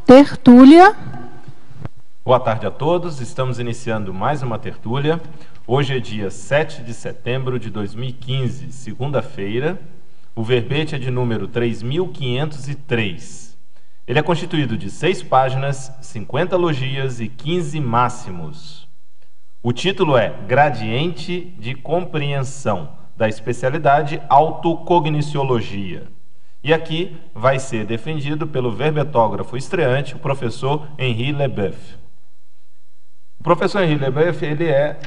Tertúlia. Boa tarde a todos, estamos iniciando mais uma tertúlia. Hoje é dia 7 de setembro de 2015, segunda-feira. O verbete é de número 3503. Ele é constituído de 6 páginas, 50 logias e 15 máximos. O título é Gradiente de Compreensão, da especialidade Autocogniciologia. E aqui vai ser defendido pelo verbetógrafo estreante, o professor Henri Leboeuf. O professor Henri Leboeuf, ele é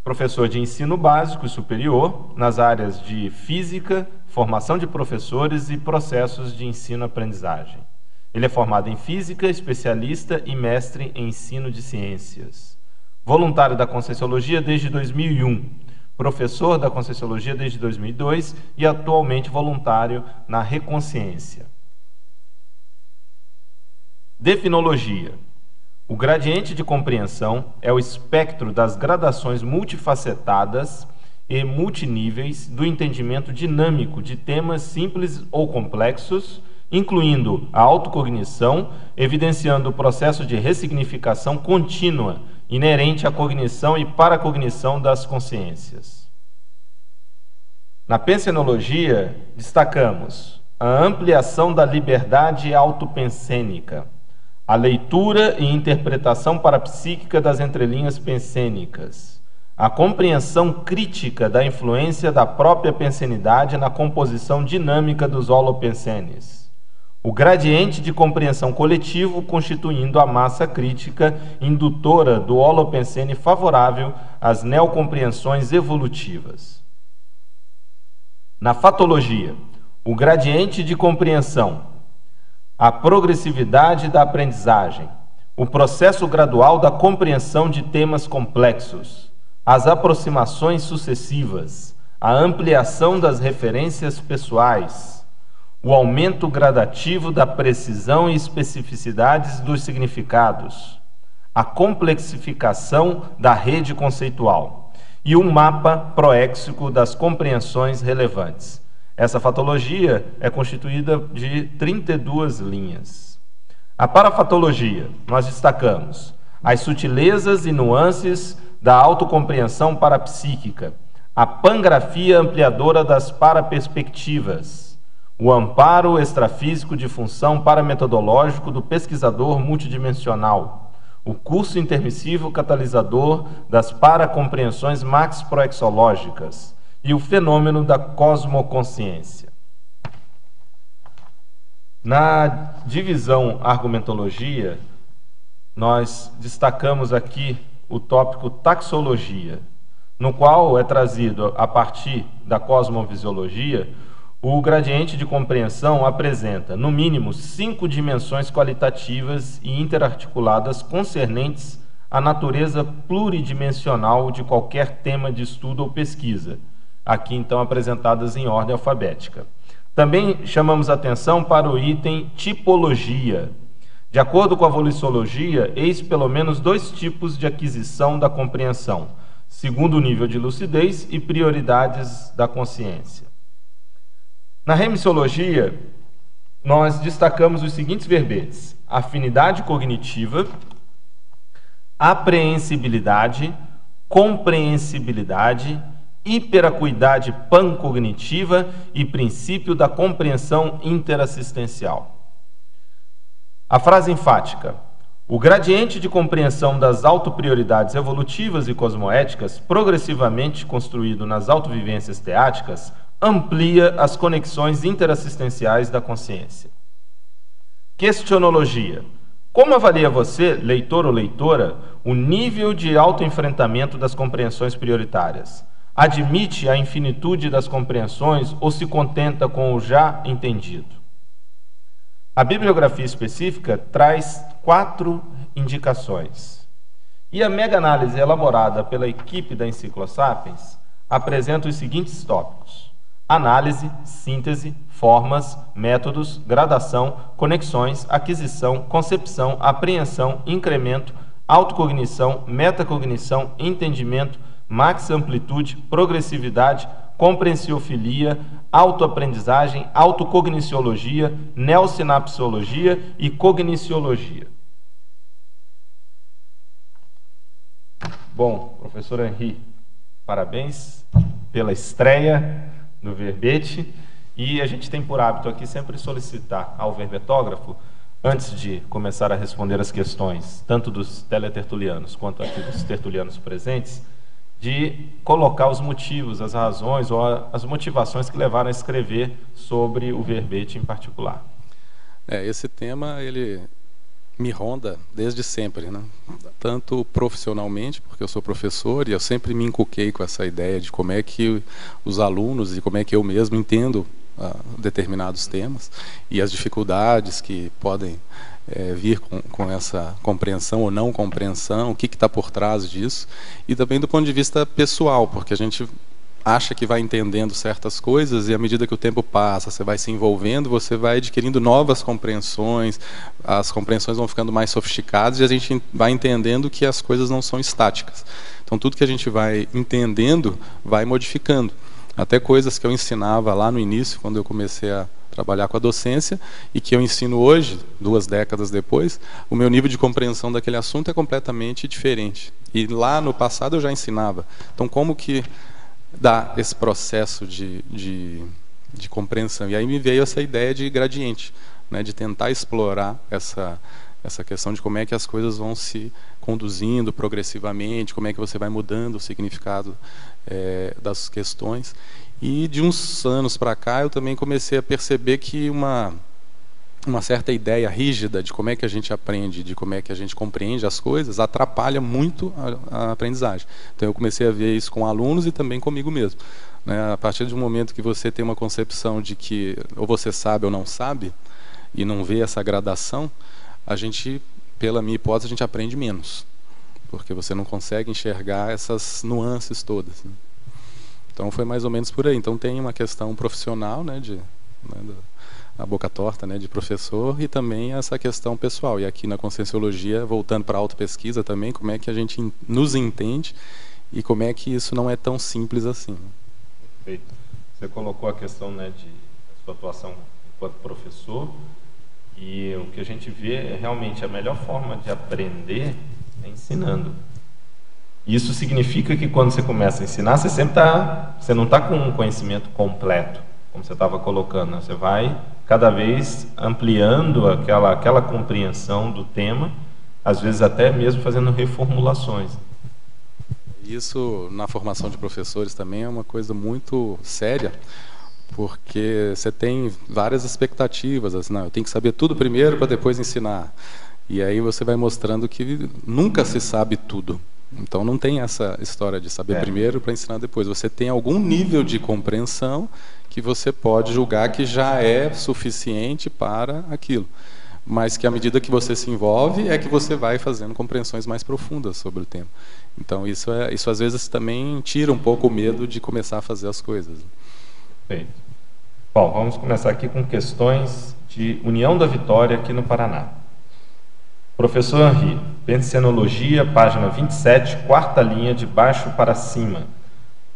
professor de ensino básico e superior nas áreas de física, formação de professores e processos de ensino-aprendizagem. Ele é formado em física, especialista e mestre em ensino de ciências. Voluntário da Conscienciologia desde 2001, professor da Conscienciologia desde 2002 e atualmente voluntário na Reconsciência. Definologia. O gradiente de compreensão é o espectro das gradações multifacetadas e multiníveis do entendimento dinâmico de temas simples ou complexos, incluindo a autocognição, evidenciando o processo de ressignificação contínua inerente à cognição e paracognição das consciências. Na pensenologia, destacamos a ampliação da liberdade autopensênica, a leitura e interpretação parapsíquica das entrelinhas pensênicas, a compreensão crítica da influência da própria pensenidade na composição dinâmica dos holopensenes, o gradiente de compreensão coletivo constituindo a massa crítica indutora do holopensene favorável às neocompreensões evolutivas. Na fatologia, o gradiente de compreensão, a progressividade da aprendizagem, o processo gradual da compreensão de temas complexos, as aproximações sucessivas, a ampliação das referências pessoais, o aumento gradativo da precisão e especificidades dos significados, a complexificação da rede conceitual e o mapa proéxico das compreensões relevantes. Essa fatologia é constituída de 32 linhas. A parafatologia, nós destacamos as sutilezas e nuances da autocompreensão parapsíquica, a pangrafia ampliadora das paraperspectivas, o amparo extrafísico de função parametodológico do pesquisador multidimensional, o curso intermissivo catalisador das paracompreensões max-proexológicas, e o fenômeno da cosmoconsciência. Na divisão argumentologia, nós destacamos aqui o tópico taxologia, no qual é trazido, a partir da cosmovisiologia, o gradiente de compreensão apresenta, no mínimo, 5 dimensões qualitativas e interarticuladas concernentes à natureza pluridimensional de qualquer tema de estudo ou pesquisa, aqui então apresentadas em ordem alfabética. Também chamamos atenção para o item tipologia. De acordo com a voliçologia, eis pelo menos 2 tipos de aquisição da compreensão, segundo o nível de lucidez e prioridades da consciência. Na remissiologia, nós destacamos os seguintes verbetes: afinidade cognitiva, apreensibilidade, compreensibilidade, hiperacuidade pancognitiva e princípio da compreensão interassistencial. A frase enfática: o gradiente de compreensão das autoprioridades evolutivas e cosmoéticas, progressivamente construído nas autovivências teáticas, amplia as conexões interassistenciais da consciência. Questionologia: como avalia você, leitor ou leitora, o nível de autoenfrentamento das compreensões prioritárias? Admite a infinitude das compreensões ou se contenta com o já entendido? A bibliografia específica traz 4 indicações. E a mega-análise elaborada pela equipe da Encyclosapiens apresenta os seguintes tópicos: análise, síntese, formas, métodos, gradação, conexões, aquisição, concepção, apreensão, incremento, autocognição, metacognição, entendimento, max-amplitude, progressividade, comprensiofilia, autoaprendizagem, autocogniciologia, neosinapsologia e cogniciologia. Bom, professor Henri, parabéns pela estreia do verbete. E a gente tem por hábito aqui sempre solicitar ao verbetógrafo, antes de começar a responder as questões, tanto dos teletertulianos quanto aqui dos tertulianos presentes, de colocar os motivos, as razões ou as motivações que levaram a escrever sobre o verbete em particular. Esse tema, ele me ronda desde sempre, né? Tanto profissionalmente, porque eu sou professor e eu sempre me encuquei com essa ideia de como é que os alunos e como é que eu mesmo entendo determinados temas e as dificuldades que podem vir com essa compreensão ou não compreensão, o que está por trás disso, e também do ponto de vista pessoal, porque a gente acha que vai entendendo certas coisas e à medida que o tempo passa, você vai se envolvendo, você vai adquirindo novas compreensões, as compreensões vão ficando mais sofisticadas e a gente vai entendendo que as coisas não são estáticas. Então tudo que a gente vai entendendo vai modificando. Até coisas que eu ensinava lá no início, quando eu comecei a trabalhar com a docência, e que eu ensino hoje, 2 décadas depois, o meu nível de compreensão daquele assunto é completamente diferente. E lá no passado eu já ensinava. Então como que dá esse processo de compreensão? E aí me veio essa ideia de gradiente, né, de tentar explorar essa questão de como é que as coisas vão se conduzindo progressivamente, como é que você vai mudando o significado das questões. E de uns anos para cá eu também comecei a perceber que uma certa ideia rígida de como é que a gente aprende, de como é que a gente compreende as coisas, atrapalha muito a aprendizagem. Então eu comecei a ver isso com alunos e também comigo mesmo, né? A partir do momento que você tem uma concepção de que ou você sabe ou não sabe, e não vê essa gradação, a gente, pela minha hipótese, a gente aprende menos, porque você não consegue enxergar essas nuances todas, né? Então foi mais ou menos por aí. Então tem uma questão profissional, né, a boca torta, né, de professor, e também essa questão pessoal. E aqui na Conscienciologia, voltando para a autopesquisa também, como é que a gente nos entende e como é que isso não é tão simples assim. Perfeito. Você colocou a questão, né, de sua atuação enquanto professor, e o que a gente vê é realmente a melhor forma de aprender é ensinando. Isso significa que quando você começa a ensinar, você não está com um conhecimento completo, como você estava colocando, né? Você vai cada vez ampliando aquela compreensão do tema, às vezes até mesmo fazendo reformulações. Isso na formação de professores também é uma coisa muito séria, porque você tem várias expectativas, assim, não, eu tenho que saber tudo primeiro para depois ensinar. E aí você vai mostrando que nunca se sabe tudo. Então não tem essa história de saber primeiro para ensinar depois. Você tem algum nível de compreensão que você pode julgar que já é suficiente para aquilo. Mas que à medida que você se envolve é que você vai fazendo compreensões mais profundas sobre o tema. Então isso às vezes também tira um pouco o medo de começar a fazer as coisas. Perfeito. Bom, vamos começar aqui com questões de União da Vitória aqui no Paraná. Professor Henri, Pensenologia, página 27, 4ª linha, de baixo para cima.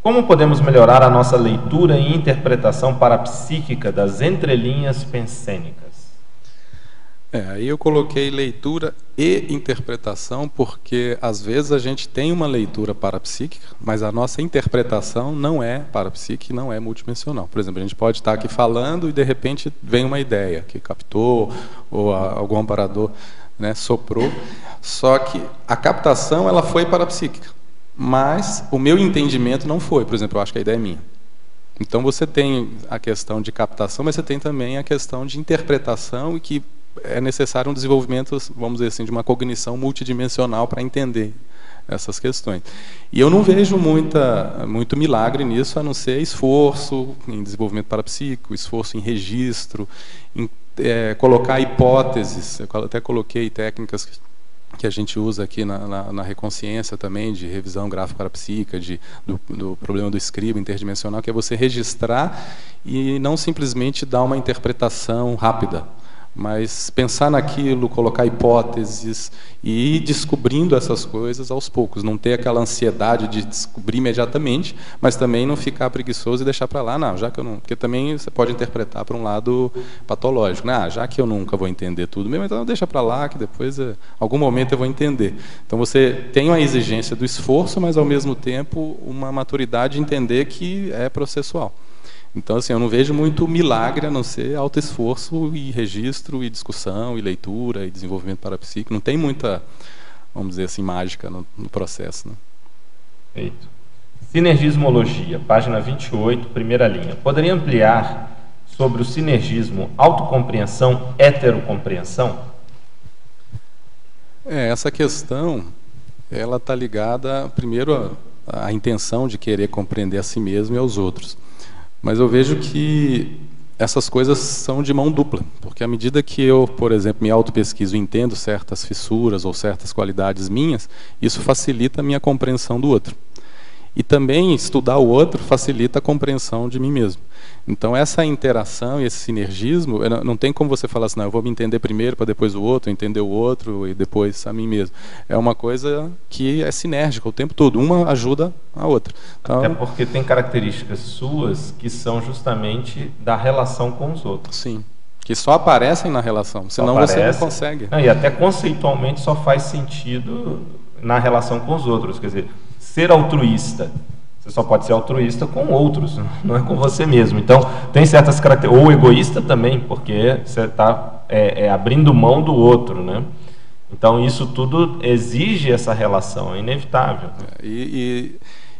Como podemos melhorar a nossa leitura e interpretação parapsíquica das entrelinhas pensênicas? Aí eu coloquei leitura e interpretação, porque às vezes a gente tem uma leitura parapsíquica, mas a nossa interpretação não é parapsíquica, não é multidimensional. Por exemplo, a gente pode estar aqui falando e de repente vem uma ideia que captou, ou algum amparador, né, soprou, só que a captação ela foi parapsíquica, mas o meu entendimento não foi. Por exemplo, eu acho que a ideia é minha. Então você tem a questão de captação, mas você tem também a questão de interpretação, e que é necessário um desenvolvimento, vamos dizer assim, de uma cognição multidimensional para entender essas questões. E eu não vejo muito milagre nisso, a não ser esforço em desenvolvimento parapsíquico, esforço em registro, em colocar hipóteses. Eu até coloquei técnicas que a gente usa aqui na reconsciência também, de revisão gráfica parapsíquica, do problema do escriba interdimensional, que é você registrar e não simplesmente dar uma interpretação rápida, mas pensar naquilo, colocar hipóteses e ir descobrindo essas coisas aos poucos, não ter aquela ansiedade de descobrir imediatamente, mas também não ficar preguiçoso e deixar para lá, não, já que eu não, porque também você pode interpretar para um lado patológico, né? Já que eu nunca vou entender tudo mesmo, então deixa para lá que depois, algum momento eu vou entender. Então você tem uma exigência do esforço, mas ao mesmo tempo uma maturidade de entender que é processual. Então, assim, eu não vejo muito milagre a não ser autoesforço e registro e discussão e leitura e desenvolvimento parapsíquico. Não tem muita, vamos dizer assim, mágica no processo, né? Perfeito. Sinergismologia, página 28, primeira linha. Poderia ampliar sobre o sinergismo autocompreensão, heterocompreensão? Essa questão, ela está ligada, primeiro, à intenção de querer compreender a si mesmo e aos outros. Mas eu vejo que essas coisas são de mão dupla, porque à medida que eu, por exemplo, me autopesquiso e entendo certas fissuras ou certas qualidades minhas, isso facilita a minha compreensão do outro. E também estudar o outro facilita a compreensão de mim mesmo. Então essa interação e esse sinergismo, não tem como você falar assim, não, eu vou me entender primeiro para depois o outro, entender o outro e depois a mim mesmo. É uma coisa que é sinérgica o tempo todo, uma ajuda a outra. Então, até porque tem características suas que são justamente da relação com os outros. Sim, que só aparecem na relação, senão você não consegue. E até conceitualmente só faz sentido na relação com os outros, quer dizer, ser altruísta, você só pode ser altruísta com outros, não é com você mesmo. Então, tem certas características, ou egoísta também, porque você está abrindo mão do outro, né? Então, isso tudo exige essa relação, é inevitável. E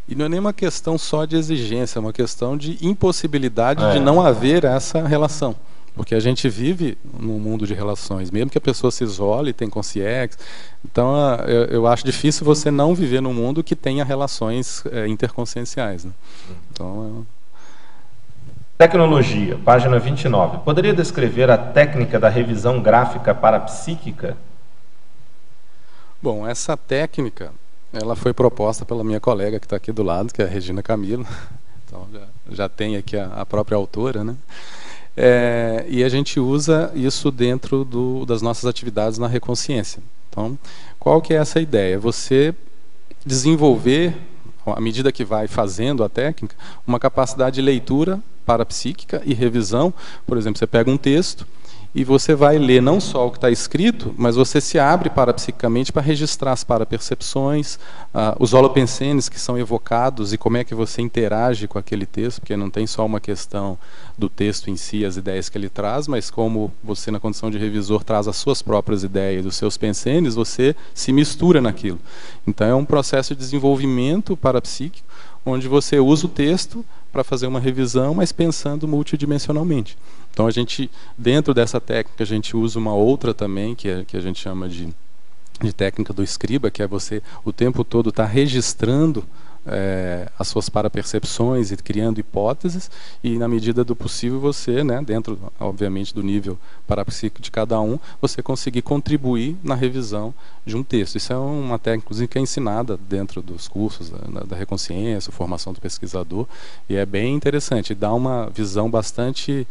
não é nem uma questão só de exigência, é uma questão de impossibilidade de não haver essa relação. Porque a gente vive num mundo de relações, mesmo que a pessoa se isole, tem consciência. Então, eu acho difícil você não viver num mundo que tenha relações interconscienciais, né? Então, Tecnologia, página 29. Poderia descrever a técnica da revisão gráfica parapsíquica? Bom, essa técnica, ela foi proposta pela minha colega que está aqui do lado, que é a Regina Camilo. Então, já tem aqui a própria autora, né? E a gente usa isso dentro das nossas atividades na Reconsciência. Então, qual que é essa ideia? Você desenvolver, à medida que vai fazendo a técnica, uma capacidade de leitura parapsíquica e revisão. Por exemplo, você pega um texto e você vai ler não só o que está escrito, mas você se abre parapsiquicamente para registrar as parapercepções, os holopensenes que são evocados e como é que você interage com aquele texto, porque não tem só uma questão do texto em si, as ideias que ele traz, mas como você, na condição de revisor, traz as suas próprias ideias, os seus pensenes, você se mistura naquilo. Então é um processo de desenvolvimento parapsíquico, onde você usa o texto para fazer uma revisão, mas pensando multidimensionalmente. Então a gente, dentro dessa técnica, a gente usa uma outra também, que a gente chama de técnica do escriba, que é você o tempo todo estar registrando as suas parapercepções e criando hipóteses, e na medida do possível você, né, dentro, obviamente, do nível parapsíquico de cada um, você conseguir contribuir na revisão de um texto. Isso é uma técnica, inclusive, que é ensinada dentro dos cursos da Reconsciência, formação do pesquisador, e é bem interessante, dá uma visão bastante...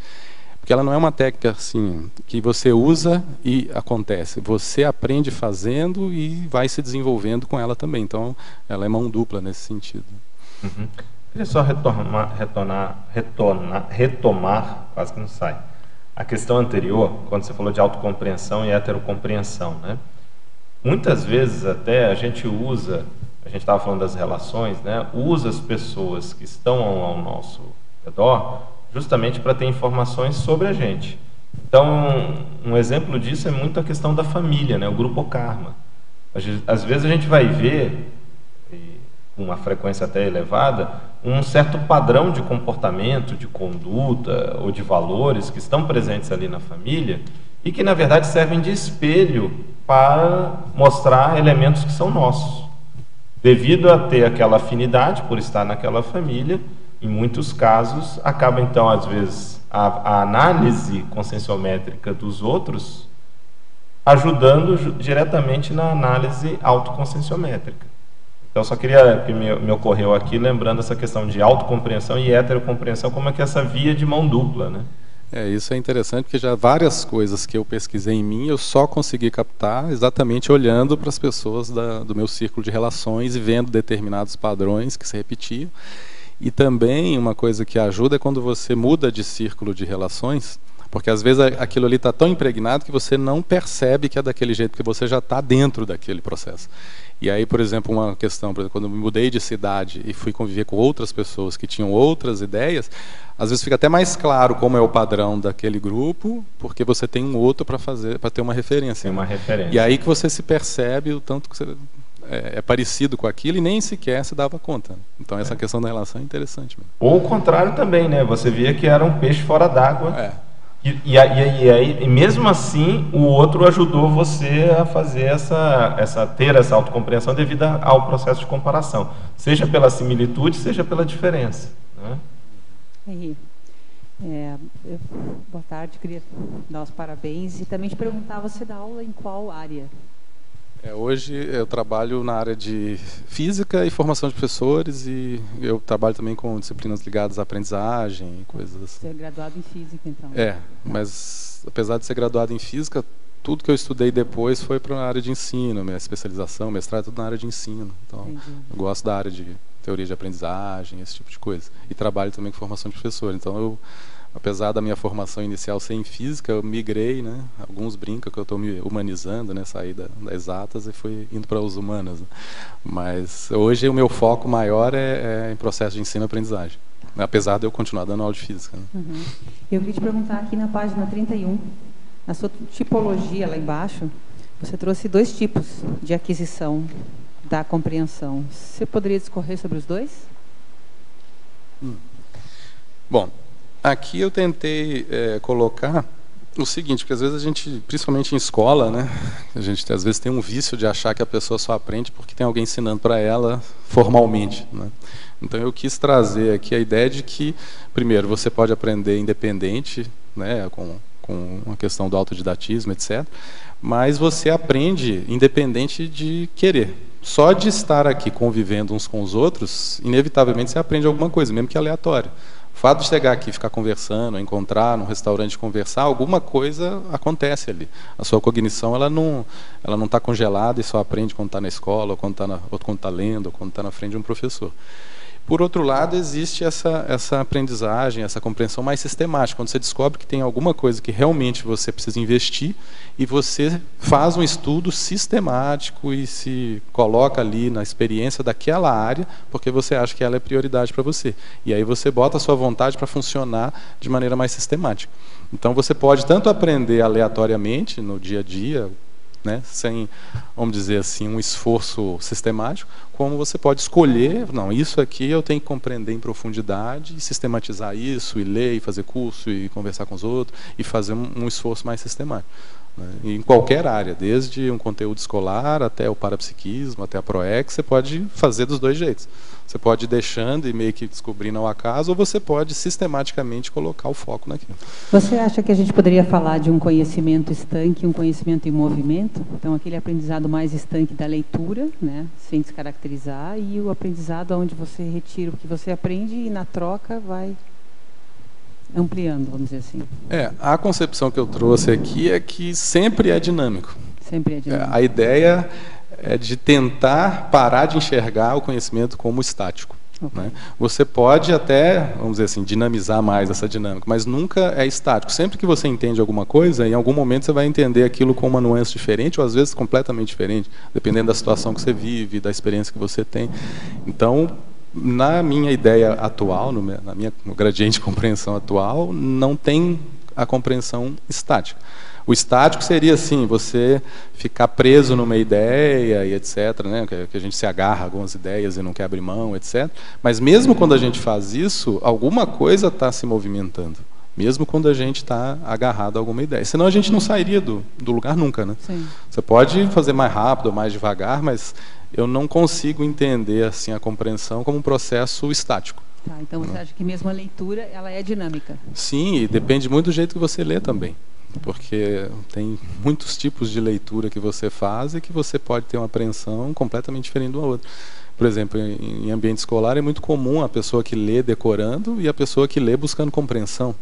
Porque ela não é uma técnica assim, que você usa e acontece. Você aprende fazendo e vai se desenvolvendo com ela também. Então, ela é mão dupla nesse sentido. Uhum. Queria só retomar, quase que não sai, a questão anterior, quando você falou de autocompreensão e heterocompreensão, né? Muitas vezes até a gente estava falando das relações, né? Usa as pessoas que estão ao nosso redor justamente para ter informações sobre a gente. Então, um exemplo disso é muito a questão da família, né? O grupo karma. Às vezes a gente vai ver, com uma frequência até elevada, um certo padrão de comportamento, de conduta ou de valores que estão presentes ali na família e que, na verdade, servem de espelho para mostrar elementos que são nossos. Devido a ter aquela afinidade por estar naquela família, em muitos casos, acaba então, às vezes, a análise conscienciométrica dos outros ajudando diretamente na análise autoconscienciométrica. Então, só queria que me ocorreu aqui, lembrando essa questão de autocompreensão e heterocompreensão, como é que essa via de mão dupla, né? Isso é interessante, porque já várias coisas que eu pesquisei em mim, eu só consegui captar exatamente olhando para as pessoas do meu círculo de relações e vendo determinados padrões que se repetiam. E também uma coisa que ajuda é quando você muda de círculo de relações, porque às vezes aquilo ali está tão impregnado que você não percebe que é daquele jeito, porque você já está dentro daquele processo. E aí, por exemplo, uma questão, quando eu me mudei de cidade e fui conviver com outras pessoas que tinham outras ideias, às vezes fica até mais claro como é o padrão daquele grupo, porque você tem um outro para ter uma referência. Tem uma referência. E aí que você se percebe o tanto que você é parecido com aquilo e nem sequer se dava conta. Então essa questão da relação é interessante mesmo. Ou o contrário também, né? Você via que era um peixe fora d'água. E mesmo assim, o outro ajudou você a fazer ter essa autocompreensão devido ao processo de comparação, seja pela similitude, seja pela diferença, né? Boa tarde, queria dar os parabéns e também te perguntar, você dá aula em qual área? Hoje eu trabalho na área de física e formação de professores, e eu trabalho também com disciplinas ligadas à aprendizagem e coisas assim. Você é graduado em física, então? Mas apesar de ser graduado em física, tudo que eu estudei depois foi para a área de ensino, minha especialização, mestrado, tudo na área de ensino. Então, eu gosto da área de teoria de aprendizagem, esse tipo de coisa. E trabalho também com formação de professor. Então, apesar da minha formação inicial ser em física, eu migrei, né? Alguns brincam que eu estou me humanizando, né? Saí das exatas e fui indo para os humanas. Né? Mas hoje o meu foco maior é em processo de ensino e aprendizagem, apesar de eu continuar dando aula de física. Né? Eu queria te perguntar aqui na página 31, na sua tipologia lá embaixo, você trouxe 2 tipos de aquisição da compreensão. Você poderia discorrer sobre os 2? Bom, aqui eu tentei colocar o seguinte, porque às vezes a gente, principalmente em escola, né, a gente às vezes tem um vício de achar que a pessoa só aprende porque tem alguém ensinando para ela formalmente, né? Então eu quis trazer aqui a ideia de que, primeiro, você pode aprender independente, né, com uma questão do autodidatismo, etc., mas você aprende independente de querer. Só de estar aqui convivendo uns com os outros, inevitavelmente você aprende alguma coisa, mesmo que aleatória. O fato de chegar aqui, ficar conversando, encontrar num restaurante, conversar, alguma coisa acontece ali. A sua cognição ela não está congelada e só aprende quando está na escola, ou quando está lendo, ou quando está na frente de um professor. Por outro lado, existe essa aprendizagem, essa compreensão mais sistemática, quando você descobre que tem alguma coisa que realmente você precisa investir e você faz um estudo sistemático e se coloca ali na experiência daquela área, porque você acha que ela é prioridade para você. E aí você bota a sua vontade para funcionar de maneira mais sistemática. Então você pode tanto aprender aleatoriamente no dia a dia, né, sem, vamos dizer assim, um esforço sistemático, como você pode escolher, não, isso aqui eu tenho que compreender em profundidade, e sistematizar isso, e ler, e fazer curso, e conversar com os outros, e fazer um esforço mais sistemático. Né, em qualquer área, desde um conteúdo escolar, até o parapsiquismo, até a ProEx, você pode fazer dos 2 jeitos. Você pode ir deixando e meio que descobrindo ao acaso, ou você pode sistematicamente colocar o foco naquilo. Você acha que a gente poderia falar de um conhecimento estanque e um conhecimento em movimento? Então, aquele aprendizado mais estanque da leitura, né, sem descaracterizar, e o aprendizado onde você retira o que você aprende e, na troca, vai ampliando, vamos dizer assim. A concepção que eu trouxe aqui é que sempre é dinâmico. Sempre é dinâmico. A ideia é de tentar parar de enxergar o conhecimento como estático. Okay. Né? Você pode até, vamos dizer assim, dinamizar mais essa dinâmica, mas nunca é estático. Sempre que você entende alguma coisa, em algum momento você vai entender aquilo com uma nuance diferente, ou às vezes completamente diferente, dependendo da situação que você vive, da experiência que você tem. Então, na minha ideia atual, no gradiente de compreensão atual, não tem a compreensão estática. O estático seria assim, você ficar preso numa ideia e etc., né? Que a gente se agarra a algumas ideias e não quer abrir mão, etc. Mas mesmo quando a gente faz isso, alguma coisa está se movimentando. Mesmo quando a gente está agarrado a alguma ideia. Senão a gente não sairia do lugar nunca. Né? Sim. Você pode fazer mais rápido ou mais devagar, mas eu não consigo entender assim, a compreensão como um processo estático. Tá, então você acha que mesmo a leitura ela é dinâmica? Sim, e depende muito do jeito que você lê também. porque tem muitos tipos de leitura que você faz e que você pode ter uma apreensão completamente diferente de uma outra. Por exemplo, em ambiente escolar é muito comum a pessoa que lê decorando e a pessoa que lê buscando compreensão.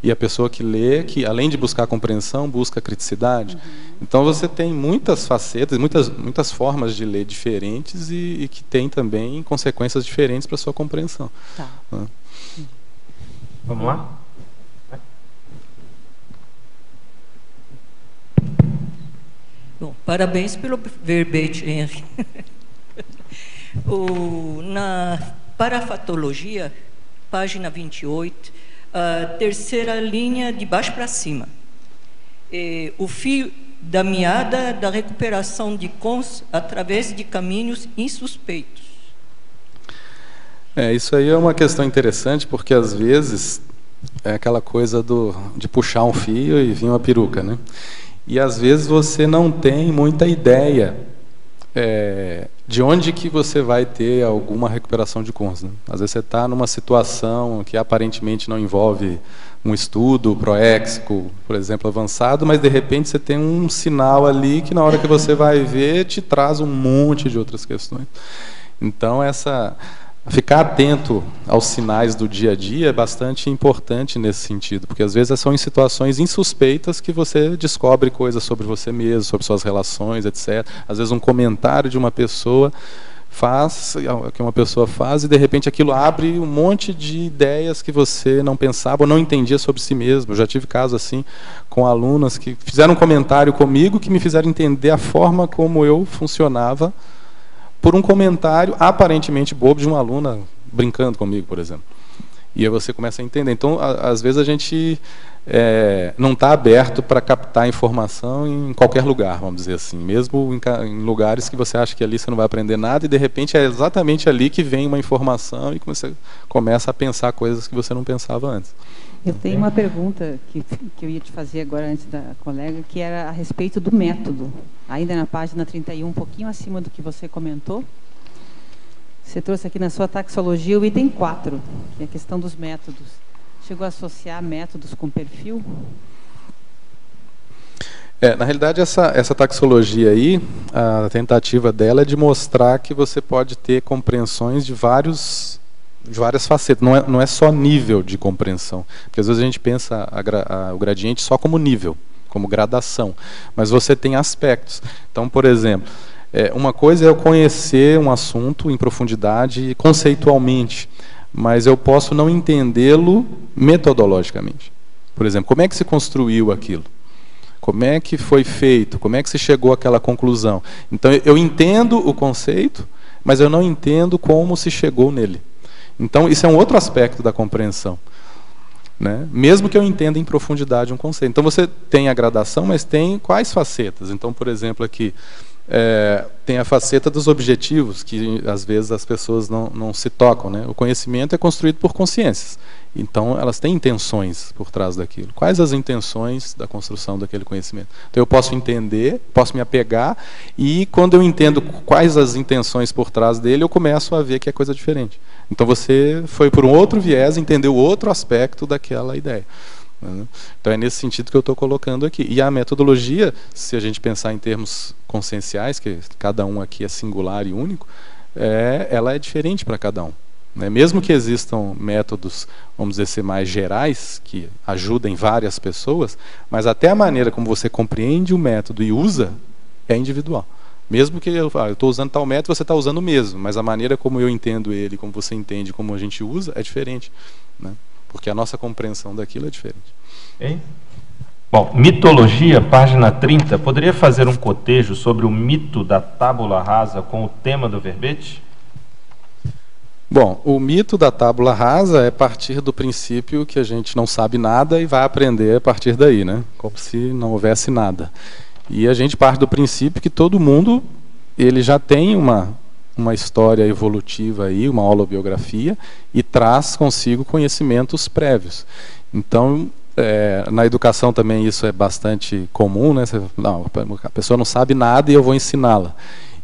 E a pessoa que lê, que além de buscar compreensão, busca criticidade. Então você tem muitas facetas, muitas formas de ler diferentes e que tem também consequências diferentes para a sua compreensão. Tá. Vamos lá? Bom, parabéns pelo verbete, Henry. Na parafatologia, página 28, a terceira linha de baixo para cima. O fio da meada da recuperação de cons através de caminhos insuspeitos. Isso aí é uma questão interessante, porque às vezes é aquela coisa de puxar um fio e vir uma peruca, né? E às vezes você não tem muita ideia de onde que você vai ter alguma recuperação de cons, né? Às vezes você está numa situação que aparentemente não envolve um estudo proéxico, por exemplo, avançado, mas de repente você tem um sinal ali que na hora que você vai ver te traz um monte de outras questões. Então ficar atento aos sinais do dia a dia é bastante importante nesse sentido, porque às vezes são em situações insuspeitas que você descobre coisas sobre você mesmo, sobre suas relações, etc. Às vezes um comentário de uma pessoa que uma pessoa faz e de repente aquilo abre um monte de ideias que você não pensava ou não entendia sobre si mesmo. Eu já tive casos assim com alunas que fizeram um comentário comigo que me fizeram entender a forma como eu funcionava por um comentário aparentemente bobo de uma aluna brincando comigo, por exemplo. E aí você começa a entender. Então, às vezes a gente não está aberto para captar informação em qualquer lugar, vamos dizer assim. Mesmo em lugares que você acha que ali você não vai aprender nada e, de repente, é exatamente ali que vem uma informação e você começa a pensar coisas que você não pensava antes. Eu tenho uma pergunta que eu ia te fazer agora antes da colega, que era a respeito do método. Ainda na página 31, um pouquinho acima do que você comentou. Você trouxe aqui na sua taxologia o item 4, que é a questão dos métodos. Chegou a associar métodos com perfil? Na realidade, essa taxologia aí, a tentativa dela é de mostrar que você pode ter compreensões de várias facetas, não é só nível de compreensão, porque às vezes a gente pensa o gradiente só como nível, como gradação, mas você tem aspectos. Então, por exemplo, uma coisa é eu conhecer um assunto em profundidade conceitualmente, mas eu posso não entendê-lo metodologicamente. Por exemplo, como é que se construiu aquilo? Como é que foi feito? Como é que se chegou àquela conclusão? Então, eu entendo o conceito, mas eu não entendo como se chegou nele. Então, isso é um outro aspecto da compreensão, né? Mesmo que eu entenda em profundidade um conceito. Então, você tem a gradação, mas tem quais facetas? Então, por exemplo, aqui, tem a faceta dos objetivos, que às vezes as pessoas não se tocam, né? O conhecimento é construído por consciências. Então, elas têm intenções por trás daquilo. Quais as intenções da construção daquele conhecimento? Então, eu posso entender, posso me apegar, e quando eu entendo quais as intenções por trás dele, eu começo a ver que é coisa diferente. Então, você foi por um outro viés, entendeu outro aspecto daquela ideia. Então, é nesse sentido que eu estou colocando aqui. E a metodologia, se a gente pensar em termos conscienciais, que cada um aqui é singular e único, ela é diferente para cada um. Mesmo que existam métodos, vamos dizer, ser mais gerais, que ajudem várias pessoas, mas até a maneira como você compreende o método e usa é individual. Mesmo que eu estou usando tal método, você está usando o mesmo, mas a maneira como eu entendo ele, como você entende, como a gente usa, é diferente, né? Porque a nossa compreensão daquilo é diferente. Hein? Bom, mitologia, página 30. Poderia fazer um cotejo sobre o mito da tábula rasa com o tema do verbete? Bom, o mito da tábula rasa é partir do princípio que a gente não sabe nada e vai aprender a partir daí, né? Como se não houvesse nada. E a gente parte do princípio que todo mundo ele já tem uma história evolutiva aí, uma holobiografia, e traz consigo conhecimentos prévios. Então, na educação também isso é bastante comum, né? A pessoa não sabe nada e eu vou ensiná-la.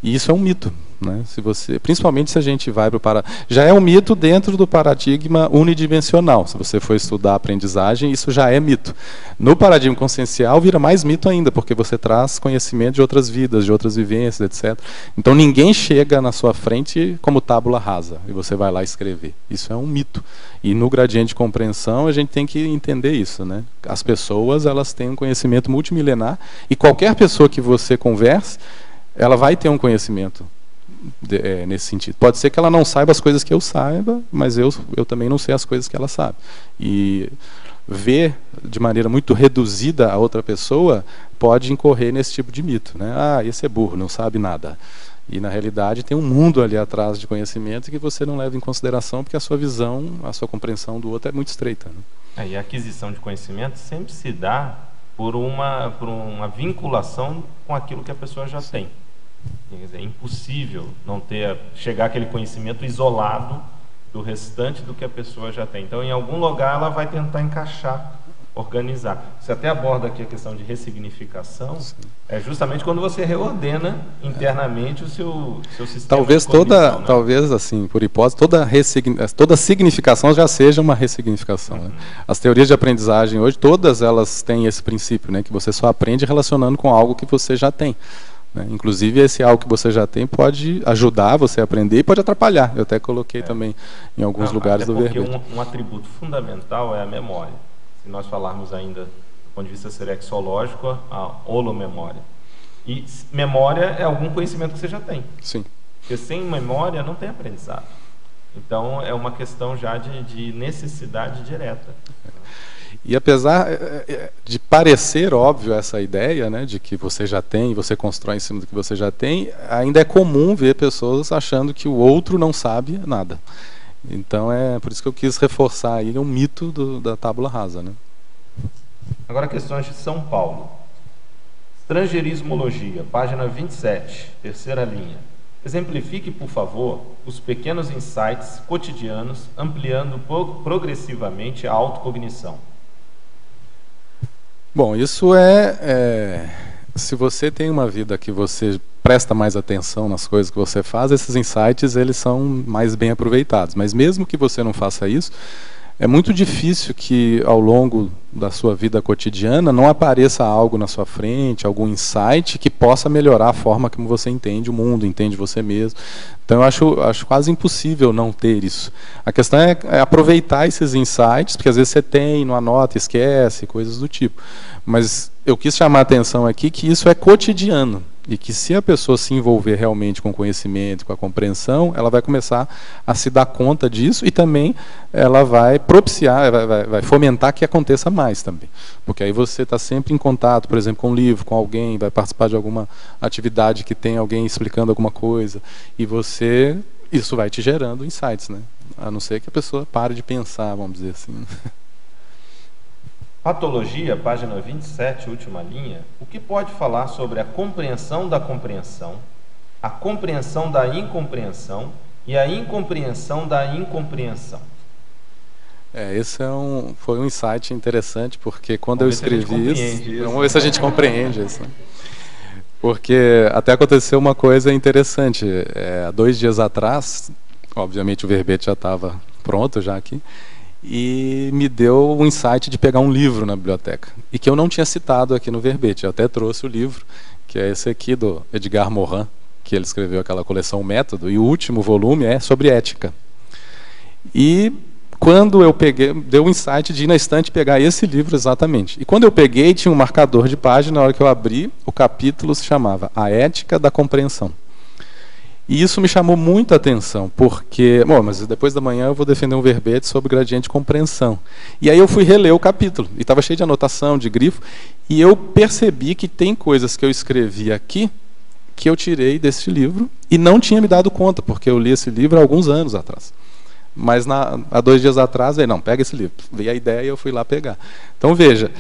E isso é um mito, né? Principalmente se a gente vai para já é um mito dentro do paradigma unidimensional. Se você for estudar a aprendizagem, isso já é mito. No paradigma consciencial vira mais mito ainda, porque você traz conhecimento de outras vidas, de outras vivências, etc. Então ninguém chega na sua frente como tábula rasa e você vai lá escrever. Isso é um mito. E no gradiente de compreensão a gente tem que entender isso, né? As pessoas, elas têm um conhecimento multimilenar e qualquer pessoa que você converse, ela vai ter um conhecimento nesse sentido. Pode ser que ela não saiba as coisas que eu saiba, mas eu também não sei as coisas que ela sabe. E ver de maneira muito reduzida a outra pessoa pode incorrer nesse tipo de mito, né? Ah, esse é burro, não sabe nada. E na realidade tem um mundo ali atrás de conhecimento que você não leva em consideração porque a sua visão, a sua compreensão do outro é muito estreita, né? E a aquisição de conhecimento sempre se dá por uma vinculação com aquilo que a pessoa já tem. Quer dizer, é impossível não chegar aquele conhecimento isolado do restante do que a pessoa já tem. Então, em algum lugar, ela vai tentar encaixar, organizar. Você até aborda aqui a questão de ressignificação. Sim. É justamente quando você reordena internamente o seu sistema talvez de cognição, né? Talvez, assim, por hipótese, toda significação já seja uma ressignificação. Né? As teorias de aprendizagem hoje, todas elas têm esse princípio, né? Que você só aprende relacionando com algo que você já tem. Né? Inclusive, esse algo que você já tem pode ajudar você a aprender e pode atrapalhar. Eu até coloquei também em alguns lugares do verbete. Porque um atributo fundamental é a memória. Se nós falarmos ainda do ponto de vista serexológico, a holomemória. E memória é algum conhecimento que você já tem. Sim. Porque sem memória não tem aprendizado. Então é uma questão já de necessidade direta. E apesar de parecer óbvio essa ideia, né, de que você já tem, você constrói em cima do que você já tem, ainda é comum ver pessoas achando que o outro não sabe nada. Então é por isso que eu quis reforçar aí um mito da tábula rasa, né? Agora questões de São Paulo. Estrangeirismologia, página 27, terceira linha. Exemplifique, por favor, os pequenos insights cotidianos ampliando progressivamente a autocognição. Bom, isso se você tem uma vida que você presta mais atenção nas coisas que você faz, esses insights eles são mais bem aproveitados. Mas mesmo que você não faça isso, é muito difícil que ao longo da sua vida cotidiana não apareça algo na sua frente, algum insight que possa melhorar a forma como você entende o mundo, entende você mesmo. Então eu acho quase impossível não ter isso. A questão é aproveitar esses insights, porque às vezes você tem, não anota, esquece, coisas do tipo. Mas eu quis chamar a atenção aqui que isso é cotidiano. E que se a pessoa se envolver realmente com o conhecimento, com a compreensão, ela vai começar a se dar conta disso e também ela vai propiciar, vai fomentar que aconteça mais também. Porque aí você está sempre em contato, por exemplo, com um livro, com alguém, vai participar de alguma atividade que tem alguém explicando alguma coisa, e isso vai te gerando insights, né? A não ser que a pessoa pare de pensar, vamos dizer assim. Patologia, página 27, última linha. O que pode falar sobre a compreensão da compreensão, a compreensão da incompreensão e a incompreensão da incompreensão? Esse foi um insight interessante, porque quando eu escrevi isso, vamos ver se a gente compreende isso. Porque até aconteceu uma coisa interessante. Há 2 dias atrás, obviamente o verbete já estava pronto já aqui, e me deu o insight de pegar um livro na biblioteca, e que eu não tinha citado aqui no verbete. Eu até trouxe o livro, que é esse aqui do Edgar Morin, que ele escreveu aquela coleção Método, e o último volume é sobre ética. E quando eu peguei, deu o insight de ir na estante e pegar esse livro exatamente. E quando eu peguei, tinha um marcador de página, na hora que eu abri, o capítulo se chamava A Ética da Compreensão. E isso me chamou muita atenção, porque, mas depois da manhã eu vou defender um verbete sobre gradiente de compreensão. E aí eu fui reler o capítulo, e estava cheio de anotação, de grifo, e eu percebi que tem coisas que eu escrevi aqui, que eu tirei desse livro, e não tinha me dado conta, porque eu li esse livro há alguns anos atrás. Mas há 2 dias atrás, não, pega esse livro. Veio a ideia e eu fui lá pegar. Então veja,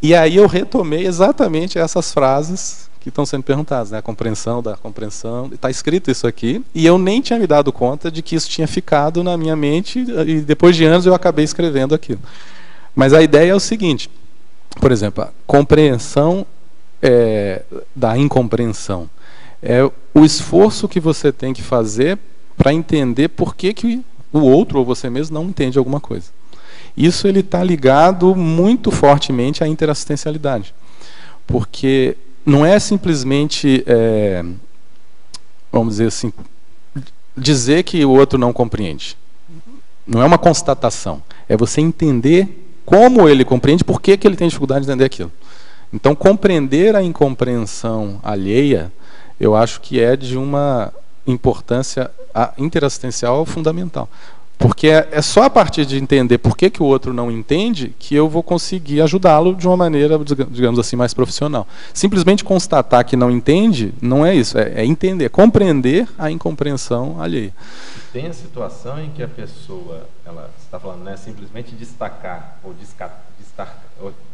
e aí eu retomei exatamente essas frases que estão sendo perguntadas, né? A compreensão da compreensão, está escrito isso aqui, e eu nem tinha me dado conta de que isso tinha ficado na minha mente, e depois de anos eu acabei escrevendo aquilo. Mas a ideia é o seguinte, por exemplo, a compreensão da incompreensão. É o esforço que você tem que fazer para entender por que o outro ou você mesmo não entende alguma coisa. Isso ele está ligado muito fortemente à interassistencialidade. Porque não é simplesmente, vamos dizer assim, dizer que o outro não compreende. Não é uma constatação. É você entender como ele compreende, por que ele tem dificuldade de entender aquilo. Então, compreender a incompreensão alheia, eu acho que é de uma importância interassistencial fundamental. Porque é só a partir de entender por que o outro não entende que eu vou conseguir ajudá-lo de uma maneira, digamos assim, mais profissional. Simplesmente constatar que não entende, não é isso. É entender, compreender a incompreensão alheia. Tem a situação em que a pessoa, ela está falando, né, simplesmente destacar ou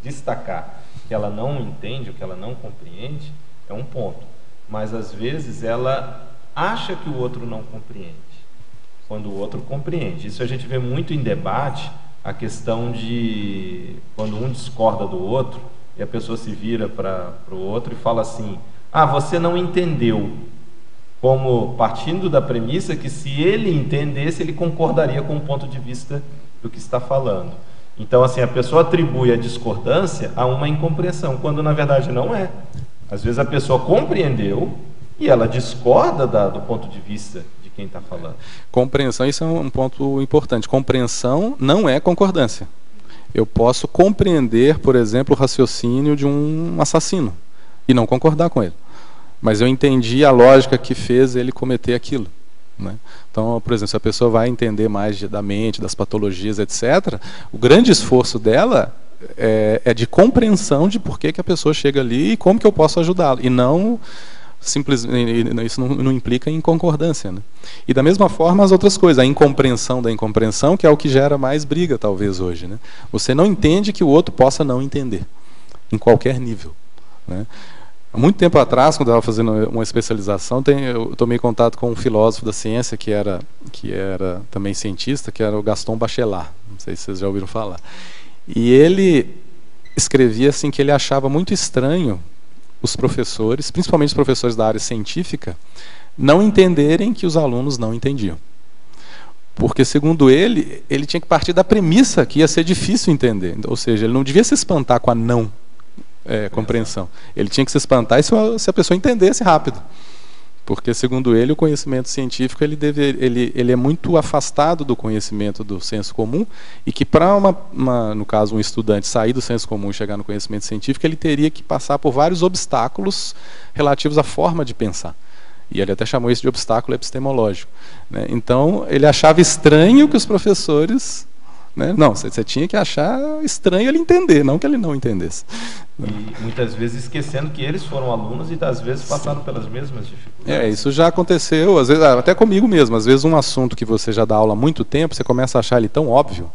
destacar que ela não entende, o que ela não compreende, é um ponto. Mas, às vezes, ela acha que o outro não compreende, quando o outro compreende. Isso a gente vê muito em debate, a questão de quando um discorda do outro, e a pessoa se vira para o outro e fala assim: ah, você não entendeu. Como partindo da premissa que se ele entendesse, ele concordaria com o ponto de vista do que está falando. Então, assim, a pessoa atribui a discordância a uma incompreensão, quando na verdade não é. Às vezes a pessoa compreendeu e ela discorda do ponto de vista de quem está falando. Compreensão, isso é um ponto importante. Compreensão não é concordância. Eu posso compreender, por exemplo, o raciocínio de um assassino e não concordar com ele. Mas eu entendi a lógica que fez ele cometer aquilo, né? Então, por exemplo, se a pessoa vai entender mais da mente, das patologias, etc., o grande esforço dela é de compreensão de por que a pessoa chega ali e como que eu posso ajudá-la. E não simplesmente, isso não implica em concordância, né? E da mesma forma as outras coisas, a incompreensão da incompreensão, que é o que gera mais briga talvez hoje, né? Você não entende que o outro possa não entender, em qualquer nível, né? Há muito tempo atrás, quando eu estava fazendo uma especialização, eu tomei contato com um filósofo da ciência que era também cientista, que era o Gaston Bachelard. Não sei se vocês já ouviram falar. E ele escrevia assim que ele achava muito estranho os professores, principalmente os professores da área científica, não entenderem que os alunos não entendiam. Porque, segundo ele tinha que partir da premissa que ia ser difícil entender. Ou seja, ele não devia se espantar com a não compreensão. Ele tinha que se espantar se a pessoa entendesse rápido. Porque, segundo ele, o conhecimento científico ele é muito afastado do conhecimento do senso comum, e que para, no caso, um estudante sair do senso comum e chegar no conhecimento científico, ele teria que passar por vários obstáculos relativos à forma de pensar. E ele até chamou isso de obstáculo epistemológico, né? Então, ele achava estranho que os professores... né? Não, você tinha que achar estranho ele entender, não que ele não entendesse. E muitas vezes esquecendo que eles foram alunos e às vezes passaram pelas mesmas dificuldades. Isso já aconteceu, às vezes, até comigo mesmo. Às vezes um assunto que você já dá aula há muito tempo, você começa a achar ele tão óbvio,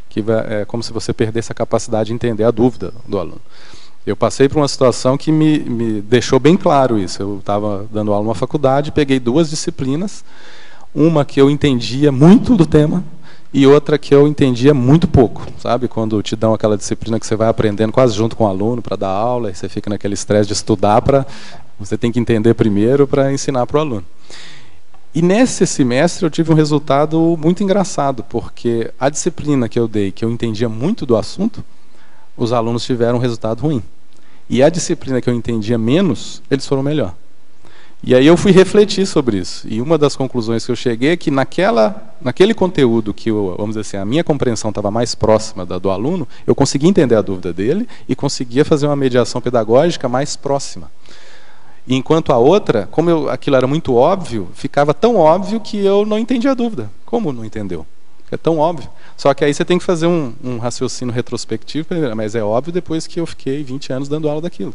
que é como se você perdesse a capacidade de entender a dúvida do aluno. Eu passei por uma situação que me deixou bem claro isso. Eu estava dando aula numa faculdade, peguei 2 disciplinas, uma que eu entendia muito do tema, e outra que eu entendia muito pouco, sabe? Quando te dão aquela disciplina que você vai aprendendo quase junto com o aluno para dar aula, e você fica naquele estresse de estudar você tem que entender primeiro para ensinar para o aluno. E nesse semestre eu tive um resultado muito engraçado, porque a disciplina que eu dei, que eu entendia muito do assunto, os alunos tiveram um resultado ruim. E a disciplina que eu entendia menos, eles foram melhor. E aí eu fui refletir sobre isso. E uma das conclusões que eu cheguei é que naquele conteúdo que, vamos dizer assim, a minha compreensão estava mais próxima do aluno, eu conseguia entender a dúvida dele e conseguia fazer uma mediação pedagógica mais próxima. E enquanto a outra, como aquilo era muito óbvio, ficava tão óbvio que eu não entendi a dúvida. Como não entendeu? É tão óbvio. Só que aí você tem que fazer um raciocínio retrospectivo, mas é óbvio depois que eu fiquei 20 anos dando aula daquilo.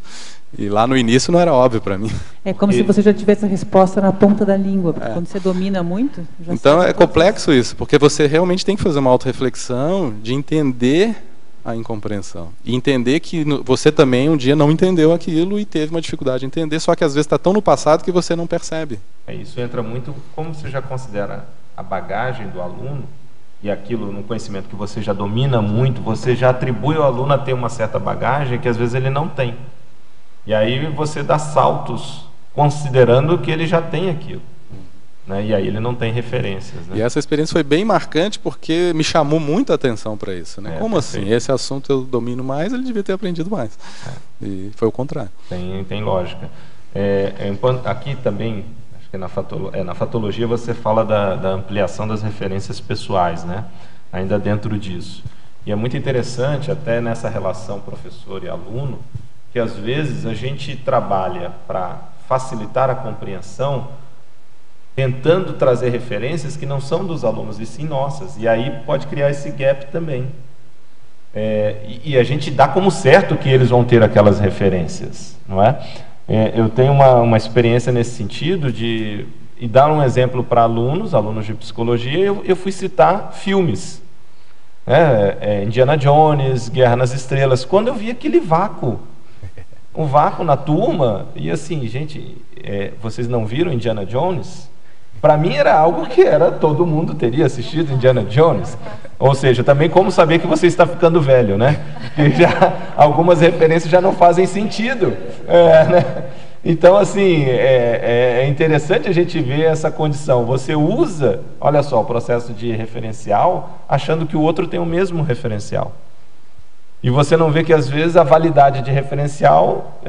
E lá no início não era óbvio para mim. É como se você já tivesse a resposta na ponta da língua, porque quando você domina muito... Então é complexo isso, porque você realmente tem que fazer uma autorreflexão de entender a incompreensão. E entender que você também um dia não entendeu aquilo e teve uma dificuldade de entender, só que às vezes está tão no passado que você não percebe. Isso entra muito, como você já considera a bagagem do aluno, e aquilo no conhecimento que você já domina muito, você já atribui ao aluno a ter uma certa bagagem que às vezes ele não tem. E aí você dá saltos considerando que ele já tem aquilo. Né? E aí ele não tem referências. Né? E essa experiência foi bem marcante porque me chamou muita atenção para isso. Né? Como perfeito. assim? Esse assunto eu domino mais, ele devia ter aprendido mais. E foi o contrário. Tem lógica. Aqui também, acho que na fatologia você fala da ampliação das referências pessoais, né? Ainda dentro disso. E é muito interessante, até nessa relação professor e aluno, que às vezes a gente trabalha para facilitar a compreensão, tentando trazer referências que não são dos alunos, e sim nossas. E aí pode criar esse gap também. E a gente dá como certo que eles vão ter aquelas referências, não é? Eu tenho uma experiência nesse sentido e dar um exemplo para alunos de psicologia, eu fui citar filmes. Indiana Jones, Guerra nas Estrelas, quando eu vi aquele vácuo, um vácuo na turma, e assim, gente, vocês não viram Indiana Jones? Para mim era algo que todo mundo teria assistido Indiana Jones. Ou seja, também como saber que você está ficando velho, né? Porque algumas referências já não fazem sentido. Né? Então, assim, é interessante a gente ver essa condição. Você usa, olha só, o processo de referencial, achando que o outro tem o mesmo referencial. E você não vê que, às vezes, a validade de referencial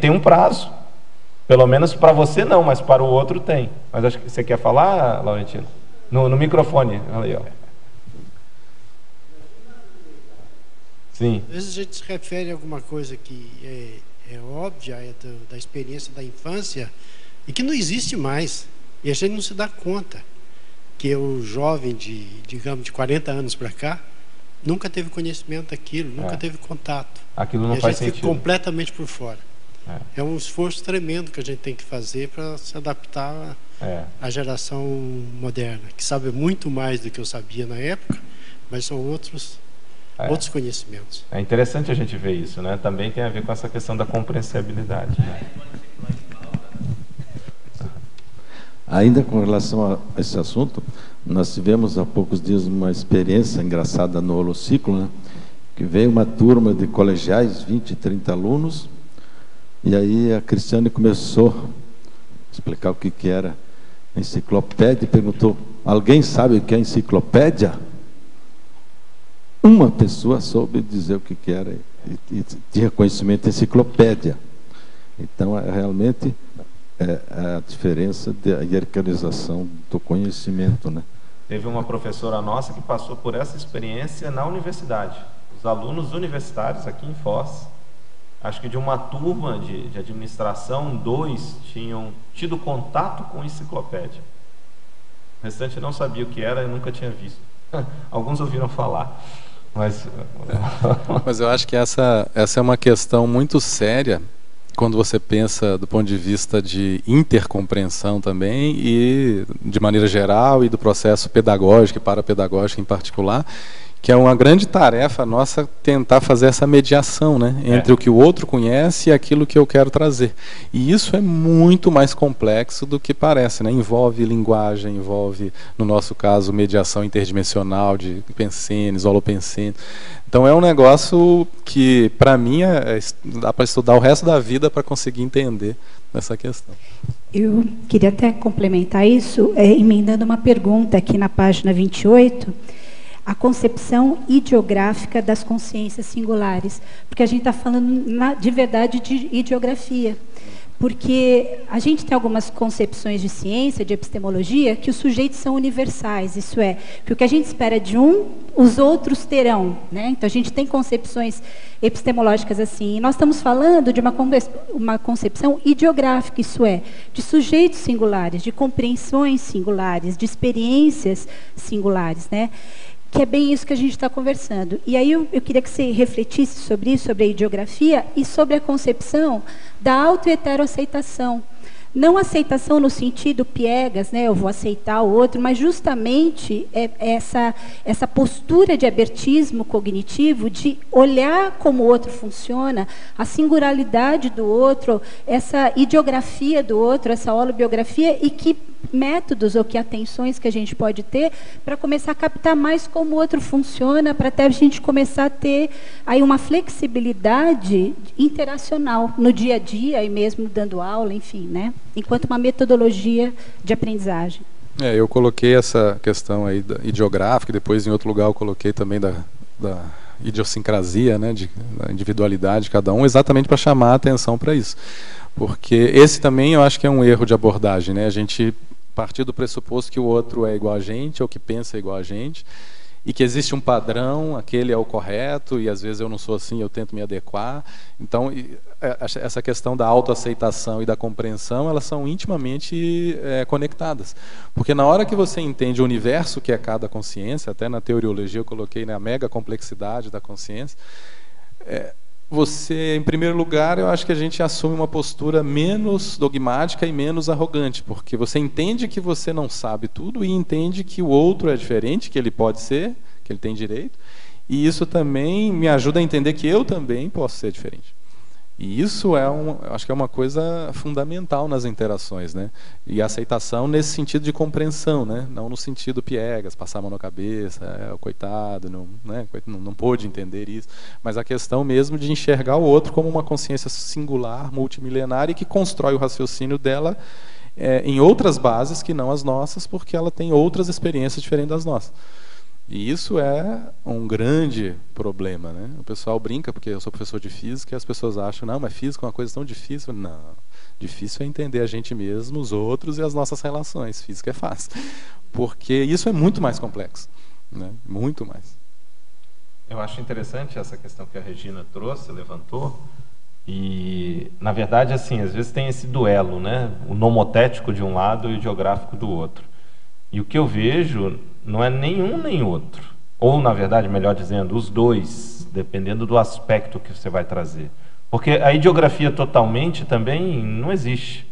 tem um prazo. Pelo menos para você não, mas para o outro tem. Mas acho que você quer falar, Laurentino? No microfone, olha aí, ó. Sim. Às vezes a gente se refere a alguma coisa que é óbvia, da experiência da infância, e que não existe mais. E a gente não se dá conta que o jovem digamos, de 40 anos para cá, nunca teve conhecimento daquilo, nunca teve contato. Aquilo não faz sentido. A gente fica completamente por fora. É um esforço tremendo que a gente tem que fazer para se adaptar à geração moderna, que sabe muito mais do que eu sabia na época, mas são outros conhecimentos. É interessante a gente ver isso, né? Também tem a ver com essa questão da compreensibilidade. Né? Ainda com relação a esse assunto, nós tivemos há poucos dias uma experiência engraçada no Holociclo, né? Que veio uma turma de colegiais, 20, 30 alunos, e aí a Cristiane começou a explicar o que era enciclopédia e perguntou: alguém sabe o que é enciclopédia? Uma pessoa soube dizer o que era e tinha conhecimento de enciclopédia. Então, realmente, a diferença da hierarquização do conhecimento, né? Teve uma professora nossa que passou por essa experiência na universidade. Os alunos universitários aqui em Foz, acho que de uma turma de administração, 2 tinham tido contato com enciclopédia. O restante não sabia o que era e nunca tinha visto. Alguns ouviram falar. Mas eu acho que essa é uma questão muito séria quando você pensa do ponto de vista de intercompreensão também e de maneira geral e do processo pedagógico e parapedagógico em particular, que é uma grande tarefa nossa tentar fazer essa mediação, né, entre o que o outro conhece e aquilo que eu quero trazer. E isso é muito mais complexo do que parece, né? Envolve linguagem, envolve, no nosso caso, mediação interdimensional de pensenes, holopensenes. Então é um negócio que, para mim, dá para estudar o resto da vida para conseguir entender essa questão. Eu queria até complementar isso, emendando uma pergunta aqui na página 28, a concepção ideográfica das consciências singulares, porque a gente está falando de verdade de ideografia, porque a gente tem algumas concepções de ciência, de epistemologia, que os sujeitos são universais, isso é, que o que a gente espera de um, os outros terão, né? Então a gente tem concepções epistemológicas assim, e nós estamos falando de uma concepção ideográfica, isso é, de sujeitos singulares, de compreensões singulares, de experiências singulares, né? Que é bem isso que a gente está conversando. E aí eu queria que você refletisse sobre isso, sobre a ideografia e sobre a concepção da auto-heteroaceitação. Não aceitação no sentido piegas, né, eu vou aceitar o outro, mas justamente essa postura de abertismo cognitivo, de olhar como o outro funciona, a singularidade do outro, essa ideografia do outro, essa holobiografia, e que métodos ou que atenções que a gente pode ter para começar a captar mais como o outro funciona, para até a gente começar a ter aí uma flexibilidade interacional no dia a dia e mesmo dando aula, enfim, né? Enquanto uma metodologia de aprendizagem. Eu coloquei essa questão aí ideográfica, depois em outro lugar eu coloquei também da idiosincrasia, né, da individualidade de cada um, exatamente para chamar a atenção para isso. Porque esse também eu acho que é um erro de abordagem, né? A gente partir do pressuposto que o outro é igual a gente, ou que pensa igual a gente, e que existe um padrão, aquele é o correto, e às vezes eu não sou assim, eu tento me adequar. Então, essa questão da autoaceitação e da compreensão, elas são intimamente conectadas. Porque na hora que você entende o universo que é cada consciência, até na teoriologia eu coloquei, né, a mega complexidade da consciência, você, em primeiro lugar, eu acho que a gente assume uma postura menos dogmática e menos arrogante, porque você entende que você não sabe tudo e entende que o outro é diferente, que ele pode ser, que ele tem direito, e isso também me ajuda a entender que eu também posso ser diferente. E isso acho que é uma coisa fundamental nas interações, né? E a aceitação nesse sentido de compreensão, né? Não no sentido piegas, passar a mão na cabeça, o coitado, não pôde entender isso, mas a questão mesmo de enxergar o outro como uma consciência singular, multimilenária, e que constrói o raciocínio dela em outras bases que não as nossas, porque ela tem outras experiências diferentes das nossas. E isso é um grande problema, né? O pessoal brinca, porque eu sou professor de física, e as pessoas acham, não, mas física é uma coisa tão difícil. Não, difícil é entender a gente mesmo, os outros e as nossas relações. Física é fácil, porque isso é muito mais complexo, né? Muito mais. Eu acho interessante essa questão que a Regina trouxe, levantou, e, na verdade, assim, às vezes tem esse duelo, né? O nomotético de um lado e o geográfico do outro. E o que eu vejo não é nenhum nem outro. Ou, na verdade, melhor dizendo, os dois, dependendo do aspecto que você vai trazer. Porque a ideografia totalmente também não existe.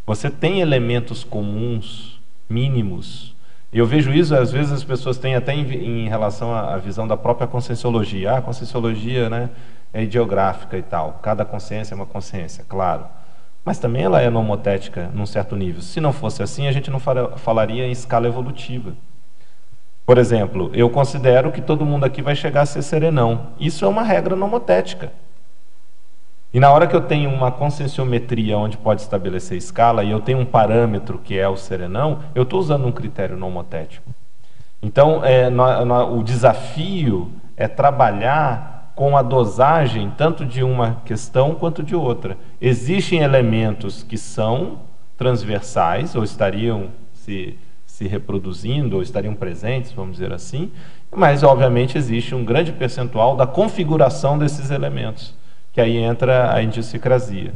Você tem elementos comuns, mínimos. E eu vejo isso, às vezes as pessoas têm até em relação à visão da própria conscienciologia. A conscienciologia, né, é ideográfica e tal. Cada consciência é uma consciência, claro. Mas também ela é nomotética num certo nível. Se não fosse assim, a gente não falaria em escala evolutiva. Por exemplo, eu considero que todo mundo aqui vai chegar a ser serenão. Isso é uma regra nomotética. E na hora que eu tenho uma conscienciometria onde pode estabelecer escala, e eu tenho um parâmetro que é o serenão, eu estou usando um critério nomotético. Então, o desafio é trabalhar com a dosagem tanto de uma questão quanto de outra. Existem elementos que são transversais, ou estariam se reproduzindo, ou estariam presentes, vamos dizer assim, mas, obviamente, existe um grande percentual da configuração desses elementos, que aí entra a idiosincrasia.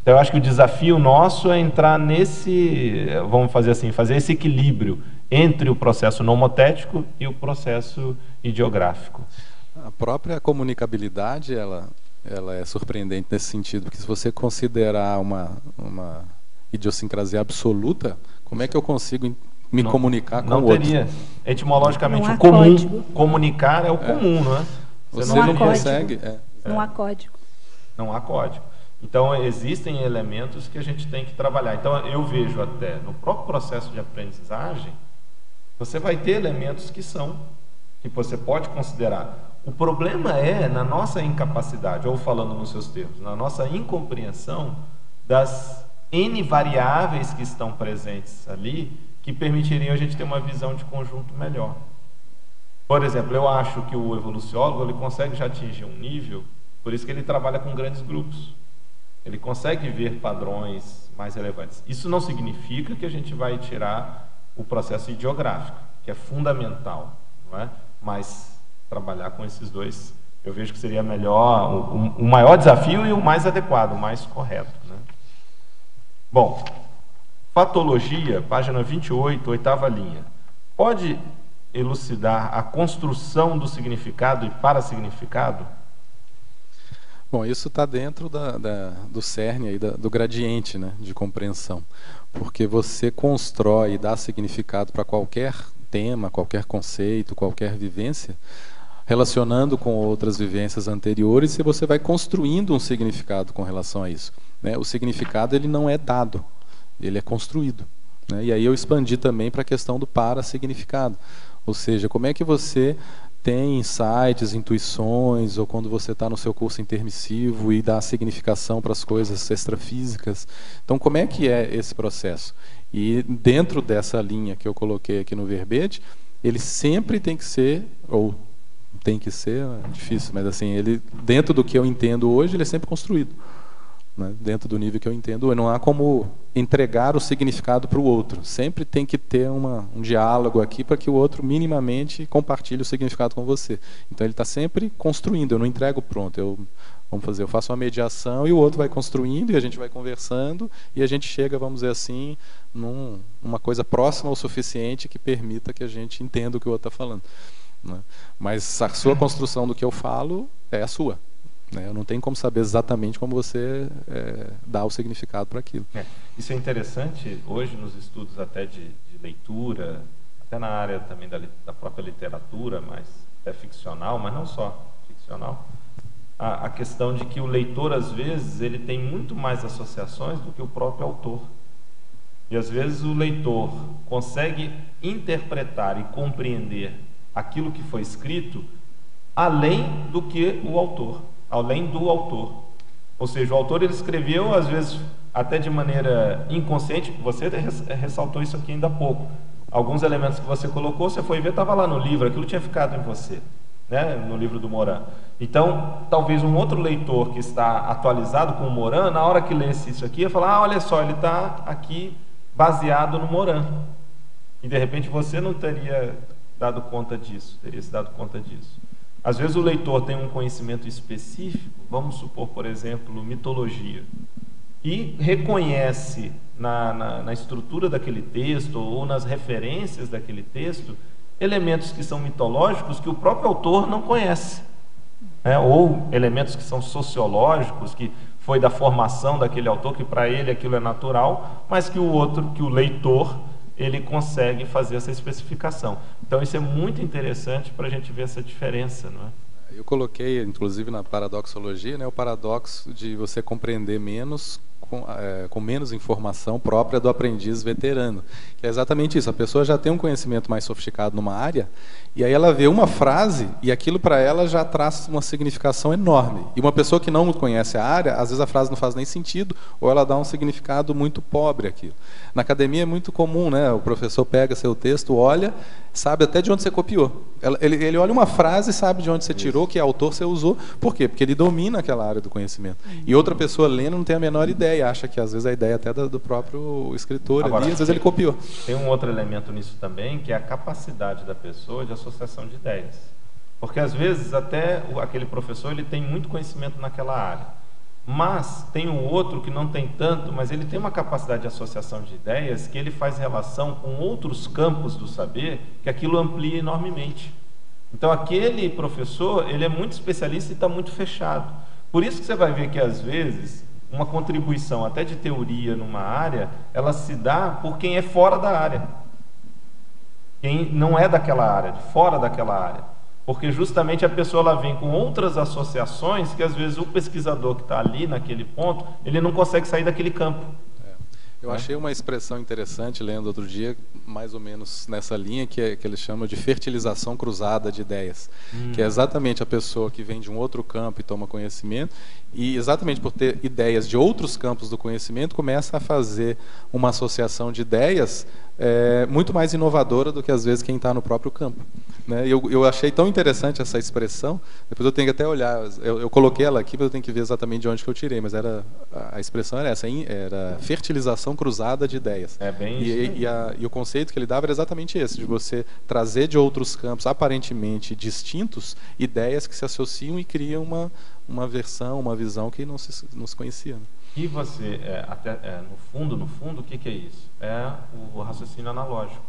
Então, eu acho que o desafio nosso é entrar nesse, vamos fazer assim, fazer esse equilíbrio entre o processo nomotético e o processo ideográfico. A própria comunicabilidade, ela é surpreendente nesse sentido, porque se você considerar uma idiosincrasia absoluta, como é que eu consigo me comunicar com o outro? Não teria. Etimologicamente, o comum, código. Comunicar é o comum, não é? Você não consegue. Não há código. Não há código. Então, existem elementos que a gente tem que trabalhar. Então, eu vejo até no próprio processo de aprendizagem, você vai ter elementos que você pode considerar. O problema é na nossa incapacidade, ou falando nos seus termos, na nossa incompreensão das N variáveis que estão presentes ali, que permitiriam a gente ter uma visão de conjunto melhor. Por exemplo, eu acho que o evoluciólogo ele consegue já atingir um nível, por isso que ele trabalha com grandes grupos. Ele consegue ver padrões mais relevantes. Isso não significa que a gente vai tirar o processo ideográfico, que é fundamental, não é? Mas trabalhar com esses dois, eu vejo que seria melhor, o maior desafio e o mais adequado, o mais correto, né? Bom, patologia, página 28, oitava linha. Pode elucidar a construção do significado e parasignificado? Bom, isso está dentro do cerne, aí, do gradiente, né, de compreensão. Porque você constrói e dá significado para qualquer tema, qualquer conceito, qualquer vivência, relacionando com outras vivências anteriores, e você vai construindo um significado com relação a isso, né? O significado ele não é dado, ele é construído. né? E aí eu expandi também para a questão do para-significado. Ou seja, como é que você tem insights, intuições, ou quando você está no seu curso intermissivo e dá significação para as coisas extrafísicas. Então, como é que é esse processo? E dentro dessa linha que eu coloquei aqui no verbete, ele sempre tem que ser, ou tem que ser, é difícil, mas assim, ele, dentro do que eu entendo hoje, ele é sempre construído, né? Dentro do nível que eu entendo, não há como entregar o significado para o outro. Sempre tem que ter um diálogo aqui para que o outro minimamente compartilhe o significado com você. Então ele está sempre construindo, eu não entrego pronto. Eu faço uma mediação e o outro vai construindo e a gente vai conversando e a gente chega, vamos dizer assim, numa coisa próxima o suficiente que permita que a gente entenda o que o outro está falando, né? Mas a sua construção do que eu falo é a sua. Eu não tenho como saber exatamente como você dá o significado para aquilo. Isso é interessante hoje nos estudos até de leitura, até na área também da própria literatura, mas até ficcional, mas não só ficcional, a questão de que o leitor, às vezes, ele tem muito mais associações do que o próprio autor. E, às vezes, o leitor consegue interpretar e compreender aquilo que foi escrito além do que o autor. Além do autor. Ou seja, o autor ele escreveu, às vezes, até de maneira inconsciente, você ressaltou isso aqui ainda há pouco. Alguns elementos que você colocou, você foi ver, estava lá no livro, aquilo tinha ficado em você, né? No livro do Morin. Então, talvez um outro leitor que está atualizado com o Morin, na hora que lesse isso aqui, ia falar, olha só, ele está aqui baseado no Morin. E, de repente, você não teria dado conta disso, teria se dado conta disso. Às vezes o leitor tem um conhecimento específico, vamos supor, por exemplo, mitologia, e reconhece na estrutura daquele texto ou nas referências daquele texto elementos que são mitológicos que o próprio autor não conhece, né? Ou elementos que são sociológicos, que foi da formação daquele autor, que para ele aquilo é natural, mas que o leitor, ele consegue fazer essa especificação. Então isso é muito interessante para a gente ver essa diferença, não é? Eu coloquei, inclusive na paradoxologia, né, o paradoxo de você compreender menos com menos informação própria do aprendiz veterano, que é exatamente isso. A pessoa já tem um conhecimento mais sofisticado numa área, e aí ela vê uma frase, e aquilo para ela já traz uma significação enorme. E uma pessoa que não conhece a área, às vezes a frase não faz nem sentido, ou ela dá um significado muito pobre àquilo. Na academia é muito comum, né? O professor pega seu texto, olha, sabe até de onde você copiou. Ele olha uma frase e sabe de onde você tirou, que autor você usou. Por quê? Porque ele domina aquela área do conhecimento. E outra pessoa lendo não tem a menor ideia, acha que às vezes a ideia até do próprio escritor. Agora, ali, às vezes ele copiou. Tem um outro elemento nisso também, que é a capacidade da pessoa de associação de ideias. Porque às vezes até aquele professor ele tem muito conhecimento naquela área, mas tem um outro que não tem tanto, mas ele tem uma capacidade de associação de ideias que ele faz relação com outros campos do saber, que aquilo amplia enormemente. Então aquele professor, ele é muito especialista e está muito fechado. Por isso que você vai ver que às vezes uma contribuição até de teoria numa área, ela se dá por quem é fora da área, quem não é daquela área, de fora daquela área, porque justamente a pessoa ela vem com outras associações que às vezes o pesquisador que está ali naquele ponto, ele não consegue sair daquele campo. Eu achei uma expressão interessante, lendo outro dia, mais ou menos nessa linha, que eles chamam de fertilização cruzada de ideias, que é exatamente a pessoa que vem de um outro campo e toma conhecimento, e exatamente por ter ideias de outros campos do conhecimento, começa a fazer uma associação de ideias muito mais inovadora do que às vezes quem está no próprio campo, né? Eu achei tão interessante essa expressão, depois eu tenho que até olhar, eu coloquei ela aqui, mas eu tenho que ver exatamente de onde que eu tirei, mas a expressão era essa, era fertilização cruzada de ideias. É bem e o conceito que ele dava era exatamente esse, de você trazer de outros campos aparentemente distintos ideias que se associam e criam uma versão, uma visão que não se conhecia, né? E você, no fundo, o que é isso? É o raciocínio analógico.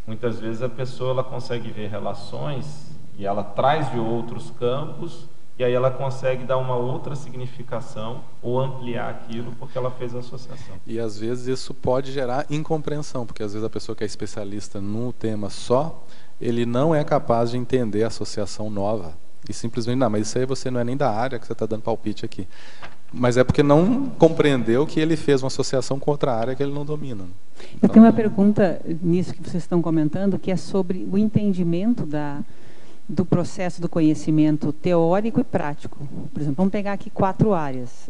Muitas vezes a pessoa ela consegue ver relações e ela traz de outros campos e aí ela consegue dar uma outra significação ou ampliar aquilo porque ela fez a associação. E às vezes isso pode gerar incompreensão, porque às vezes a pessoa que é especialista no tema só, ele não é capaz de entender a associação nova. E simplesmente, não, mas isso aí você não é nem da área que você está dando palpite aqui. Mas é porque não compreendeu que ele fez uma associação com outra área que ele não domina. Então, eu tenho uma pergunta nisso que vocês estão comentando, que é sobre o entendimento do processo do conhecimento teórico e prático. Por exemplo, vamos pegar aqui 4 áreas.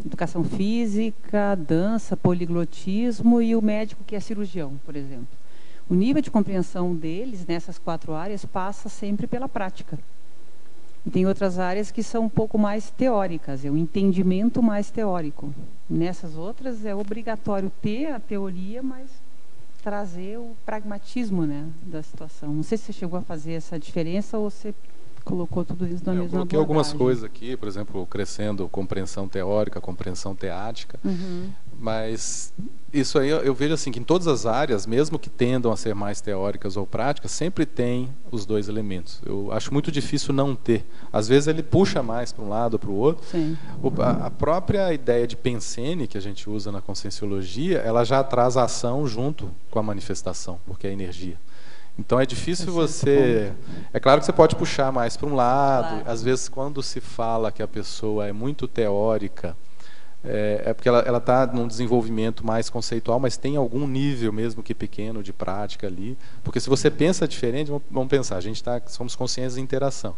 Educação física, dança, poliglotismo e o médico que é cirurgião, por exemplo. O nível de compreensão deles nessas 4 áreas passa sempre pela prática. E tem outras áreas que são um pouco mais teóricas, é um entendimento mais teórico. Nessas outras é obrigatório ter a teoria, mas trazer o pragmatismo, né, da situação. Não sei se você chegou a fazer essa diferença ou você colocou tudo isso na mesma abordagem. Eu coloquei algumas coisas aqui, por exemplo, crescendo compreensão teórica, compreensão teática, mas isso aí eu vejo assim, que em todas as áreas, mesmo que tendam a ser mais teóricas ou práticas, sempre tem os 2 elementos. Eu acho muito difícil não ter. Às vezes ele puxa mais para um lado ou para o outro. Sim. A própria ideia de pensene, que a gente usa na conscienciologia, ela já traz a ação junto com a manifestação, porque é energia. Então é difícil você... É claro que você pode puxar mais para um lado. Claro. Às vezes, quando se fala que a pessoa é muito teórica, é porque ela está num desenvolvimento mais conceitual, mas tem algum nível, mesmo que pequeno, de prática ali. Porque se você pensa diferente, vamos pensar, somos conscientes de interação.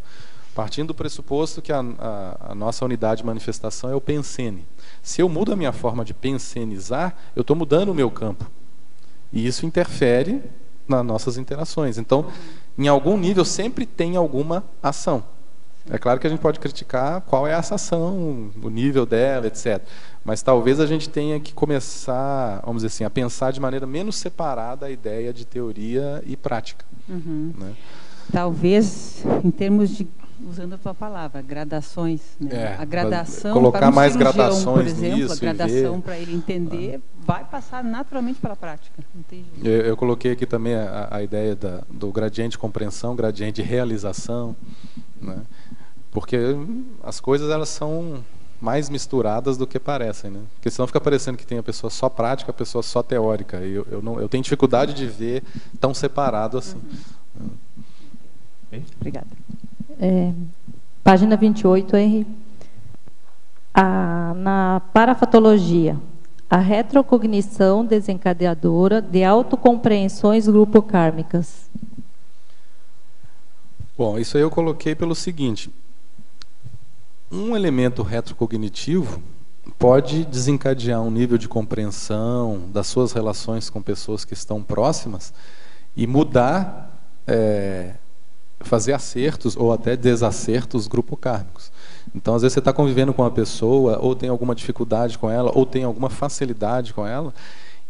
Partindo do pressuposto que a nossa unidade de manifestação é o pensene. Se eu mudo a minha forma de pensenizar, eu estou mudando o meu campo. E isso interfere nas nossas interações. Então, em algum nível, sempre tem alguma ação. É claro que a gente pode criticar qual é essa ação, o nível dela, etc. Mas talvez a gente tenha que começar, vamos dizer assim, a pensar de maneira menos separada a ideia de teoria e prática. Né? Talvez, em termos de, usando a tua palavra, gradações. Né? A gradação colocar para um mais cirurgião, gradações por exemplo, nisso, a gradação para ele entender, vai passar naturalmente pela prática. Não tem jeito. Eu coloquei aqui também a ideia do gradiente de compreensão, gradiente de realização, né? Porque as coisas elas são mais misturadas do que parecem, né? Porque senão fica parecendo que tem a pessoa só prática, a pessoa só teórica. E eu tenho dificuldade de ver tão separado assim. Obrigada. Página 28, Henri. Na parafatologia, a retrocognição desencadeadora de autocompreensões grupocármicas. Bom, isso aí eu coloquei pelo seguinte. Um elemento retrocognitivo pode desencadear um nível de compreensão das suas relações com pessoas que estão próximas e mudar, fazer acertos ou até desacertos grupocármicos. Então, às vezes você está convivendo com uma pessoa, ou tem alguma dificuldade com ela, ou tem alguma facilidade com ela,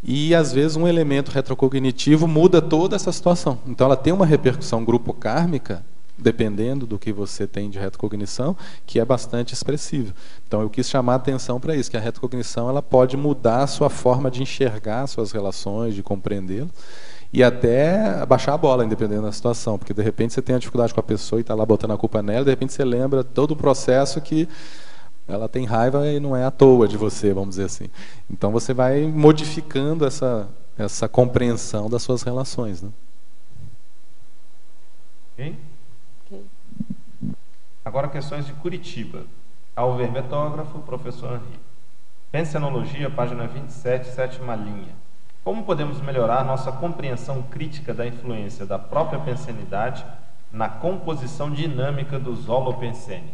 e às vezes um elemento retrocognitivo muda toda essa situação. Então, ela tem uma repercussão grupocármica, dependendo do que você tem de retrocognição, que é bastante expressiva. Então eu quis chamar a atenção para isso, que a retrocognição ela pode mudar a sua forma de enxergar suas relações, de compreendê-las, e até baixar a bola, dependendo da situação, porque de repente você tem uma dificuldade com a pessoa e está lá botando a culpa nela, de repente você lembra todo o processo que ela tem raiva e não é à toa de você, vamos dizer assim. Então você vai modificando essa compreensão das suas relações, né? Ok? Agora questões de Curitiba. Alver Metógrafo, professor Henri. Pensenologia, página 27, 7ª linha. Como podemos melhorar nossa compreensão crítica da influência da própria pensenidade na composição dinâmica dos holopensenes?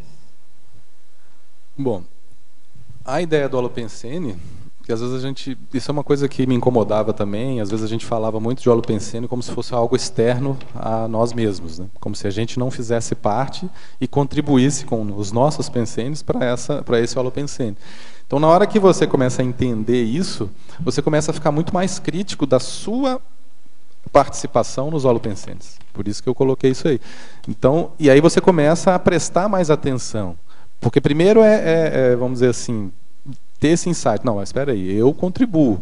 Bom, a ideia do holopensene, que às vezes isso é uma coisa que me incomodava também, às vezes a gente falava muito de holopensene como se fosse algo externo a nós mesmos, né? Como se a gente não fizesse parte e contribuísse com os nossos pensenes para esse holopensene. Então, na hora que você começa a entender isso, você começa a ficar muito mais crítico da sua participação nos holopensenes. Por isso que eu coloquei isso aí. Então, e aí você começa a prestar mais atenção. Porque primeiro vamos dizer assim, ter esse insight. Não, mas espera aí, eu contribuo.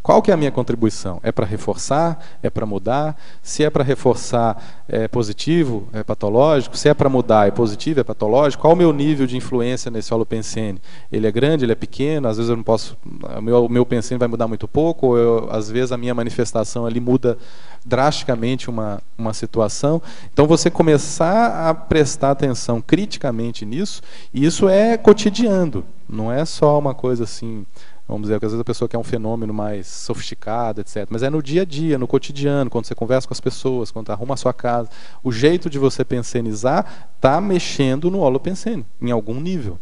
Qual que é a minha contribuição? É para reforçar? É para mudar? Se é para reforçar, é positivo? É patológico? Se é para mudar, é positivo? É patológico? Qual o meu nível de influência nesse holopensene? Ele é grande? Ele é pequeno? Às vezes eu não posso... O meu pensene vai mudar muito pouco, ou às vezes a minha manifestação ali muda drasticamente uma situação. Então você começar a prestar atenção criticamente nisso, e isso é cotidiano, não é só uma coisa assim... Vamos dizer que às vezes a pessoa quer um fenômeno mais sofisticado, etc. Mas é no dia a dia, no cotidiano, quando você conversa com as pessoas, quando arruma a sua casa. O jeito de você pensenizar está mexendo no holopensene, em algum nível.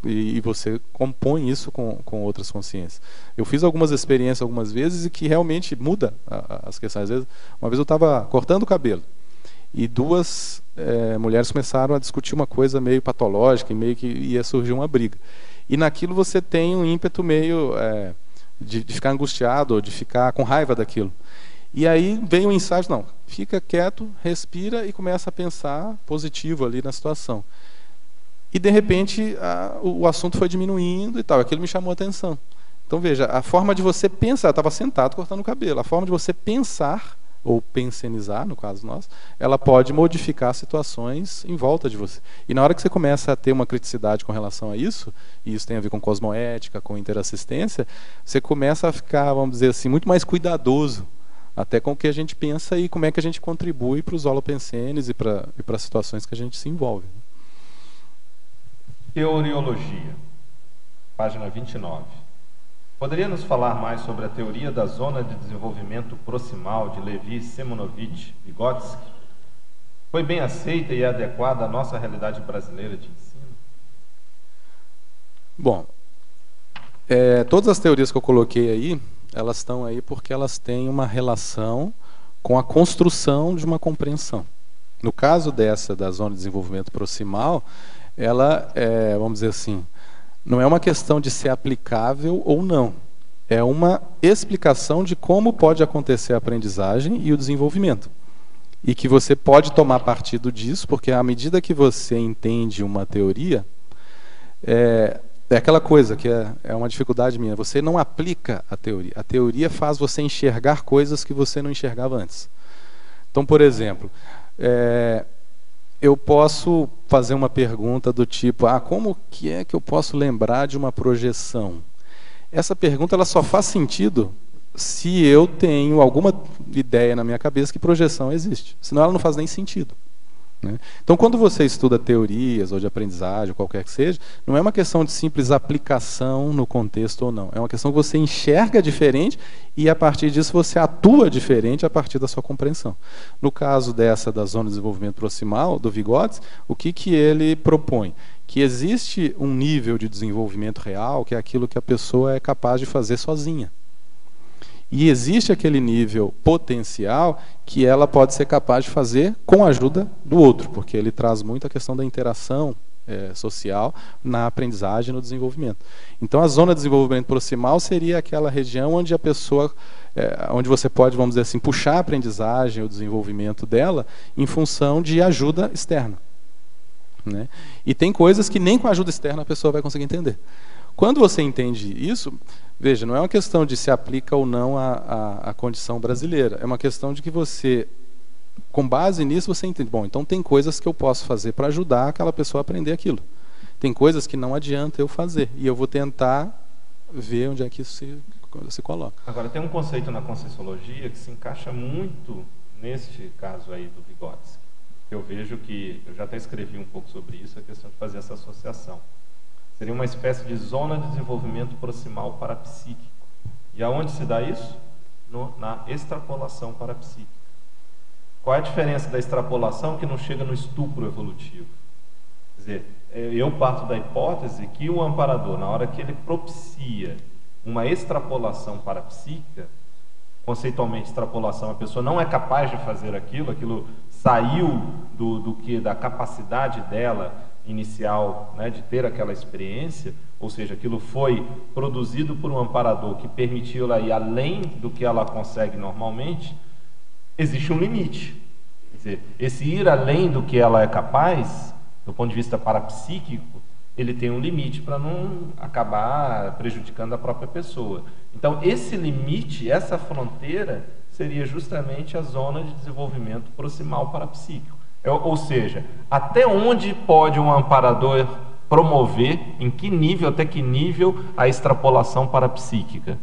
E você compõe isso com outras consciências. Eu fiz algumas experiências algumas vezes e que realmente muda as questões. Às vezes, uma vez eu estava cortando o cabelo e duas mulheres começaram a discutir uma coisa meio patológica e meio que ia surgir uma briga. E naquilo você tem um ímpeto meio de ficar angustiado, ou de ficar com raiva daquilo. E aí vem um insight, não, fica quieto, respira e começa a pensar positivo ali na situação. E de repente o assunto foi diminuindo e tal, aquilo me chamou a atenção. Então veja, a forma de você pensar, eu estava sentado cortando o cabelo, a forma de você pensar, ou pensenizar, no caso nosso, ela pode modificar situações em volta de você. E na hora que você começa a ter uma criticidade com relação a isso, e isso tem a ver com cosmoética, com interassistência, você começa a ficar, vamos dizer assim, muito mais cuidadoso, até com o que a gente pensa e como é que a gente contribui para os holopensenes e para as situações que a gente se envolve. Teoriologia, página 29. Poderia nos falar mais sobre a teoria da zona de desenvolvimento proximal de Levi Simonovich Vygotsky? Foi bem aceita e adequada à nossa realidade brasileira de ensino? Bom, todas as teorias que eu coloquei aí, elas estão aí porque elas têm uma relação com a construção de uma compreensão. No caso dessa, da zona de desenvolvimento proximal, ela, vamos dizer assim, não é uma questão de ser aplicável ou não. É uma explicação de como pode acontecer a aprendizagem e o desenvolvimento. E que você pode tomar partido disso, porque à medida que você entende uma teoria, é aquela coisa que é uma dificuldade minha. Você não aplica a teoria. A teoria faz você enxergar coisas que você não enxergava antes. Então, por exemplo, eu posso fazer uma pergunta do tipo, como que é que eu posso lembrar de uma projeção? Essa pergunta ela só faz sentido se eu tenho alguma ideia na minha cabeça que projeção existe. Senão ela não faz nem sentido. Né? Então, quando você estuda teorias ou de aprendizagem, ou qualquer que seja, não é uma questão de simples aplicação no contexto ou não. É uma questão que você enxerga diferente e, a partir disso, você atua diferente a partir da sua compreensão. No caso dessa da zona de desenvolvimento proximal, do Vygotsky, o que ele propõe? Que existe um nível de desenvolvimento real, que é aquilo que a pessoa é capaz de fazer sozinha. E existe aquele nível potencial que ela pode ser capaz de fazer com a ajuda do outro, porque ele traz muito a questão da interação social na aprendizagem e no desenvolvimento. Então a zona de desenvolvimento proximal seria aquela região onde a pessoa, onde você pode, vamos dizer assim, puxar a aprendizagem, o desenvolvimento dela em função de ajuda externa. Né? E tem coisas que nem com a ajuda externa a pessoa vai conseguir entender. Quando você entende isso, veja, não é uma questão de se aplica ou não à condição brasileira. É uma questão de que você, com base nisso, você entende. Bom, então tem coisas que eu posso fazer para ajudar aquela pessoa a aprender aquilo. Tem coisas que não adianta eu fazer. E eu vou tentar ver onde é que isso se coloca. Agora, tem um conceito na Conscienciologia que se encaixa muito neste caso aí do Vygotsky. Eu vejo que, eu já até escrevi um pouco sobre isso, a questão de fazer essa associação. Seria uma espécie de zona de desenvolvimento proximal parapsíquico. E aonde se dá isso? Na extrapolação parapsíquica. Qual é a diferença da extrapolação que não chega no estupro evolutivo? Quer dizer, eu parto da hipótese que o amparador, na hora que ele propicia uma extrapolação parapsíquica, conceitualmente extrapolação, a pessoa não é capaz de fazer aquilo saiu da capacidade dela inicial, né, de ter aquela experiência, ou seja, aquilo foi produzido por um amparador que permitiu ela ir além do que ela consegue normalmente, existe um limite. Quer dizer, esse ir além do que ela é capaz, do ponto de vista parapsíquico, ele tem um limite para não acabar prejudicando a própria pessoa. Então, esse limite, essa fronteira, seria justamente a zona de desenvolvimento proximal parapsíquico. Ou seja, até onde pode um amparador promover, em que nível, até que nível, a extrapolação parapsíquica.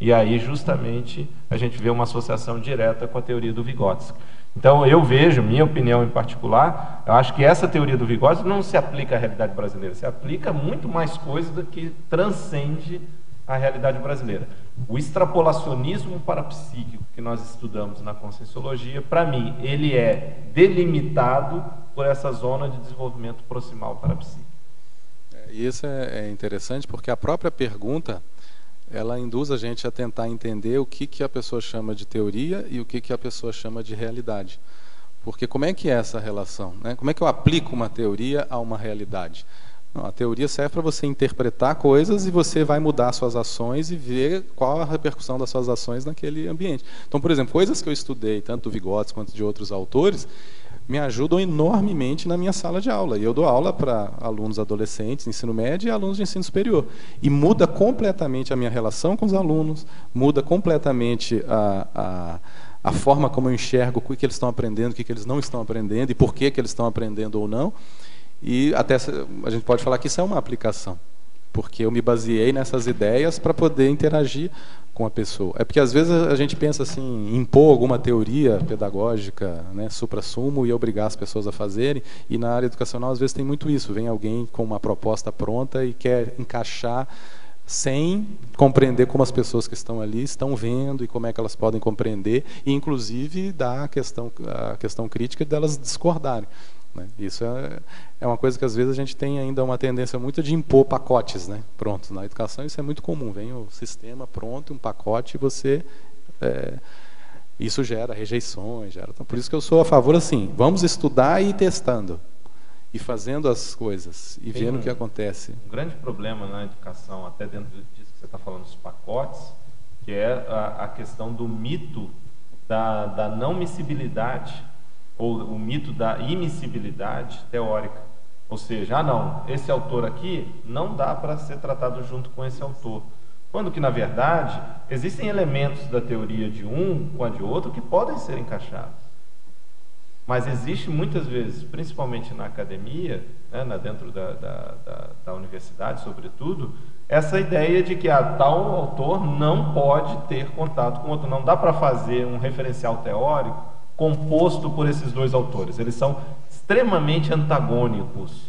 E aí, justamente, a gente vê uma associação direta com a teoria do Vygotsky. Então, eu vejo, minha opinião em particular, eu acho que essa teoria do Vygotsky não se aplica à realidade brasileira, se aplica a muito mais coisa do que transcende a realidade brasileira. O extrapolacionismo parapsíquico que nós estudamos na Conscienciologia, para mim, ele é delimitado por essa zona de desenvolvimento proximal parapsíquico. E isso é interessante porque a própria pergunta, ela induz a gente a tentar entender o que a pessoa chama de teoria e o que a pessoa chama de realidade. Porque como é que é essa relação, né? Como é que eu aplico uma teoria a uma realidade? Não, a teoria serve para você interpretar coisas e você vai mudar suas ações e ver qual a repercussão das suas ações naquele ambiente. Então, por exemplo, coisas que eu estudei, tanto do Vygotsky quanto de outros autores, me ajudam enormemente na minha sala de aula. E eu dou aula para alunos adolescentes, ensino médio e alunos de ensino superior. E muda completamente a minha relação com os alunos, muda completamente a forma como eu enxergo o que eles estão aprendendo, o que eles não estão aprendendo e por que eles estão aprendendo ou não. E até a gente pode falar que isso é uma aplicação, porque eu me baseei nessas ideias para poder interagir com a pessoa. É porque às vezes a gente pensa assim, em impor alguma teoria pedagógica, né, supra-sumo, e obrigar as pessoas a fazerem, e na área educacional às vezes tem muito isso, vem alguém com uma proposta pronta e quer encaixar sem compreender como as pessoas que estão ali estão vendo e como é que elas podem compreender, e inclusive dar a questão crítica delas discordarem. Isso é uma coisa que às vezes a gente tem ainda uma tendência muito de impor pacotes, né? Pronto, na educação isso é muito comum, vem o sistema pronto, um pacote, e você isso gera rejeições, então, por isso que eu sou a favor assim, vamos estudar e ir testando e fazendo as coisas e vendo o que acontece. Um grande problema na educação, até dentro disso que você está falando dos pacotes, que é a questão do mito da não miscibilidade, ou o mito da imiscibilidade teórica. Ou seja, não, esse autor aqui não dá para ser tratado junto com esse autor. Quando que, na verdade, existem elementos da teoria de um com a de outro que podem ser encaixados. Mas existe muitas vezes, principalmente na academia, né, dentro da universidade, sobretudo, essa ideia de que tal autor não pode ter contato com outro. Não dá para fazer um referencial teórico composto por esses dois autores. Eles são extremamente antagônicos.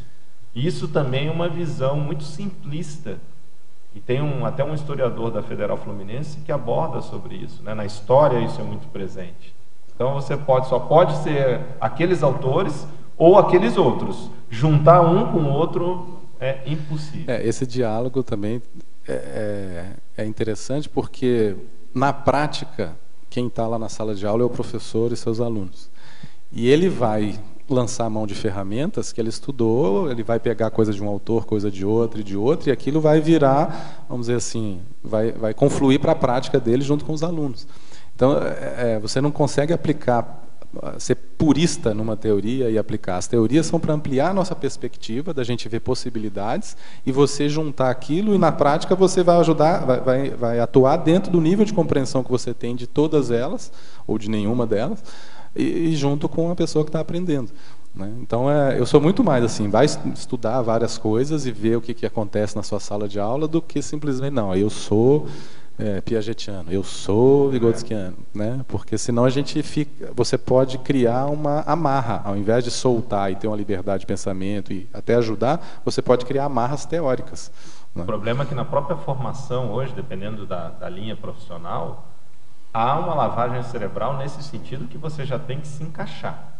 Isso também é uma visão muito simplista. E tem até um historiador da Federal Fluminense que aborda sobre isso, né? Na história isso é muito presente. Então você só pode ser aqueles autores ou aqueles outros. Juntar um com o outro é impossível. Esse diálogo também é interessante porque, na prática, quem está lá na sala de aula é o professor e seus alunos. E ele vai lançar a mão de ferramentas que ele estudou, ele vai pegar coisa de um autor, coisa de outro, e aquilo vai virar, vamos dizer assim, vai confluir para a prática dele junto com os alunos. Então, você não consegue ser purista numa teoria e aplicar. As teorias são para ampliar a nossa perspectiva, da gente ver possibilidades, e você juntar aquilo, e na prática você vai ajudar, vai atuar dentro do nível de compreensão que você tem de todas elas, ou de nenhuma delas, e junto com a pessoa que está aprendendo, né? Então, eu sou muito mais assim, vai estudar várias coisas e ver o que acontece na sua sala de aula, do que simplesmente, não, eu sou piagetiano, eu sou vygotskiano, né? Porque senão você pode criar uma amarra, ao invés de soltar e ter uma liberdade de pensamento e até ajudar, você pode criar amarras teóricas, né? O problema é que na própria formação hoje, dependendo da linha profissional, há uma lavagem cerebral nesse sentido que você já tem que se encaixar.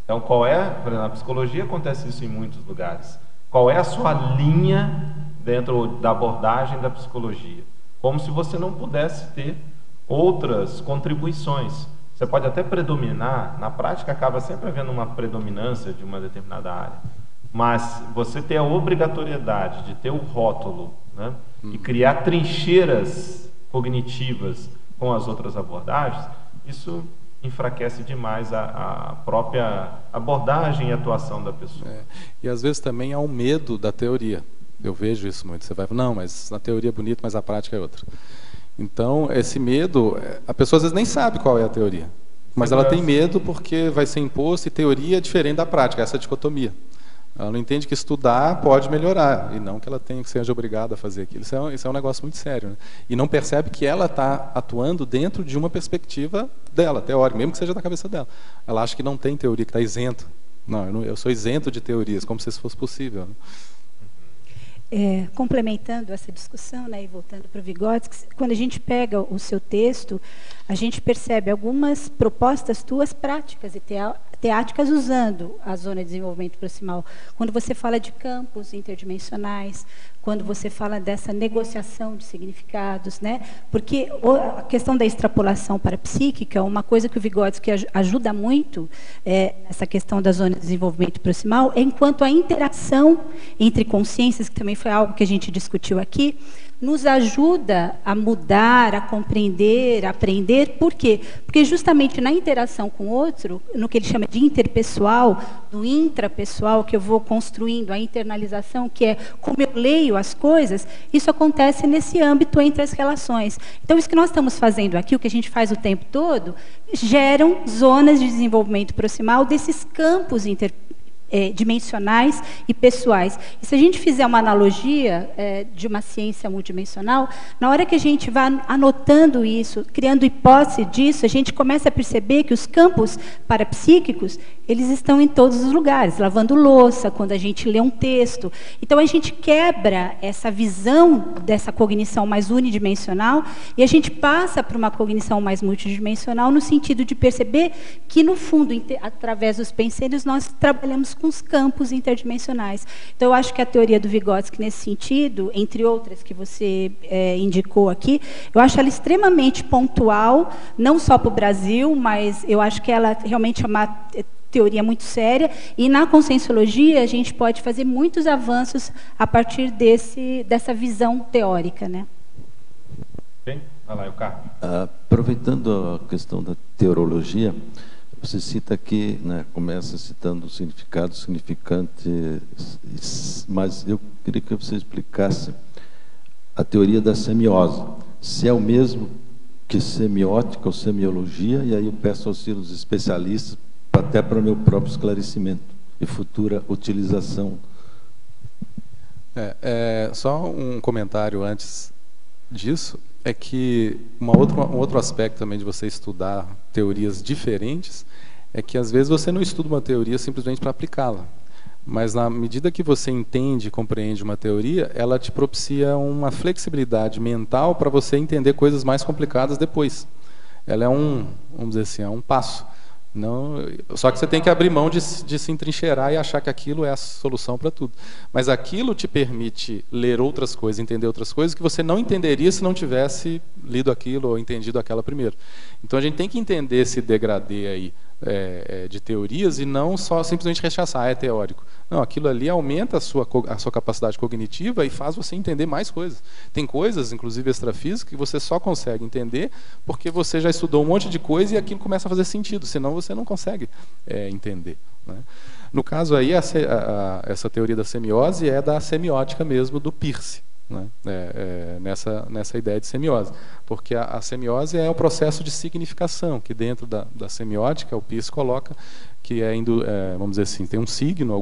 Então, por exemplo, na psicologia acontece isso em muitos lugares. Qual é a sua linha dentro da abordagem da psicologia? Como se você não pudesse ter outras contribuições. Você pode até predominar, na prática acaba sempre havendo uma predominância de uma determinada área, mas você ter a obrigatoriedade de ter o rótulo, né, e criar trincheiras cognitivas com as outras abordagens, isso enfraquece demais a própria abordagem e atuação da pessoa. E às vezes também há um medo da teoria. Eu vejo isso muito. Você vai falar, não, mas na teoria é bonito, mas a prática é outra. Então, esse medo, a pessoa às vezes nem sabe qual é a teoria, mas ela tem medo porque vai ser imposto e teoria é diferente da prática, essa dicotomia. Ela não entende que estudar pode melhorar, e não que ela tenha que seja obrigada a fazer aquilo. Isso é um negócio muito sério, né? E não percebe que ela está atuando dentro de uma perspectiva dela, teórica, mesmo que seja da cabeça dela. Ela acha que não tem teoria, que está isento. Não, eu sou isento de teorias, como se isso fosse possível, né? Complementando essa discussão, né, e voltando para o Vygotsky, quando a gente pega o seu texto, a gente percebe algumas propostas tuas práticas e teáticas usando a zona de desenvolvimento proximal. Quando você fala de campos interdimensionais, quando você fala dessa negociação de significados, né? Porque a questão da extrapolação parapsíquica, uma coisa que o Vygotsky ajuda muito, essa questão da zona de desenvolvimento proximal, enquanto a interação entre consciências, que também foi algo que a gente discutiu aqui, nos ajuda a mudar, a compreender, a aprender. Por quê? Porque justamente na interação com o outro, no que ele chama de interpessoal, do intrapessoal, que eu vou construindo, a internalização, que é como eu leio as coisas, isso acontece nesse âmbito entre as relações. Então, isso que nós estamos fazendo aqui, o que a gente faz o tempo todo, geram zonas de desenvolvimento proximal desses campos dimensionais e pessoais. E se a gente fizer uma analogia de uma ciência multidimensional, na hora que a gente vai anotando isso, criando hipótese disso, a gente começa a perceber que os campos parapsíquicos, eles estão em todos os lugares, lavando louça, quando a gente lê um texto. Então, a gente quebra essa visão dessa cognição mais unidimensional e a gente passa para uma cognição mais multidimensional no sentido de perceber que, no fundo, através dos penseiros, nós trabalhamos com os campos interdimensionais. Então, eu acho que a teoria do Vygotsky, nesse sentido, entre outras que você indicou aqui, eu acho ela extremamente pontual, não só para o Brasil, mas eu acho que ela realmente é uma teoria muito séria, e na conscienciologia a gente pode fazer muitos avanços a partir dessa visão teórica, né? Bem, vai lá, Eucarpio. Aproveitando a questão da teorologia, você cita aqui, né, começa citando o significado, significante, mas eu queria que você explicasse a teoria da semiose. Se é o mesmo que semiótica ou semiologia, e aí eu peço auxílio dos especialistas, até para o meu próprio esclarecimento e futura utilização. Só um comentário antes disso, é que um outro aspecto também de você estudar teorias diferentes é que às vezes você não estuda uma teoria simplesmente para aplicá-la, mas na medida que você entende e compreende uma teoria, ela te propicia uma flexibilidade mental para você entender coisas mais complicadas depois. Ela é vamos dizer assim, é um passo. Não, só que você tem que abrir mão de se entrincheirar e achar que aquilo é a solução para tudo. Mas aquilo te permite ler outras coisas, entender outras coisas que você não entenderia se não tivesse lido aquilo ou entendido aquela primeiro. Então a gente tem que entender esse degradê aí de teorias e não só simplesmente rechaçar, é teórico. Não, aquilo ali aumenta a sua capacidade cognitiva e faz você entender mais coisas. Tem coisas, inclusive extrafísicas, que você só consegue entender porque você já estudou um monte de coisa e aquilo começa a fazer sentido, senão você não consegue entender, né? No caso aí, essa teoria da semiose é da semiótica mesmo, do Peirce, né? Nessa ideia de semiose, porque a semiose é o processo de significação, que dentro da semiótica o Peirce coloca que vamos dizer assim, tem um signo,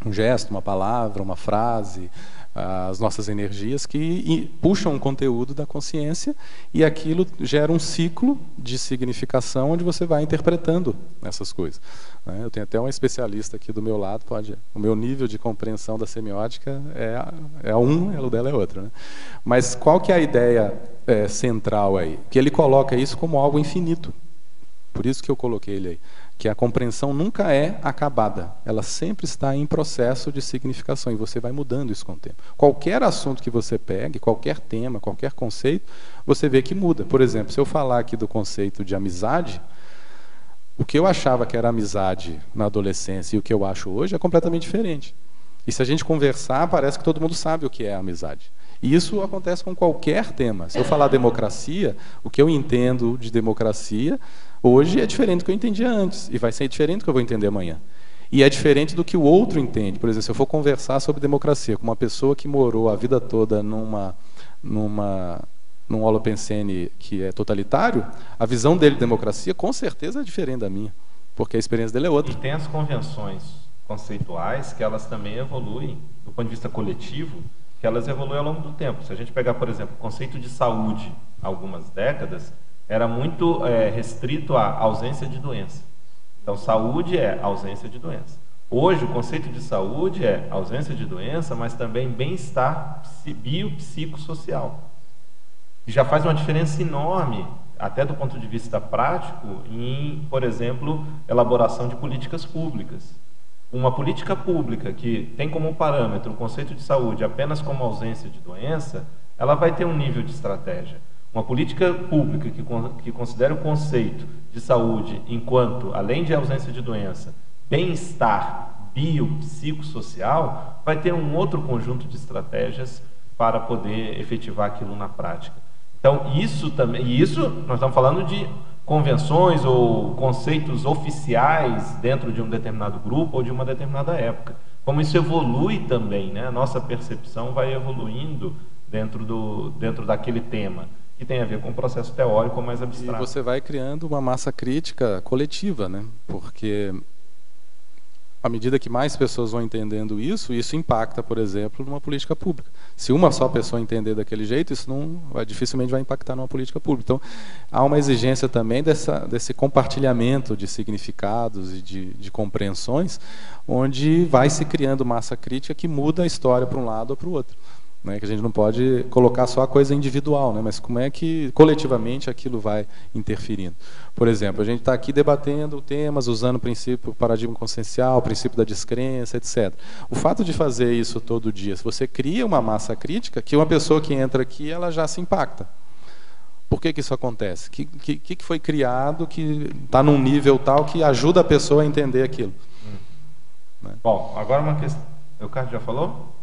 um gesto, uma palavra, uma frase, as nossas energias que puxam um conteúdo da consciência e aquilo gera um ciclo de significação onde você vai interpretando essas coisas, né? Eu tenho até um especialista aqui do meu lado, o meu nível de compreensão da semiótica o dela é outro, né? Mas qual que é a ideia central aí? Que ele coloca isso como algo infinito. Por isso que eu coloquei ele aí, que a compreensão nunca é acabada, ela sempre está em processo de significação, e você vai mudando isso com o tempo. Qualquer assunto que você pegue, qualquer tema, qualquer conceito, você vê que muda. Por exemplo, se eu falar aqui do conceito de amizade, o que eu achava que era amizade na adolescência e o que eu acho hoje é completamente diferente. E se a gente conversar, parece que todo mundo sabe o que é amizade. E isso acontece com qualquer tema. Se eu falar democracia, o que eu entendo de democracia hoje é diferente do que eu entendia antes, e vai ser diferente do que eu vou entender amanhã. E é diferente do que o outro entende. Por exemplo, se eu for conversar sobre democracia com uma pessoa que morou a vida toda num holopensene que é totalitário, a visão dele de democracia com certeza é diferente da minha, porque a experiência dele é outra. E tem as convenções conceituais que elas também evoluem, do ponto de vista coletivo, que elas evoluem ao longo do tempo. Se a gente pegar, por exemplo, o conceito de saúde, há algumas décadas, era muito restrito à ausência de doença. Então, saúde é ausência de doença. Hoje, o conceito de saúde é ausência de doença, mas também bem-estar biopsicossocial. E já faz uma diferença enorme, até do ponto de vista prático, em, por exemplo, elaboração de políticas públicas. Uma política pública que tem como parâmetro o conceito de saúde apenas como ausência de doença, ela vai ter um nível de estratégia. Uma política pública que considere o conceito de saúde enquanto, além de ausência de doença, bem-estar biopsicossocial, vai ter um outro conjunto de estratégias para poder efetivar aquilo na prática. Então, isso também, e isso nós estamos falando de convenções ou conceitos oficiais dentro de um determinado grupo ou de uma determinada época. Como isso evolui também, né? A nossa percepção vai evoluindo dentro daquele tema, que tem a ver com o processo teórico mais abstrato. E você vai criando uma massa crítica coletiva, né? Porque à medida que mais pessoas vão entendendo isso impacta, por exemplo, numa política pública. Se uma só pessoa entender daquele jeito, isso dificilmente vai impactar numa política pública. Então, há uma exigência também desse compartilhamento de significados e de compreensões, onde vai se criando massa crítica que muda a história para um lado ou para o outro. Né, que a gente não pode colocar só a coisa individual, né, mas como é que coletivamente aquilo vai interferindo. Por exemplo, a gente está aqui debatendo temas usando o paradigma consciencial, o princípio da descrença, etc. O fato de fazer isso todo dia, se você cria uma massa crítica, que uma pessoa que entra aqui, ela já se impacta. Por que isso acontece? O que foi criado que está num nível tal que ajuda a pessoa a entender aquilo? Né? Bom, agora uma questão. O Ricardo já falou?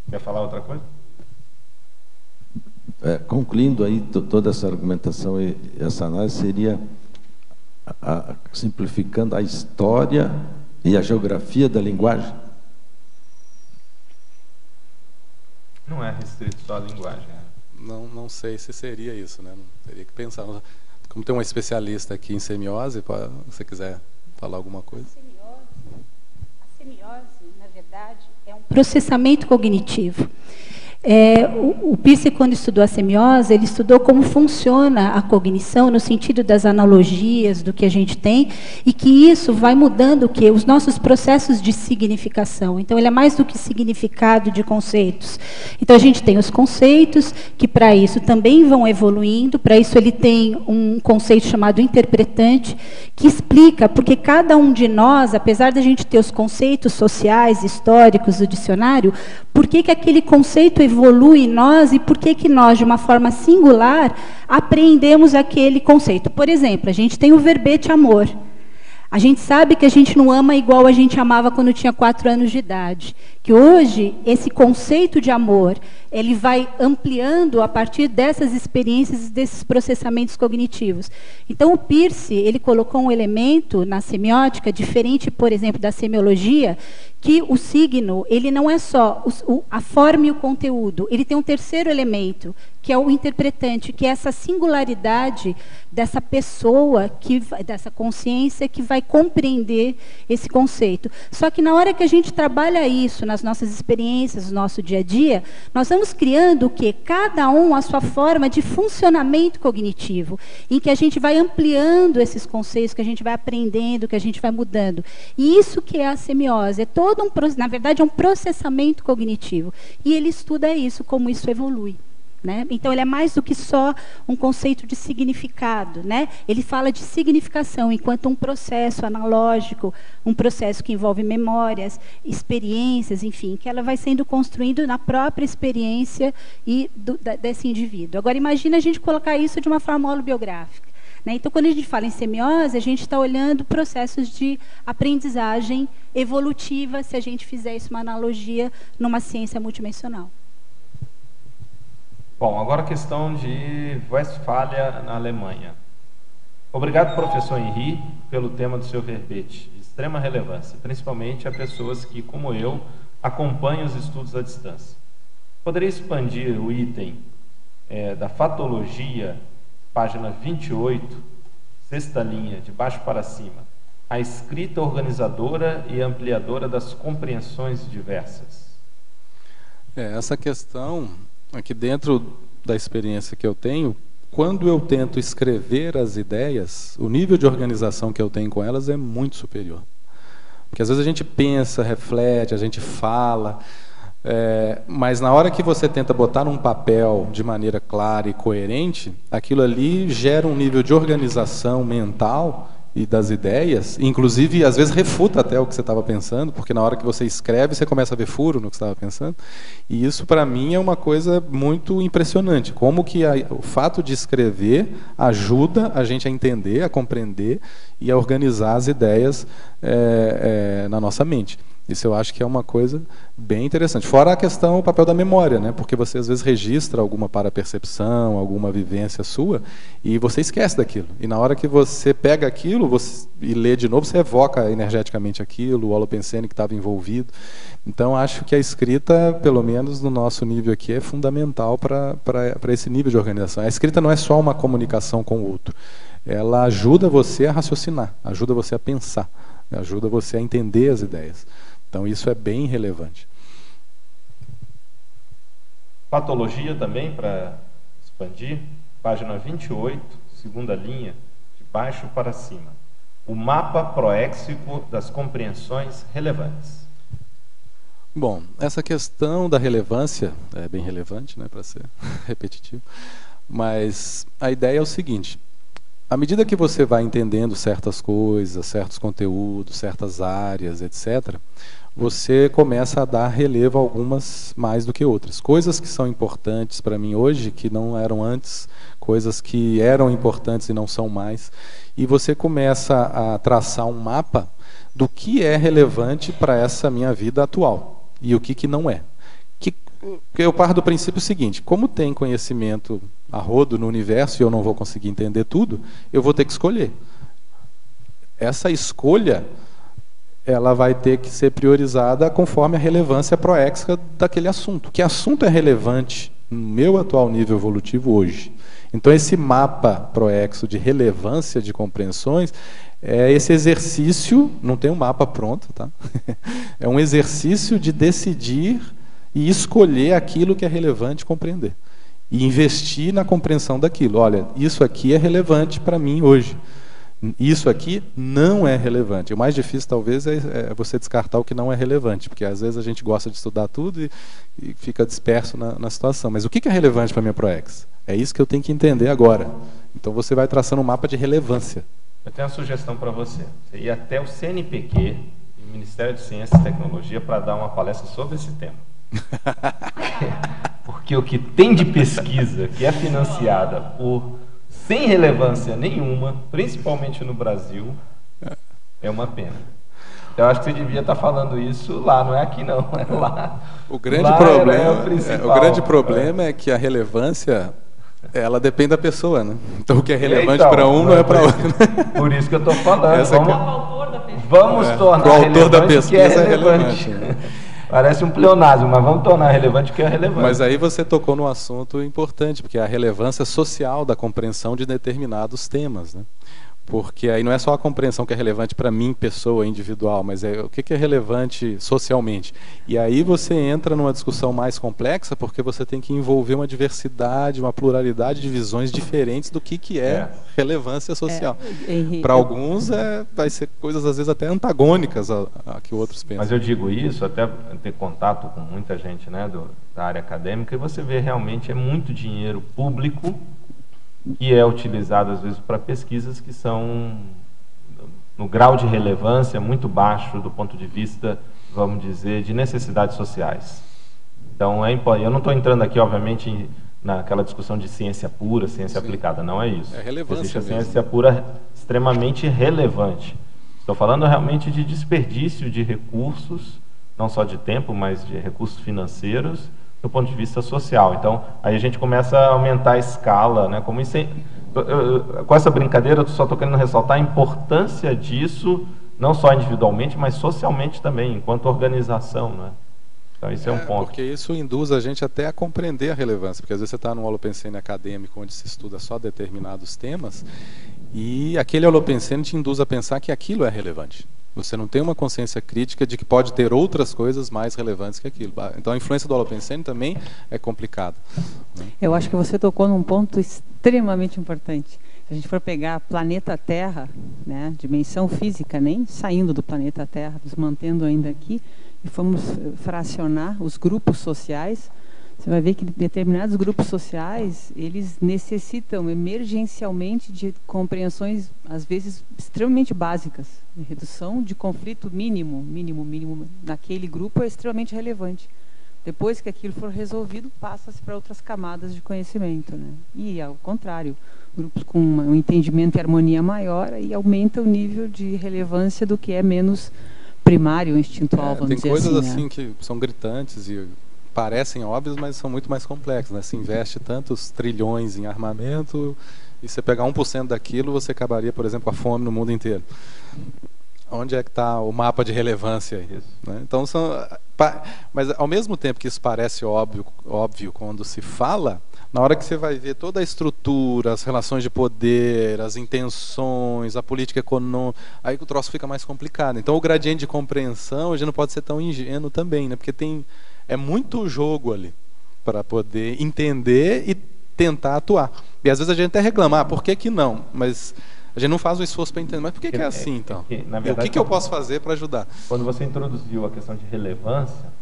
Quer falar outra coisa? Concluindo aí toda essa argumentação e essa análise, seria simplificando a história e a geografia da linguagem? Não é restrito só à linguagem. Não sei se seria isso, né? Teria que pensar. Como tem um especialista aqui em semiose, se você quiser falar alguma coisa. A semiose, na verdade, é um processamento cognitivo. O Peirce, quando estudou a semiose, ele estudou como funciona a cognição no sentido das analogias do que a gente tem e que isso vai mudando os nossos processos de significação. Então, ele é mais do que significado de conceitos. Então, a gente tem os conceitos que, para isso, também vão evoluindo. Para isso, ele tem um conceito chamado interpretante, que explica porque cada um de nós, apesar da gente ter os conceitos sociais, históricos do dicionário, por que aquele conceito evolui em nós e por que nós, de uma forma singular, apreendemos aquele conceito. Por exemplo, a gente tem o verbete amor. A gente sabe que a gente não ama igual a gente amava quando tinha 4 anos de idade. Que hoje, esse conceito de amor, ele vai ampliando a partir dessas experiências, desses processamentos cognitivos. Então, o Peirce, ele colocou um elemento na semiótica, diferente, por exemplo, da semiologia, que o signo, ele não é só a forma e o conteúdo, ele tem um terceiro elemento, que é o interpretante, que é essa singularidade dessa pessoa, dessa consciência que vai compreender esse conceito. Só que na hora que a gente trabalha isso nas nossas experiências, no nosso dia a dia, nós vamos criando o quê? Cada um a sua forma de funcionamento cognitivo, em que a gente vai ampliando esses conceitos, que a gente vai aprendendo, que a gente vai mudando. E isso que é a semiose, é na verdade, é um processamento cognitivo. E ele estuda isso, como isso evolui. Né? Então, ele é mais do que só um conceito de significado. Né? Ele fala de significação enquanto um processo analógico, um processo que envolve memórias, experiências, enfim, que ela vai sendo construído na própria experiência desse indivíduo. Agora, imagina a gente colocar isso de uma forma holobiográfica. Né? Então, quando a gente fala em semiose, a gente está olhando processos de aprendizagem evolutiva, se a gente fizer isso uma analogia numa ciência multidimensional. Bom, agora a questão de Westfália, na Alemanha. Obrigado, professor Henri, pelo tema do seu verbete, de extrema relevância, principalmente a pessoas que, como eu, acompanham os estudos à distância. Poderia expandir o item da fatologia, página 28, sexta linha, de baixo para cima, a escrita organizadora e ampliadora das compreensões diversas? Essa questão, aqui dentro da experiência que eu tenho, quando eu tento escrever as ideias, o nível de organização que eu tenho com elas é muito superior. Porque às vezes a gente pensa, reflete, a gente fala, mas na hora que você tenta botar num papel de maneira clara e coerente, aquilo ali gera um nível de organização mental e das ideias, inclusive às vezes refuta até o que você estava pensando, porque na hora que você escreve você começa a ver furo no que você estava pensando, e isso para mim é uma coisa muito impressionante, como que o fato de escrever ajuda a gente a entender, a compreender e a organizar as ideias na nossa mente. Isso eu acho que é uma coisa bem interessante. Fora a questão, o papel da memória, né? Porque você às vezes registra alguma parapercepção, alguma vivência sua, e você esquece daquilo. E na hora que você pega aquilo e lê de novo, você evoca energeticamente aquilo, o holopensene que estava envolvido. Então acho que a escrita, pelo menos no nosso nível aqui, é fundamental para esse nível de organização. A escrita não é só uma comunicação com o outro. Ela ajuda você a raciocinar, ajuda você a pensar, ajuda você a entender as ideias. Então isso é bem relevante. Patologia também, para expandir, página 28, segunda linha, de baixo para cima. O mapa proéxico das compreensões relevantes. Bom, essa questão da relevância é bem relevante, né, para ser repetitivo, mas a ideia é o seguinte: à medida que você vai entendendo certas coisas, certos conteúdos, certas áreas, etc., você começa a dar relevo a algumas mais do que outras. Coisas que são importantes para mim hoje, que não eram antes, coisas que eram importantes e não são mais. E você começa a traçar um mapa do que é relevante para essa minha vida atual e o que não é. Eu paro do princípio seguinte: como tem conhecimento a rodo no universo e eu não vou conseguir entender tudo, eu vou ter que escolher. Essa escolha, ela vai ter que ser priorizada conforme a relevância proéxica daquele assunto. Que assunto é relevante no meu atual nível evolutivo hoje? Então esse mapa proéxo de relevância de compreensões é esse exercício, não tem um mapa pronto, tá? É um exercício de decidir e escolher aquilo que é relevante compreender. E investir na compreensão daquilo. Olha, isso aqui é relevante para mim hoje. Isso aqui não é relevante. O mais difícil, talvez, é você descartar o que não é relevante, porque às vezes a gente gosta de estudar tudo e fica disperso na situação. Mas o que é relevante para a minha ProEx? É isso que eu tenho que entender agora. Então você vai traçando um mapa de relevância. Eu tenho uma sugestão para você. Você ir até o CNPq, o Ministério de Ciência e Tecnologia, para dar uma palestra sobre esse tema. Porque o que tem de pesquisa que é financiada sem relevância nenhuma, principalmente no Brasil, é uma pena. Então, eu acho que você devia estar falando isso lá, não é aqui não, é lá. O grande problema é que a relevância, ela depende da pessoa, né? Então o que é relevante para um não é para outro. Por isso que eu estou falando. Vamos tornar o autor da pesquisa é relevante. Parece um pleonasmo, mas vamos tornar relevante o que é relevante. Mas aí você tocou num assunto importante, porque é a relevância social da compreensão de determinados temas, né? Porque aí não é só a compreensão que é relevante para mim, pessoa individual, mas é o que é relevante socialmente. E aí você entra numa discussão mais complexa, porque você tem que envolver uma diversidade, uma pluralidade de visões diferentes do que é relevância social. Para alguns vai ser coisas às vezes até antagônicas a que outros pensam. Mas eu digo isso até ter contato com muita gente, né, da área acadêmica, e você vê realmente é muito dinheiro público que é utilizado às vezes para pesquisas que são no grau de relevância muito baixo do ponto de vista, vamos dizer, de necessidades sociais. Então eu não estou entrando aqui, obviamente, naquela discussão de ciência pura, ciência aplicada, não é isso. É relevância. Existe a ciência pura extremamente relevante. Estou falando realmente de desperdício de recursos, não só de tempo, mas de recursos financeiros, do ponto de vista social. Então, aí a gente começa a aumentar a escala, né? Como isso com essa brincadeira, eu só estou querendo ressaltar a importância disso, não só individualmente, mas socialmente também, enquanto organização, né? Então, isso é um ponto. Porque isso induz a gente até a compreender a relevância, porque às vezes você está num holopensene acadêmico onde se estuda só determinados temas, e aquele holopensene te induz a pensar que aquilo é relevante. Você não tem uma consciência crítica de que pode ter outras coisas mais relevantes que aquilo. Então a influência do holopensene também é complicada. Eu acho que você tocou num ponto extremamente importante. Se a gente for pegar planeta Terra, né, dimensão física, nem saindo do planeta Terra, nos mantendo ainda aqui, e formos fracionar os grupos sociais, você vai ver que determinados grupos sociais, eles necessitam emergencialmente de compreensões, às vezes, extremamente básicas. A redução de conflito mínimo naquele grupo é extremamente relevante. Depois que aquilo for resolvido, passa-se para outras camadas de conhecimento, né? E, ao contrário, grupos com um entendimento e harmonia maior, aí aumenta o nível de relevância do que é menos primário, instintual, vamos dizer assim. Tem coisas assim que são gritantes e parecem óbvias, mas são muito mais complexas, né? Se investe tantos trilhões em armamento e você pegar 1% daquilo, você acabaria, por exemplo, com a fome no mundo inteiro. Onde é que está o mapa de relevância aí? Né? Então, mas ao mesmo tempo que isso parece óbvio quando se fala, na hora que você vai ver toda a estrutura, as relações de poder, as intenções, a política econômica, aí o troço fica mais complicado. Então o gradiente de compreensão já não pode ser tão ingênuo também, né? Porque é muito jogo ali para poder entender e tentar atuar. E às vezes a gente até reclama, por que não? Mas a gente não faz um esforço para entender. Mas por que é assim, então? Na verdade, e o que eu posso fazer para ajudar? Quando você introduziu a questão de relevância,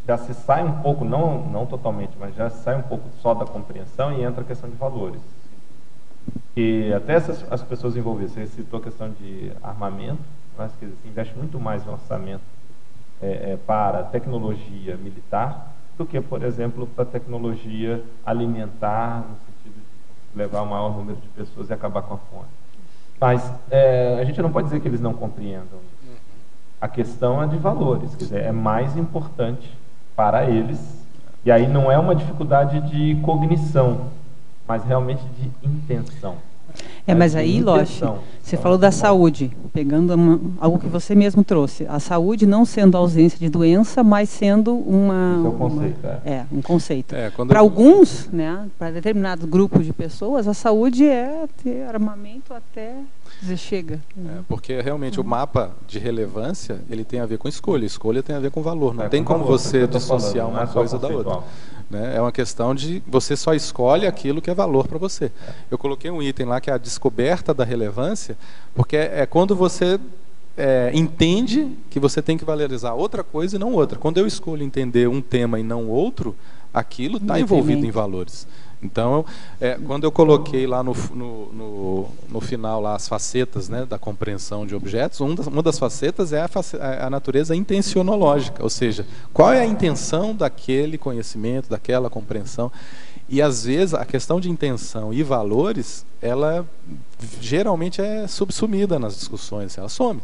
já se sai um pouco, não totalmente, mas já se sai um pouco só da compreensão e entra a questão de valores. E até as pessoas envolvidas, você citou a questão de armamento, mas que se investe muito mais no orçamento para tecnologia militar do que, por exemplo, para tecnologia alimentar, no sentido de levar o maior número de pessoas e acabar com a fome. Mas a gente não pode dizer que eles não compreendam. A questão é de valores, quer dizer, é mais importante para eles, e aí não é uma dificuldade de cognição, mas realmente de intenção. Mas aí, Loche, você falou da saúde, pegando algo que você mesmo trouxe. A saúde não sendo a ausência de doença, mas sendo um conceito. Para alguns, né, para determinados grupos de pessoas, a saúde é ter armamento até dizer chega. Porque realmente o mapa de relevância, ele tem a ver com escolha. Escolha tem a ver com valor. Não tem como você dissociar uma coisa da outra. Né? É uma questão de você só escolhe aquilo que é valor para você. Eu coloquei um item lá que é a descoberta da relevância, porque é quando você entende que você tem que valorizar outra coisa e não outra. Quando eu escolho entender um tema e não outro, aquilo está envolvido em valores. Então, quando eu coloquei lá no final lá as facetas, né, da compreensão de objetos, uma das facetas é a natureza intencionológica, ou seja, qual é a intenção daquele conhecimento, daquela compreensão. E às vezes a questão de intenção e valores, ela geralmente é subsumida nas discussões, ela some.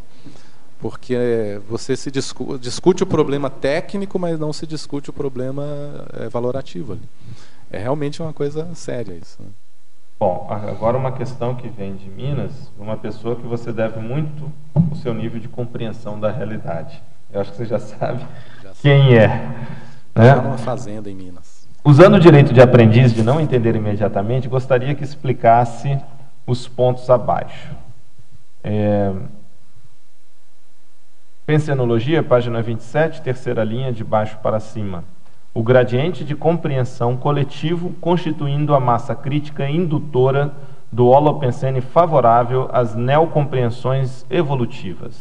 Porque você se discute o problema técnico, mas não se discute o problema valorativo ali. É realmente uma coisa séria isso. Né? Bom, agora uma questão que vem de Minas, uma pessoa que você deve muito o seu nível de compreensão da realidade. Eu acho que você já sabe quem é. Né? Está numa fazenda em Minas. Usando o direito de aprendiz de não entender imediatamente, gostaria que explicasse os pontos abaixo. Pensenologia, página 27, terceira linha, de baixo para cima. O gradiente de compreensão coletivo constituindo a massa crítica indutora do holopensene favorável às neocompreensões evolutivas.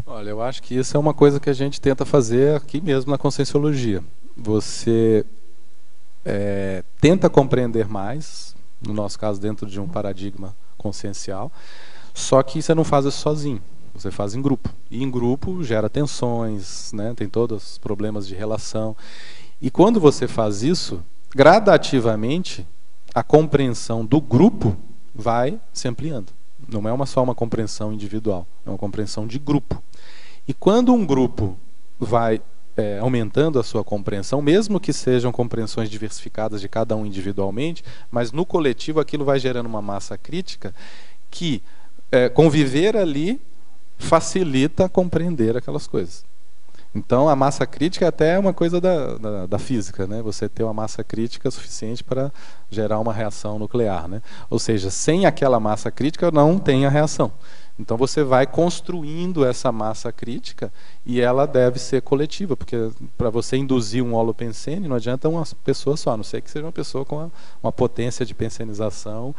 Olha, eu acho que isso é uma coisa que a gente tenta fazer aqui mesmo na Conscienciologia. Você tenta compreender mais, no nosso caso dentro de um paradigma consciencial, só que você não faz isso sozinho. Você faz em grupo. E em grupo gera tensões, né? Tem todos os problemas de relação. E quando você faz isso, gradativamente, a compreensão do grupo vai se ampliando. Não é só uma compreensão individual, é uma compreensão de grupo. E quando um grupo vai aumentando a sua compreensão, mesmo que sejam compreensões diversificadas de cada um individualmente, mas no coletivo aquilo vai gerando uma massa crítica que conviver ali facilita compreender aquelas coisas. Então, a massa crítica é até uma coisa da física, né? Você ter uma massa crítica suficiente para gerar uma reação nuclear, né? Ou seja, sem aquela massa crítica não tem a reação. Então, você vai construindo essa massa crítica e ela deve ser coletiva, porque para você induzir um holopensene não adianta uma pessoa só, a não ser que seja uma pessoa com uma potência de pensenização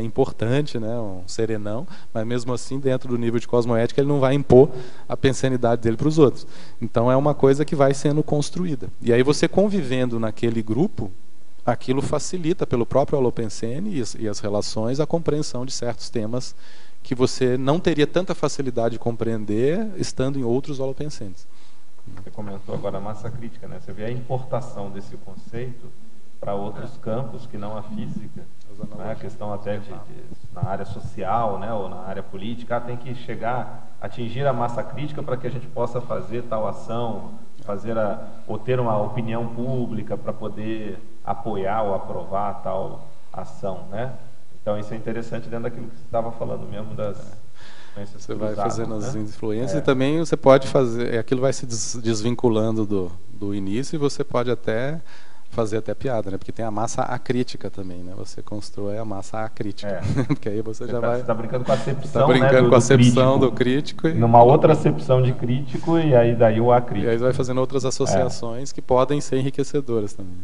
importante, né? Um serenão, mas mesmo assim, dentro do nível de cosmoética, ele não vai impor a pensenidade dele para os outros. Então, é uma coisa que vai sendo construída. E aí, você convivendo naquele grupo, aquilo facilita, pelo próprio holopensene e as relações, a compreensão de certos temas que você não teria tanta facilidade de compreender estando em outros holopensenes. Você comentou agora a massa crítica, né? Você vê a importação desse conceito para outros campos que não a física, né? A questão até na área social, né? Ou na área política, tem que atingir a massa crítica para que a gente possa fazer tal ação, ou ter uma opinião pública para poder apoiar ou aprovar tal ação, né? Então, isso é interessante dentro daquilo que você estava falando mesmo das influências. Você vai fazendo as influências e também você pode fazer, aquilo vai se desvinculando do início e você pode até fazer até piada, né? Porque tem a massa acrítica também, né? Você constrói a massa acrítica. Porque aí você já vai... Você está brincando com a acepção, está brincando com a acepção do crítico. Numa outra acepção de crítico e aí daí o acrítico. E aí você vai fazendo outras associações que podem ser enriquecedoras também.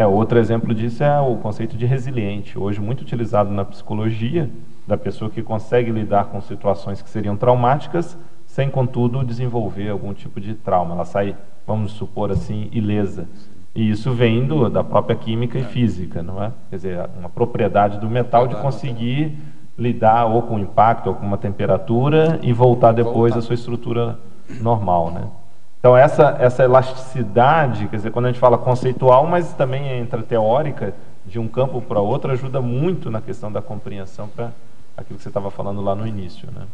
Outro exemplo disso é o conceito de resiliente, hoje muito utilizado na psicologia, da pessoa que consegue lidar com situações que seriam traumáticas, sem, contudo, desenvolver algum tipo de trauma. Ela sai, vamos supor assim, ilesa. E isso vem da própria química e física, não é? Quer dizer, uma propriedade do metal de conseguir lidar ou com impacto ou com uma temperatura e voltar depois à sua estrutura normal, né? Então, essa elasticidade, quer dizer, quando a gente fala conceitual, mas também entra teórica, de um campo para outro, ajuda muito na questão da compreensão para aquilo que você estava falando lá no início, né?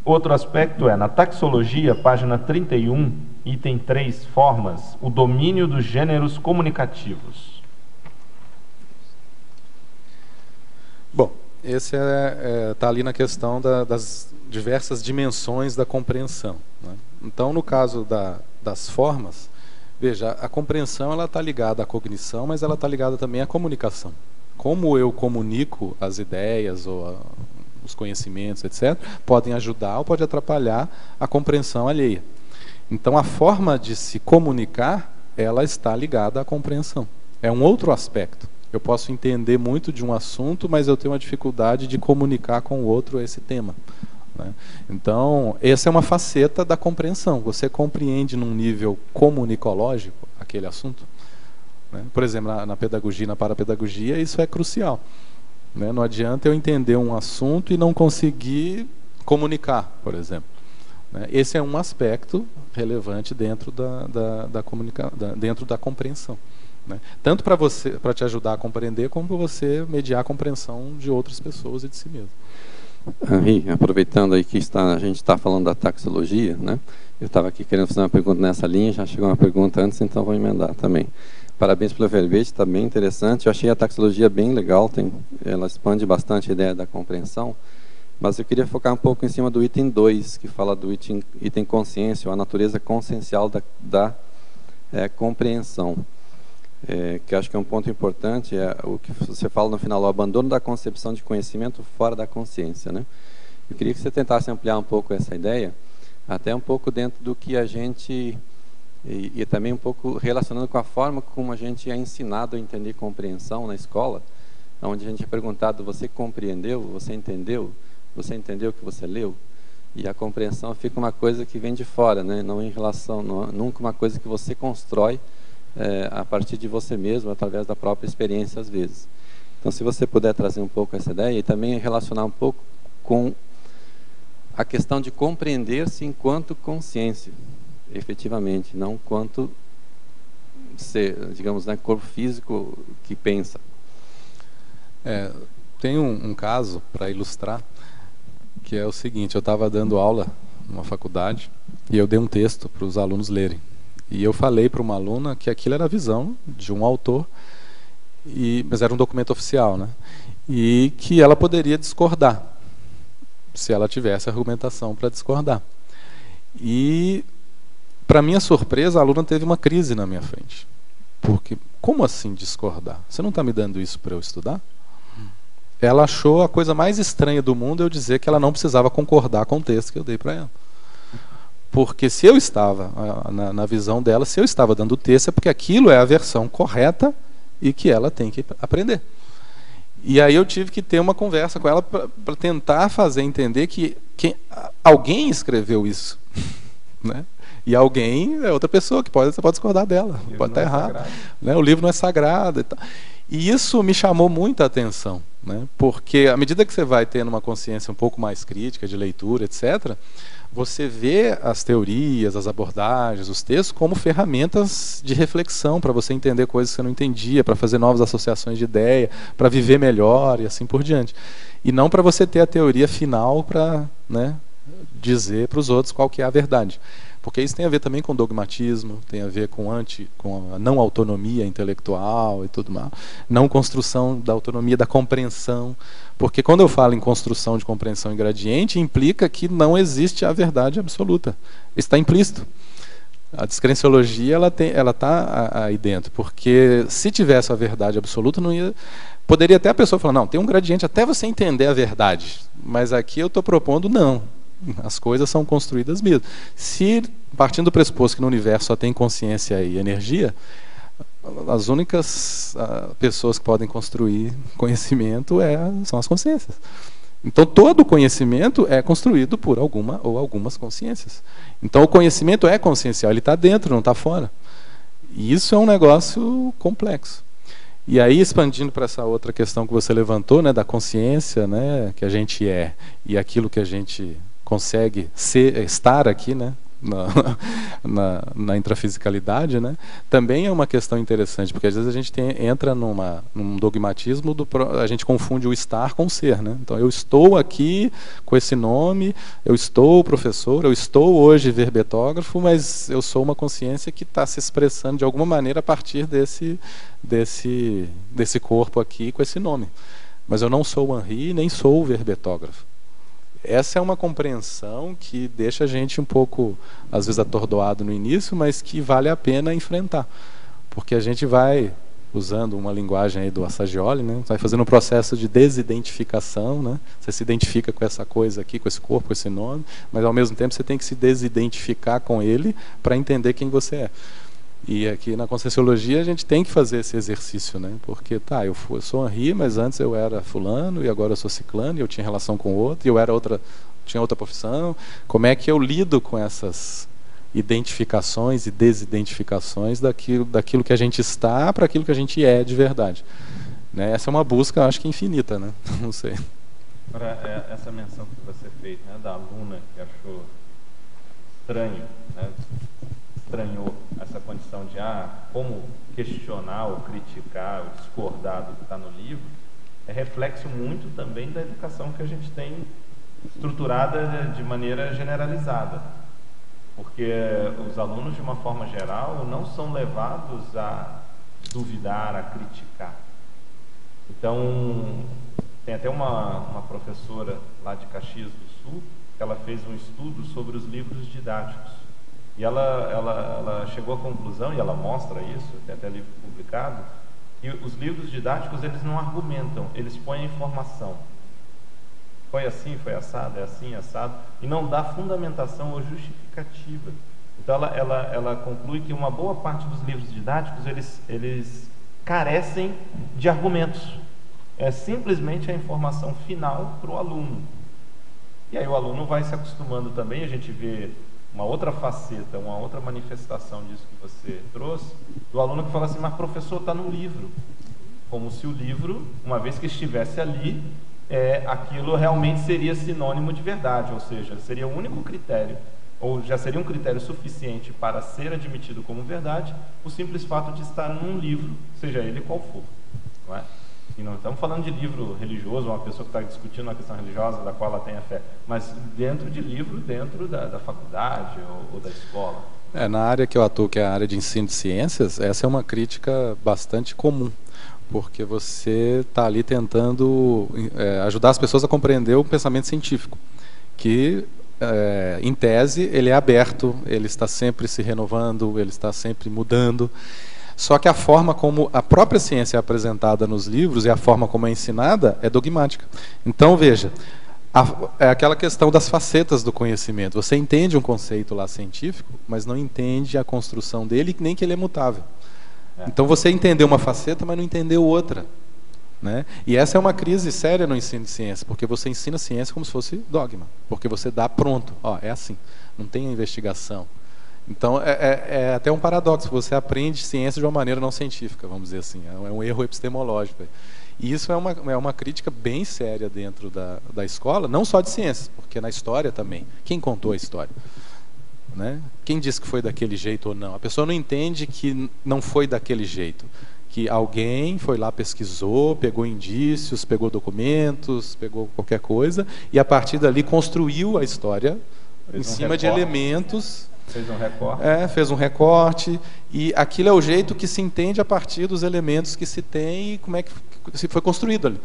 Outro aspecto na taxologia, página 31, item 3, formas, o domínio dos gêneros comunicativos. Bom, esse está ali na questão das diversas dimensões da compreensão, né? Então, no caso das formas, veja, a compreensão ela está ligada à cognição, mas ela está ligada também à comunicação. Como eu comunico as ideias ou os conhecimentos, etc., podem ajudar ou pode atrapalhar a compreensão alheia. Então, a forma de se comunicar, ela está ligada à compreensão. É um outro aspecto. Eu posso entender muito de um assunto, mas eu tenho uma dificuldade de comunicar com o outro esse tema, né? Então, essa é uma faceta da compreensão. Você compreende num nível comunicológico aquele assunto, né? Por exemplo, na pedagogia, na parapedagogia, isso é crucial, né? Não adianta eu entender um assunto e não conseguir comunicar, por exemplo, né? Esse é um aspecto relevante dentro dentro da compreensão, né? Tanto para te ajudar a compreender, como para você mediar a compreensão de outras pessoas e de si mesmo. Henri, aproveitando aí que a gente está falando da taxologia, né? Eu estava aqui querendo fazer uma pergunta nessa linha, já chegou uma pergunta antes, então vou emendar também. Parabéns pelo verbete, está bem interessante. Eu achei a taxologia bem legal, ela expande bastante a ideia da compreensão, mas eu queria focar um pouco em cima do item 2, que fala do item consciência, ou a natureza consciencial da compreensão. Que acho que é um ponto importante, o que você fala no final, o abandono da concepção de conhecimento fora da consciência, né? Eu queria que você tentasse ampliar um pouco essa ideia, até um pouco dentro do que a gente, e também um pouco relacionando com a forma como a gente é ensinado a entender compreensão na escola, onde a gente é perguntado, você compreendeu, você entendeu o que você leu? E a compreensão fica uma coisa que vem de fora, né? Não em relação, nunca uma coisa que você constrói a partir de você mesmo, através da própria experiência às vezes. Então, se você puder trazer um pouco essa ideia e também relacionar um pouco com a questão de compreender-se enquanto consciência, efetivamente, não quanto ser, digamos, né, corpo físico que pensa. Tem um caso para ilustrar, que é o seguinte: eu estava dando aula numa faculdade e eu dei um texto para os alunos lerem. E eu falei para uma aluna que aquilo era a visão de um autor, mas era um documento oficial, né? E que ela poderia discordar, se ela tivesse argumentação para discordar. E, para minha surpresa, a aluna teve uma crise na minha frente. Porque, como assim discordar? Você não está me dando isso para eu estudar? Ela achou a coisa mais estranha do mundo eu dizer que ela não precisava concordar com o texto que eu dei para ela. Porque se eu estava, na visão dela, se eu estava dando o texto, é porque aquilo é a versão correta e que ela tem que aprender. E aí eu tive que ter uma conversa com ela para tentar fazer entender que alguém escreveu isso, né? E alguém é outra pessoa que você pode discordar dela, pode estar errado, né? O livro não é sagrado e tal. E isso me chamou muita atenção, né? Porque à medida que você vai tendo uma consciência um pouco mais crítica de leitura, etc., você vê as teorias, as abordagens, os textos como ferramentas de reflexão para você entender coisas que você não entendia, para fazer novas associações de ideia, para viver melhor e assim por diante. E não para você ter a teoria final para, né, dizer para os outros qual que é a verdade. Porque isso tem a ver também com dogmatismo, tem a ver com a não autonomia intelectual e tudo mais, não construção da autonomia da compreensão. Porque quando eu falo em construção de compreensão em gradiente, implica que não existe a verdade absoluta. Está implícito. A descrenciologia ela está aí dentro, porque se tivesse a verdade absoluta, não ia. Poderia até a pessoa falar, não, tem um gradiente até você entender a verdade, mas aqui eu estou propondo não. As coisas são construídas mesmo. Se, partindo do pressuposto que no universo só tem consciência e energia, as únicas pessoas que podem construir conhecimento são as consciências. Então, todo conhecimento é construído por alguma ou algumas consciências. Então, o conhecimento é consciencial, ele está dentro, não está fora. E isso é um negócio complexo. E aí, expandindo para essa outra questão que você levantou, né, da consciência, né, que a gente é, e aquilo que a gente consegue estar aqui, né, na intrafisicalidade, né, também é uma questão interessante, porque às vezes a gente entra num dogmatismo, a gente confunde o estar com o ser, né? Então eu estou aqui com esse nome, eu estou professor, eu estou hoje verbetógrafo, mas eu sou uma consciência que está se expressando de alguma maneira a partir desse corpo aqui com esse nome. Mas eu não sou o Henri, nem sou o verbetógrafo. Essa é uma compreensão que deixa a gente um pouco, às vezes, atordoado no início, mas que vale a pena enfrentar. Porque a gente vai, usando uma linguagem aí do Assagioli, né, vai fazendo um processo de desidentificação, né? Você se identifica com essa coisa aqui, com esse corpo, com esse nome, mas ao mesmo tempo você tem que se desidentificar com ele para entender quem você é. E aqui na Conscienciologia a gente tem que fazer esse exercício, né? Porque eu sou Henri, mas antes eu era fulano, e agora eu sou ciclano, e eu tinha relação com outro, e eu tinha outra profissão. Como é que eu lido com essas identificações e desidentificações daquilo que a gente está para aquilo que a gente é de verdade? Né? Essa é uma busca, eu acho que infinita, né? Não sei. Agora, essa menção que você fez, né, da aluna que achou estranho, né? Estranhou essa condição de como questionar ou criticar ou discordar do que está no livro, é reflexo muito também da educação que a gente tem estruturada de maneira generalizada, porque os alunos, de uma forma geral, não são levados a duvidar, a criticar. Então, tem até uma professora lá de Caxias do Sul que ela fez um estudo sobre os livros didáticos. E ela chegou à conclusão, e ela mostra isso, tem até livro publicado, que os livros didáticos eles não argumentam, eles põem informação. Foi assim, foi assado, é assim, assado, e não dá fundamentação ou justificativa. Então ela conclui que uma boa parte dos livros didáticos eles carecem de argumentos. É simplesmente a informação final para o aluno. E aí o aluno vai se acostumando também, a gente vê uma outra faceta, uma outra manifestação disso que você trouxe, do aluno que fala assim, mas professor, está no livro. Como se o livro, uma vez que estivesse ali, aquilo realmente seria sinônimo de verdade, ou seja, seria o único critério, ou já seria um critério suficiente para ser admitido como verdade, o simples fato de estar num livro, seja ele qual for. Não é? E não estamos falando de livro religioso, uma pessoa que está discutindo uma questão religiosa da qual ela tem a fé, mas dentro de livro, dentro da faculdade ou da escola. Na área que eu atuo, que é a área de ensino de ciências, essa é uma crítica bastante comum, porque você está ali tentando ajudar as pessoas a compreender o pensamento científico, que, em tese, ele é aberto, ele está sempre se renovando, ele está sempre mudando. Só que a forma como a própria ciência é apresentada nos livros e a forma como é ensinada é dogmática. Então, veja, é aquela questão das facetas do conhecimento. Você entende um conceito lá científico, mas não entende a construção dele, nem que ele é mutável. Então você entendeu uma faceta, mas não entendeu outra, né? E essa é uma crise séria no ensino de ciência, porque você ensina ciência como se fosse dogma, porque você dá pronto, é assim, não tem a investigação. Então é até um paradoxo, você aprende ciência de uma maneira não científica, vamos dizer assim, é um erro epistemológico. E isso é uma crítica bem séria dentro da escola, não só de ciências, porque na história também. Quem contou a história? Né? Quem disse que foi daquele jeito ou não? A pessoa não entende que não foi daquele jeito. Que alguém foi lá, pesquisou, pegou indícios, pegou documentos, pegou qualquer coisa, e a partir dali construiu a história em cima de elementos. Fez um recorte. Fez um recorte, e aquilo é o jeito que se entende a partir dos elementos que se tem e como é que se foi construído ali.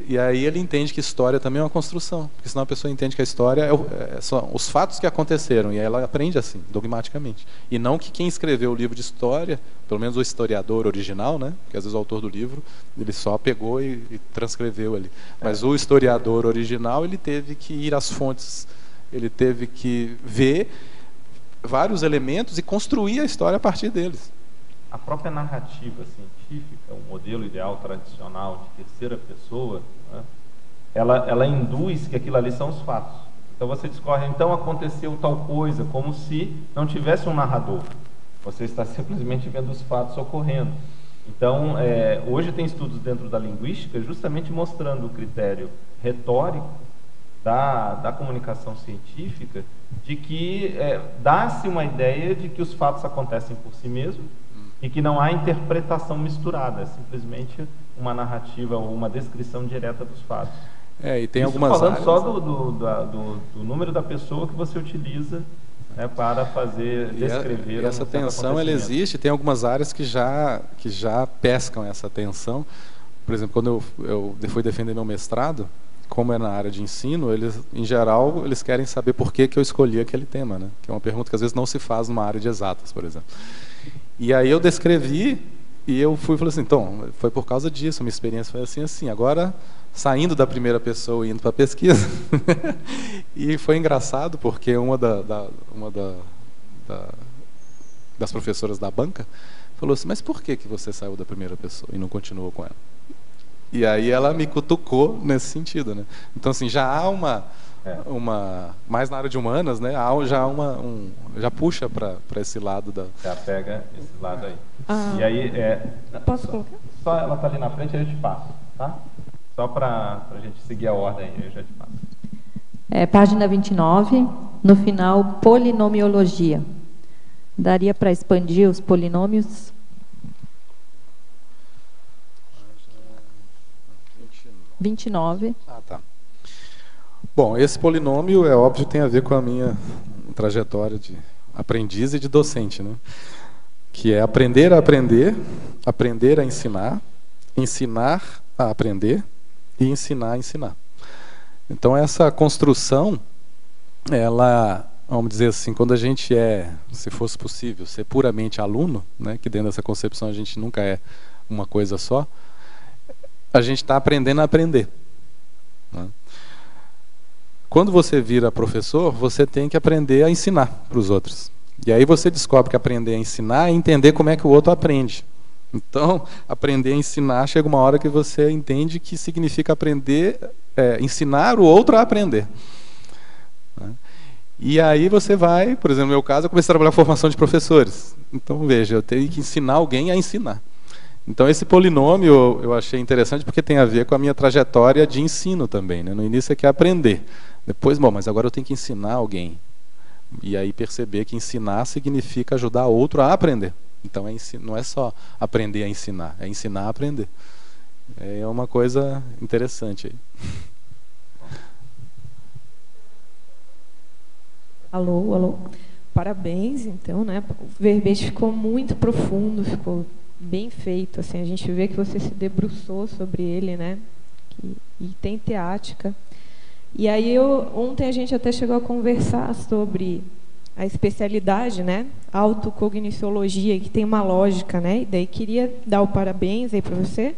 E aí ele entende que história também é uma construção, porque senão a pessoa entende que a história são os fatos que aconteceram, e aí ela aprende assim, dogmaticamente. E não que quem escreveu o livro de história, pelo menos o historiador original, né? Porque às vezes o autor do livro, ele só pegou e transcreveu ali. Mas o historiador original, ele teve que ir às fontes, ele teve que ver vários elementos e construir a história a partir deles. A própria narrativa científica, o modelo ideal tradicional de terceira pessoa, né, ela induz que aquilo ali são os fatos. Então você discorre, então aconteceu tal coisa, como se não tivesse um narrador. Você está simplesmente vendo os fatos ocorrendo. Então, hoje tem estudos dentro da linguística justamente mostrando o critério retórico da comunicação científica, de que dá-se uma ideia de que os fatos acontecem por si mesmos e que não há interpretação misturada, é simplesmente uma narrativa ou uma descrição direta dos fatos. E tem isso algumas falando áreas... só do número da pessoa que você utiliza, né, para fazer, descrever. E essa tensão ela existe, tem algumas áreas que já pescam essa tensão. Por exemplo, quando eu fui defender meu mestrado, como é na área de ensino, em geral, eles querem saber por que eu escolhi aquele tema, né? Que é uma pergunta que às vezes não se faz numa área de exatas, por exemplo. E aí eu descrevi e eu falei assim, então, foi por causa disso, minha experiência foi assim. Agora, saindo da primeira pessoa e indo para a pesquisa, e foi engraçado porque uma das professoras da banca falou assim, mas por que você saiu da primeira pessoa e não continuou com ela? E aí ela me cutucou nesse sentido, né? Então, assim, já há mais na área de humanas, né? Já puxa para esse lado da... Já pega esse lado aí. E aí, posso colocar? Só ela está ali na frente, eu te passo, tá? Só para a gente seguir a ordem aí, eu já te passo. Página 29, no final, polinomiologia. Daria para expandir os polinômios? 29. Tá. Bom, esse polinômio, é óbvio, tem a ver com a minha trajetória de aprendiz e de docente, né? Que é aprender a aprender, aprender a ensinar, ensinar a aprender e ensinar a ensinar. Então, essa construção, ela, vamos dizer assim, quando a gente se fosse possível, ser puramente aluno, né? Que dentro dessa concepção a gente nunca é uma coisa só, a gente está aprendendo a aprender, né? Quando você vira professor, você tem que aprender a ensinar para os outros. E aí você descobre que aprender a ensinar é entender como é que o outro aprende. Então, aprender a ensinar, chega uma hora que você entende que significa aprender, ensinar o outro a aprender, né? E aí você vai, por exemplo, no meu caso, eu comecei a trabalhar formação de professores. Então, veja, eu tenho que ensinar alguém a ensinar. Então, esse polinômio eu achei interessante porque tem a ver com a minha trajetória de ensino também, né? No início é que é aprender. Depois, mas agora eu tenho que ensinar alguém. E aí perceber que ensinar significa ajudar outro a aprender. Então, não é só aprender a ensinar a aprender. É uma coisa interessante aí. Alô. parabéns, então, né? O verbete ficou muito profundo, ficou bem feito, assim, a gente vê que você se debruçou sobre ele, né? E tem teática. E aí ontem a gente até chegou a conversar sobre a especialidade, né? Autocogniciologia, que tem uma lógica, né? E daí queria dar o parabéns aí para você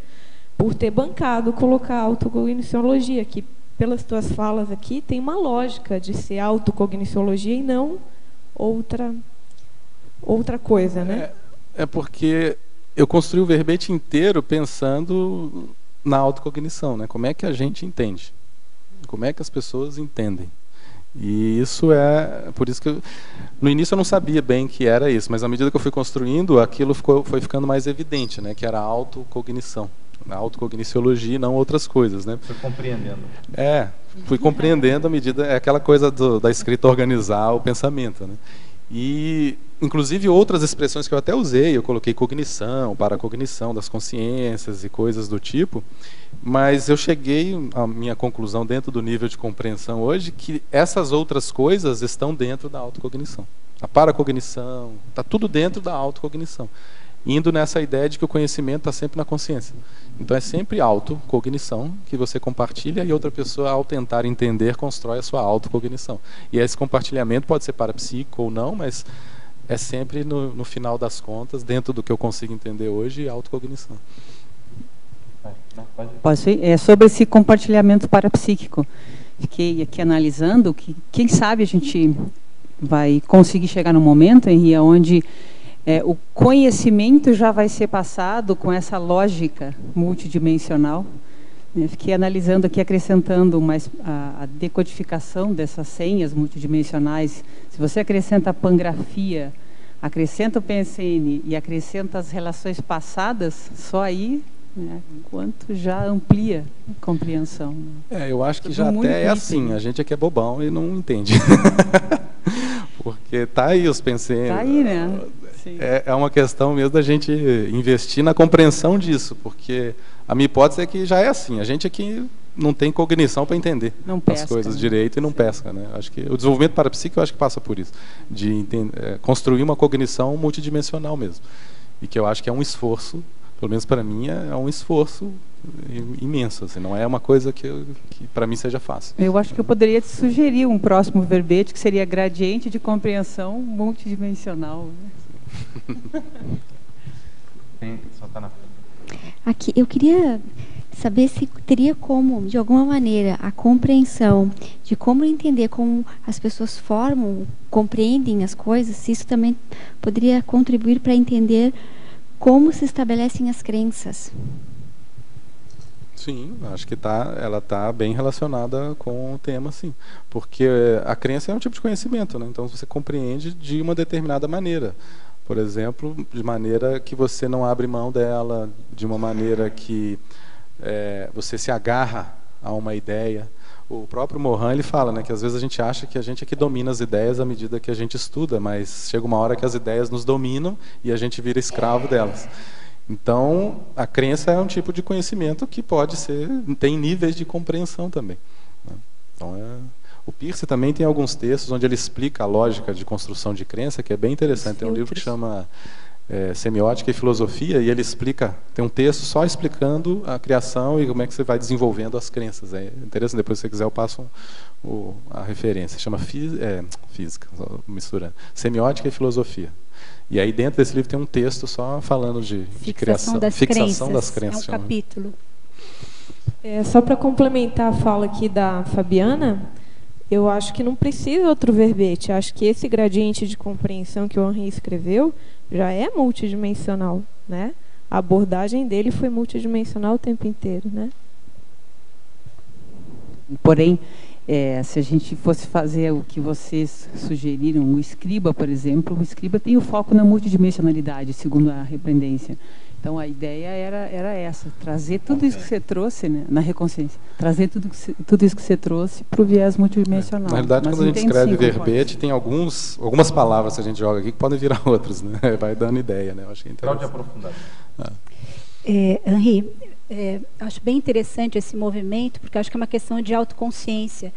por ter bancado colocar autocogniciologia, que pelas tuas falas aqui tem uma lógica de ser autocogniciologia e não outra coisa, né? É porque eu construí o verbete inteiro pensando na autocognição, né? Como é que a gente entende? Como é que as pessoas entendem? E isso por isso que no início eu não sabia bem que era isso, mas à medida que eu fui construindo, aquilo foi ficando mais evidente, né? Que era a autocognição, a autocogniciologia e não outras coisas, né? Fui compreendendo. Fui compreendendo à medida, é aquela coisa da escrita organizar o pensamento, né? E inclusive outras expressões que eu até usei, eu coloquei cognição, paracognição das consciências e coisas do tipo, mas eu cheguei à minha conclusão dentro do nível de compreensão hoje que essas outras coisas estão dentro da autocognição. A paracognição, está tudo dentro da autocognição, indo nessa ideia de que o conhecimento está sempre na consciência. Então é sempre autocognição que você compartilha e outra pessoa, ao tentar entender, constrói a sua autocognição. E esse compartilhamento pode ser parapsíquico ou não, mas é sempre, no final das contas, dentro do que eu consigo entender hoje, autocognição. Posso ir? É sobre esse compartilhamento parapsíquico. Fiquei aqui analisando que, quem sabe, a gente vai conseguir chegar no momento, Henri, onde o conhecimento já vai ser passado com essa lógica multidimensional. Fiquei analisando aqui, acrescentando mais a decodificação dessas senhas multidimensionais. Se você acrescenta a pangrafia, acrescenta o PSN e acrescenta as relações passadas, só aí, né, quanto já amplia a compreensão. Eu acho que já até é assim, a gente aqui é bobão e não entende. Porque tá aí os pensamentos. Tá aí, né? É uma questão mesmo da gente investir na compreensão disso, porque a minha hipótese é que já é assim, a gente aqui não tem cognição para entender as coisas direito e não pesca, né? Acho que o desenvolvimento parapsíquico eu acho que passa por isso, de construir uma cognição multidimensional mesmo, e que eu acho que é um esforço, pelo menos para mim é um esforço imenso, assim, não é uma coisa que para mim seja fácil. Eu acho que eu poderia te sugerir um próximo verbete que seria gradiente de compreensão multidimensional, né? Só tá na frente. Aqui, eu queria saber se teria como, de alguma maneira, a compreensão de como entender como as pessoas compreendem as coisas, se isso também poderia contribuir para entender como se estabelecem as crenças. Sim, acho que ela está bem relacionada com o tema, sim. Porque a crença é um tipo de conhecimento, né? Então você compreende de uma determinada maneira. Por exemplo, de maneira que você não abre mão dela, de uma maneira que você se agarra a uma ideia. O próprio Mohan, ele fala, né, que às vezes a gente acha que a gente é que domina as ideias à medida que a gente estuda, mas chega uma hora que as ideias nos dominam e a gente vira escravo delas. Então, a crença é um tipo de conhecimento que tem níveis de compreensão também, né? Então, o Peirce também tem alguns textos onde ele explica a lógica de construção de crença, que é bem interessante. Tem um livro que chama Semiótica e Filosofia, e ele tem um texto só explicando a criação e como é que você vai desenvolvendo as crenças. É interessante, depois se você quiser eu passo a referência. Chama Física, misturando. Semiótica e Filosofia. E aí dentro desse livro tem um texto só falando de criação, fixação das crenças. É um capítulo. Só para complementar a fala aqui da Fabiana, eu acho que não precisa outro verbete. Acho que esse gradiente de compreensão que o Henri escreveu já é multidimensional, né? A abordagem dele foi multidimensional o tempo inteiro, né? Porém, se a gente fosse fazer o que vocês sugeriram, o escriba, por exemplo, o escriba tem o foco na multidimensionalidade, segundo a repreendência. Então, a ideia era essa, trazer tudo isso que você trouxe, né, na reconsciência, trazer tudo isso que você trouxe para o viés multidimensional. Na realidade, quando a gente escreve verbete, tem algumas palavras que a gente joga aqui que podem virar outras, né? Vai dando ideia, né? Eu acho que é interessante. Aprofundar. Henri, acho bem interessante esse movimento, porque acho que é uma questão de autoconsciência.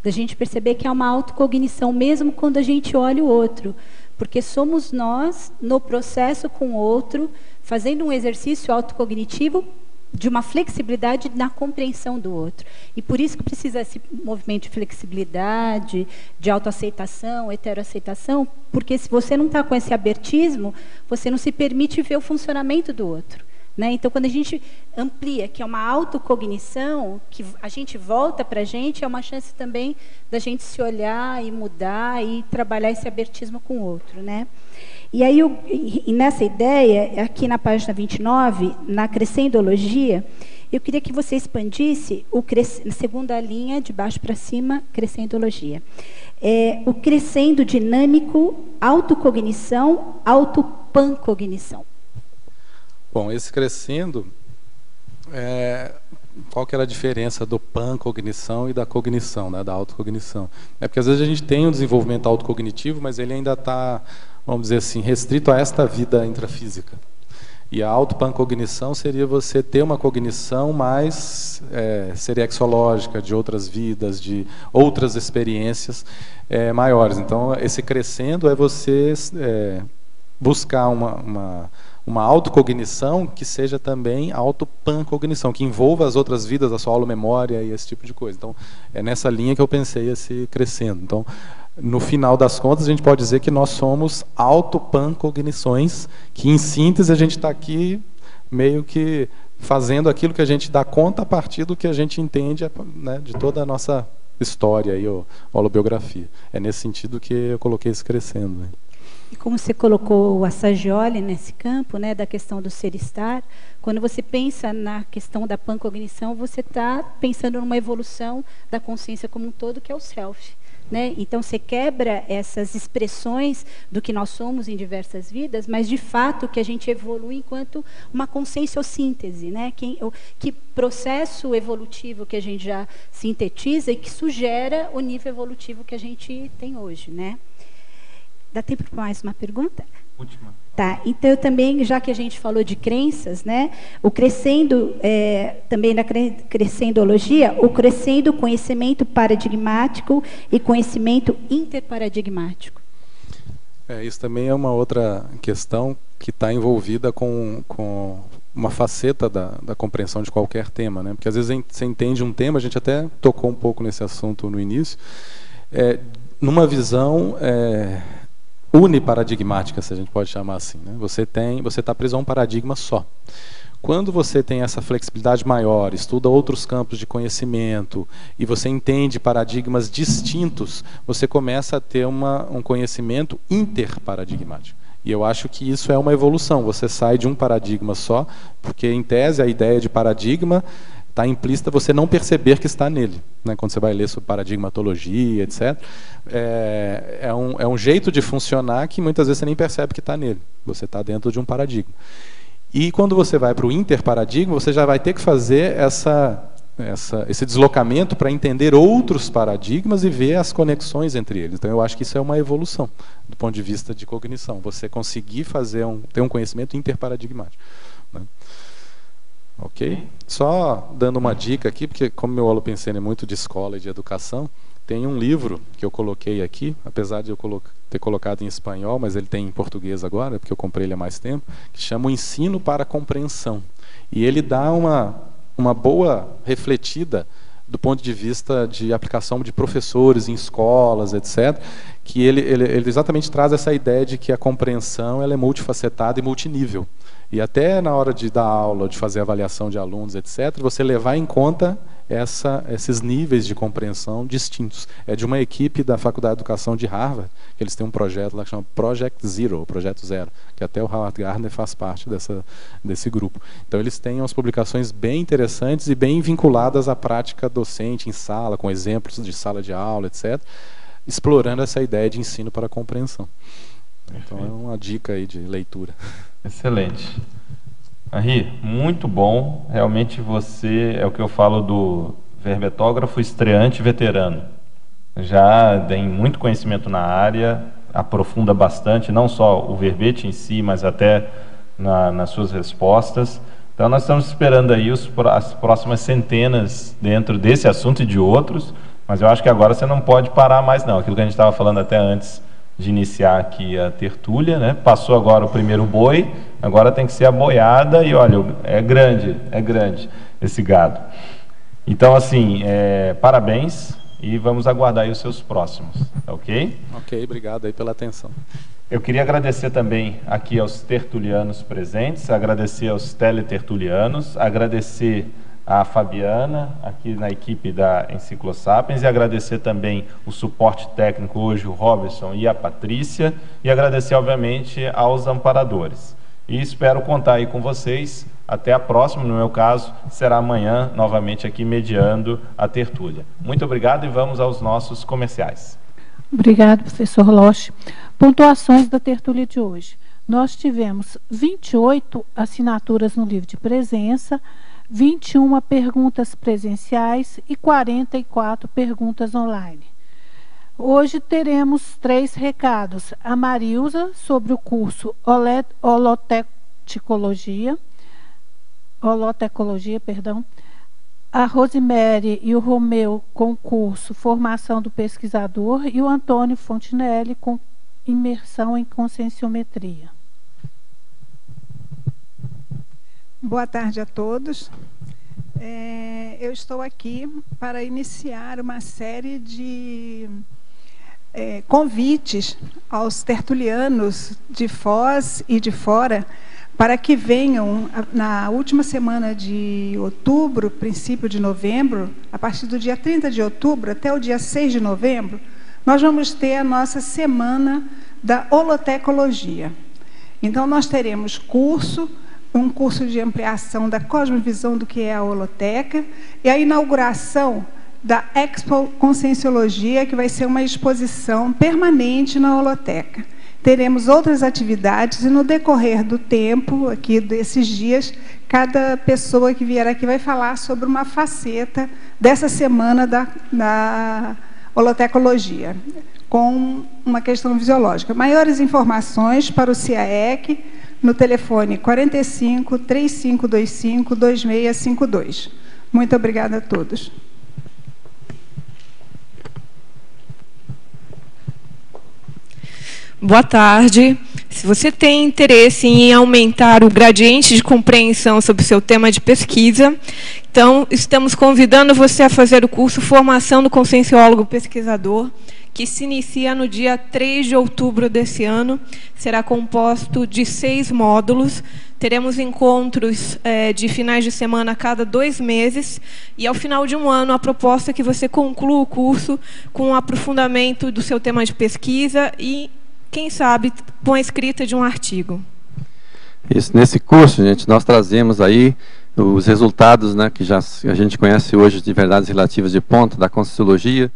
da gente perceber que é uma autocognição mesmo quando a gente olha o outro, porque somos nós no processo com o outro, fazendo um exercício autocognitivo de uma flexibilidade na compreensão do outro. E por isso que precisa esse movimento de flexibilidade, de autoaceitação, heteroaceitação, porque se você não está com esse abertismo, você não se permite ver o funcionamento do outro. Né? Então, quando a gente amplia, que é uma autocognição, que a gente volta para a gente, é uma chance também da gente se olhar e mudar e trabalhar esse abertismo com o outro. Né? E aí, e nessa ideia, aqui na página 29, na crescendologia, eu queria que você expandisse na segunda linha, de baixo para cima, crescendologia. O crescendo dinâmico, autocognição, autopancognição. Bom, esse crescendo, qual que era a diferença do pancognição e da cognição, né, da autocognição? É porque às vezes a gente tem um desenvolvimento autocognitivo, mas ele ainda está, vamos dizer assim, restrito a esta vida intrafísica. E a autopancognição seria você ter uma cognição mais seriexológica, de outras vidas, de outras experiências maiores. Então, esse crescendo é você buscar uma autocognição que seja também autopancognição, que envolva as outras vidas, a sua aula-memória e esse tipo de coisa. Então, é nessa linha que eu pensei esse crescendo. Então, no final das contas, a gente pode dizer que nós somos autopancognições, que em síntese a gente está aqui meio que fazendo aquilo que a gente dá conta a partir do que a gente entende, né, de toda a nossa história e holobiografia. É nesse sentido que eu coloquei esse crescendo. Né? E como você colocou o Assagioli nesse campo, né, da questão do ser-estar, quando você pensa na questão da pancognição, você está pensando numa evolução da consciência como um todo, que é o self. Né? Então, você quebra essas expressões do que nós somos em diversas vidas, mas, de fato, que a gente evolui enquanto uma conscienciossíntese, né? Que processo evolutivo que a gente já sintetiza e que sugere o nível evolutivo que a gente tem hoje. Né? Dá tempo para mais uma pergunta? Última. Tá, então eu também, já que a gente falou de crenças, né, o crescendo, também na crescendologia, o crescendo conhecimento paradigmático e conhecimento interparadigmático. Isso também é uma outra questão que está envolvida com uma faceta da compreensão de qualquer tema, né? Porque às vezes você entende um tema, a gente até tocou um pouco nesse assunto no início, numa visão uniparadigmática, se a gente pode chamar assim, né? Você está preso a um paradigma só. Quando você tem essa flexibilidade maior, estuda outros campos de conhecimento e você entende paradigmas distintos, você começa a ter um conhecimento interparadigmático. E eu acho que isso é uma evolução. Você sai de um paradigma só, porque em tese a ideia de paradigma está implícita você não perceber que está nele. Né? Quando você vai ler sobre paradigmatologia, etc., é um jeito de funcionar que muitas vezes você nem percebe que está nele. Você está dentro de um paradigma. E quando você vai para o interparadigma, você já vai ter que fazer esse deslocamento para entender outros paradigmas e ver as conexões entre eles. Então eu acho que isso é uma evolução do ponto de vista de cognição. Você conseguir ter um conhecimento interparadigmático. Né? Ok? Só dando uma dica aqui, porque como meu holopensene é muito de escola e de educação, tem um livro que eu coloquei aqui, apesar de eu ter colocado em espanhol, mas ele tem em português agora, porque eu comprei ele há mais tempo, que chama O Ensino para a Compreensão. E ele dá uma boa refletida do ponto de vista de aplicação de professores em escolas, etc., que ele exatamente traz essa ideia de que a compreensão ela é multifacetada e multinível. E até na hora de dar aula, de fazer avaliação de alunos, etc., você levar em conta esses níveis de compreensão distintos. É de uma equipe da Faculdade de Educação de Harvard, que eles têm um projeto lá que chama Project Zero, Projeto Zero, que até o Howard Gardner faz parte desse grupo. Então eles têm umas publicações bem interessantes e bem vinculadas à prática docente em sala, com exemplos de sala de aula, etc., explorando essa ideia de ensino para a compreensão. Então é uma dica aí de leitura. Excelente. Henri, muito bom. Realmente você é o que eu falo do verbetógrafo estreante veterano. Já tem muito conhecimento na área, aprofunda bastante, não só o verbete em si, mas até nas suas respostas. Então nós estamos esperando aí as próximas centenas dentro desse assunto e de outros, Mas eu acho que agora você não pode parar mais não. Aquilo que a gente estava falando até antes de iniciar aqui a tertúlia, né? Passou agora o primeiro boi, agora tem que ser a boiada e olha, é grande esse gado. Então, assim, parabéns e vamos aguardar aí os seus próximos, tá ok? Ok, obrigado aí pela atenção. Eu queria agradecer também aqui aos tertulianos presentes, agradecer aos teletertulianos, agradecer a Fabiana, aqui na equipe da Enciclosapiens, e agradecer também o suporte técnico hoje, o Robertson e a Patrícia, e agradecer, obviamente, aos amparadores. E espero contar aí com vocês. Até a próxima, no meu caso, será amanhã, novamente aqui mediando a tertúlia. Muito obrigado e vamos aos nossos comerciais. Obrigado, professor Loche. Pontuações da tertúlia de hoje. Nós tivemos 28 assinaturas no livro de presença, 21 perguntas presenciais e 44 perguntas online. Hoje teremos 3 recados. A Marilza, sobre o curso Holotecologia, a Rosemary e o Romeu com o curso Formação do Pesquisador e o Antônio Fontinelli com Imersão em Conscienciometria. Boa tarde a todos. Eu estou aqui para iniciar uma série de convites aos tertulianos de Foz e de fora para que venham na última semana de outubro, princípio de novembro, a partir do dia 30 de outubro até o dia 6 de novembro, nós vamos ter a nossa semana da holotecologia. Então, nós teremos um curso de ampliação da cosmovisão do que é a holoteca e a inauguração da Expo Conscienciologia, que vai ser uma exposição permanente na holoteca. Teremos outras atividades e, no decorrer do tempo, aqui desses dias, cada pessoa que vier aqui vai falar sobre uma faceta dessa semana da holotecologia, com uma questão fisiológica. Maiores informações para o CIAEC no telefone 45 3525 2652. Muito obrigada a todos. Boa tarde. Se você tem interesse em aumentar o gradiente de compreensão sobre o seu tema de pesquisa, então estamos convidando você a fazer o curso Formação do Conscienciólogo Pesquisador, que se inicia no dia 3 de outubro desse ano. Será composto de 6 módulos. Teremos encontros de finais de semana a cada 2 meses. E, ao final de um ano, a proposta é que você conclua o curso com um aprofundamento do seu tema de pesquisa e, quem sabe, com a escrita de um artigo. Isso, nesse curso, gente, nós trazemos aí os resultados, né, que a gente conhece hoje de verdades relativas de ponta, da Conscienciologia,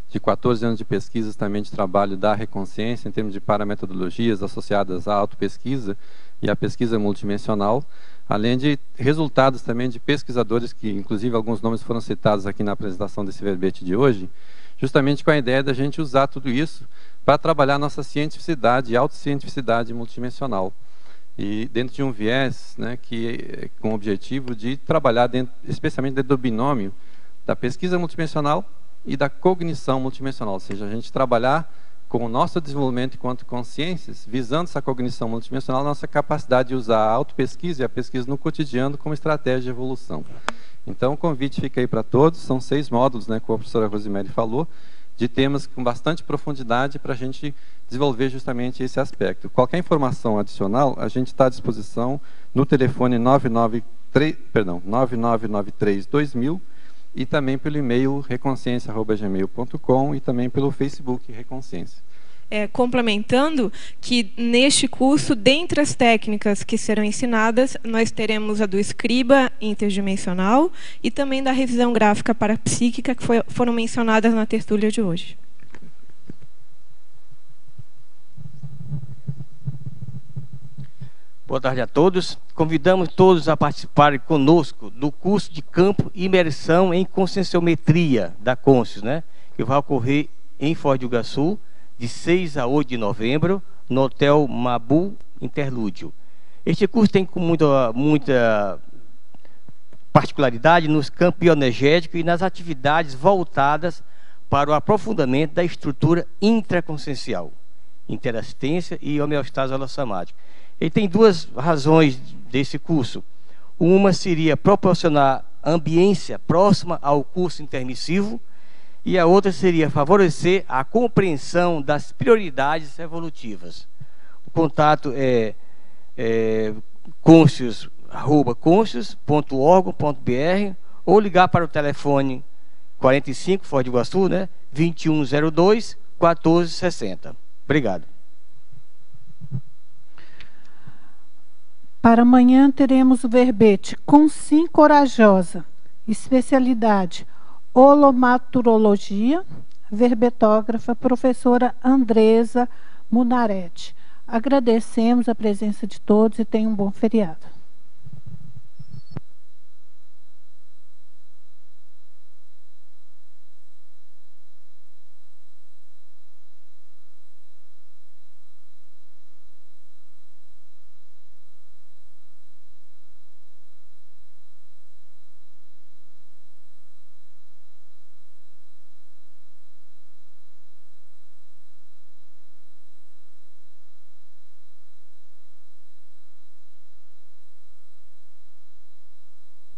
de 14 anos de pesquisas também de trabalho da Reconsciência, em termos de parametodologias associadas à autopesquisa e à pesquisa multidimensional, além de resultados também de pesquisadores, que inclusive alguns nomes foram citados aqui na apresentação desse verbete de hoje, justamente com a ideia da gente usar tudo isso para trabalhar nossa cientificidade e autocientificidade multidimensional. E dentro de um viés, né, com o objetivo de trabalhar especialmente dentro do binômio da pesquisa multidimensional e da cognição multidimensional, ou seja, a gente trabalhar com o nosso desenvolvimento enquanto consciências, visando essa cognição multidimensional, nossa capacidade de usar a autopesquisa e a pesquisa no cotidiano como estratégia de evolução. Então, o convite fica aí para todos, são 6 módulos, né, como a professora Rosemary falou, de temas com bastante profundidade para a gente desenvolver justamente esse aspecto. Qualquer informação adicional, a gente está à disposição no telefone 9993-2000 e também pelo e-mail reconsciência@gmail.com e também pelo Facebook Reconsciência. Complementando que neste curso, dentre as técnicas que serão ensinadas, nós teremos a do escriba interdimensional e também da revisão gráfica parapsíquica, que foram mencionadas na tertúlia de hoje. Boa tarde a todos. Convidamos todos a participarem conosco do curso de campo e imersão em conscienciometria da Conscius, né? Que vai ocorrer em Foz do Iguaçu, de 6 a 8 de novembro, no Hotel Mabu Interlúdio. Este curso tem muita particularidade nos campos bioenergéticos e nas atividades voltadas para o aprofundamento da estrutura intraconsciencial, interassistência e homeostase holossomática. Ele tem duas razões desse curso. Uma seria proporcionar ambiência próxima ao curso intermissivo, e a outra seria favorecer a compreensão das prioridades evolutivas. O contato é conscius@conscius.org.br ou ligar para o telefone 45 Foz do Iguaçu, né? 2102 1460. Obrigado. Para amanhã teremos o verbete Consim Corajosa, especialidade holomaturologia, verbetógrafa, professora Andresa Munaretti. Agradecemos a presença de todos e tenham um bom feriado.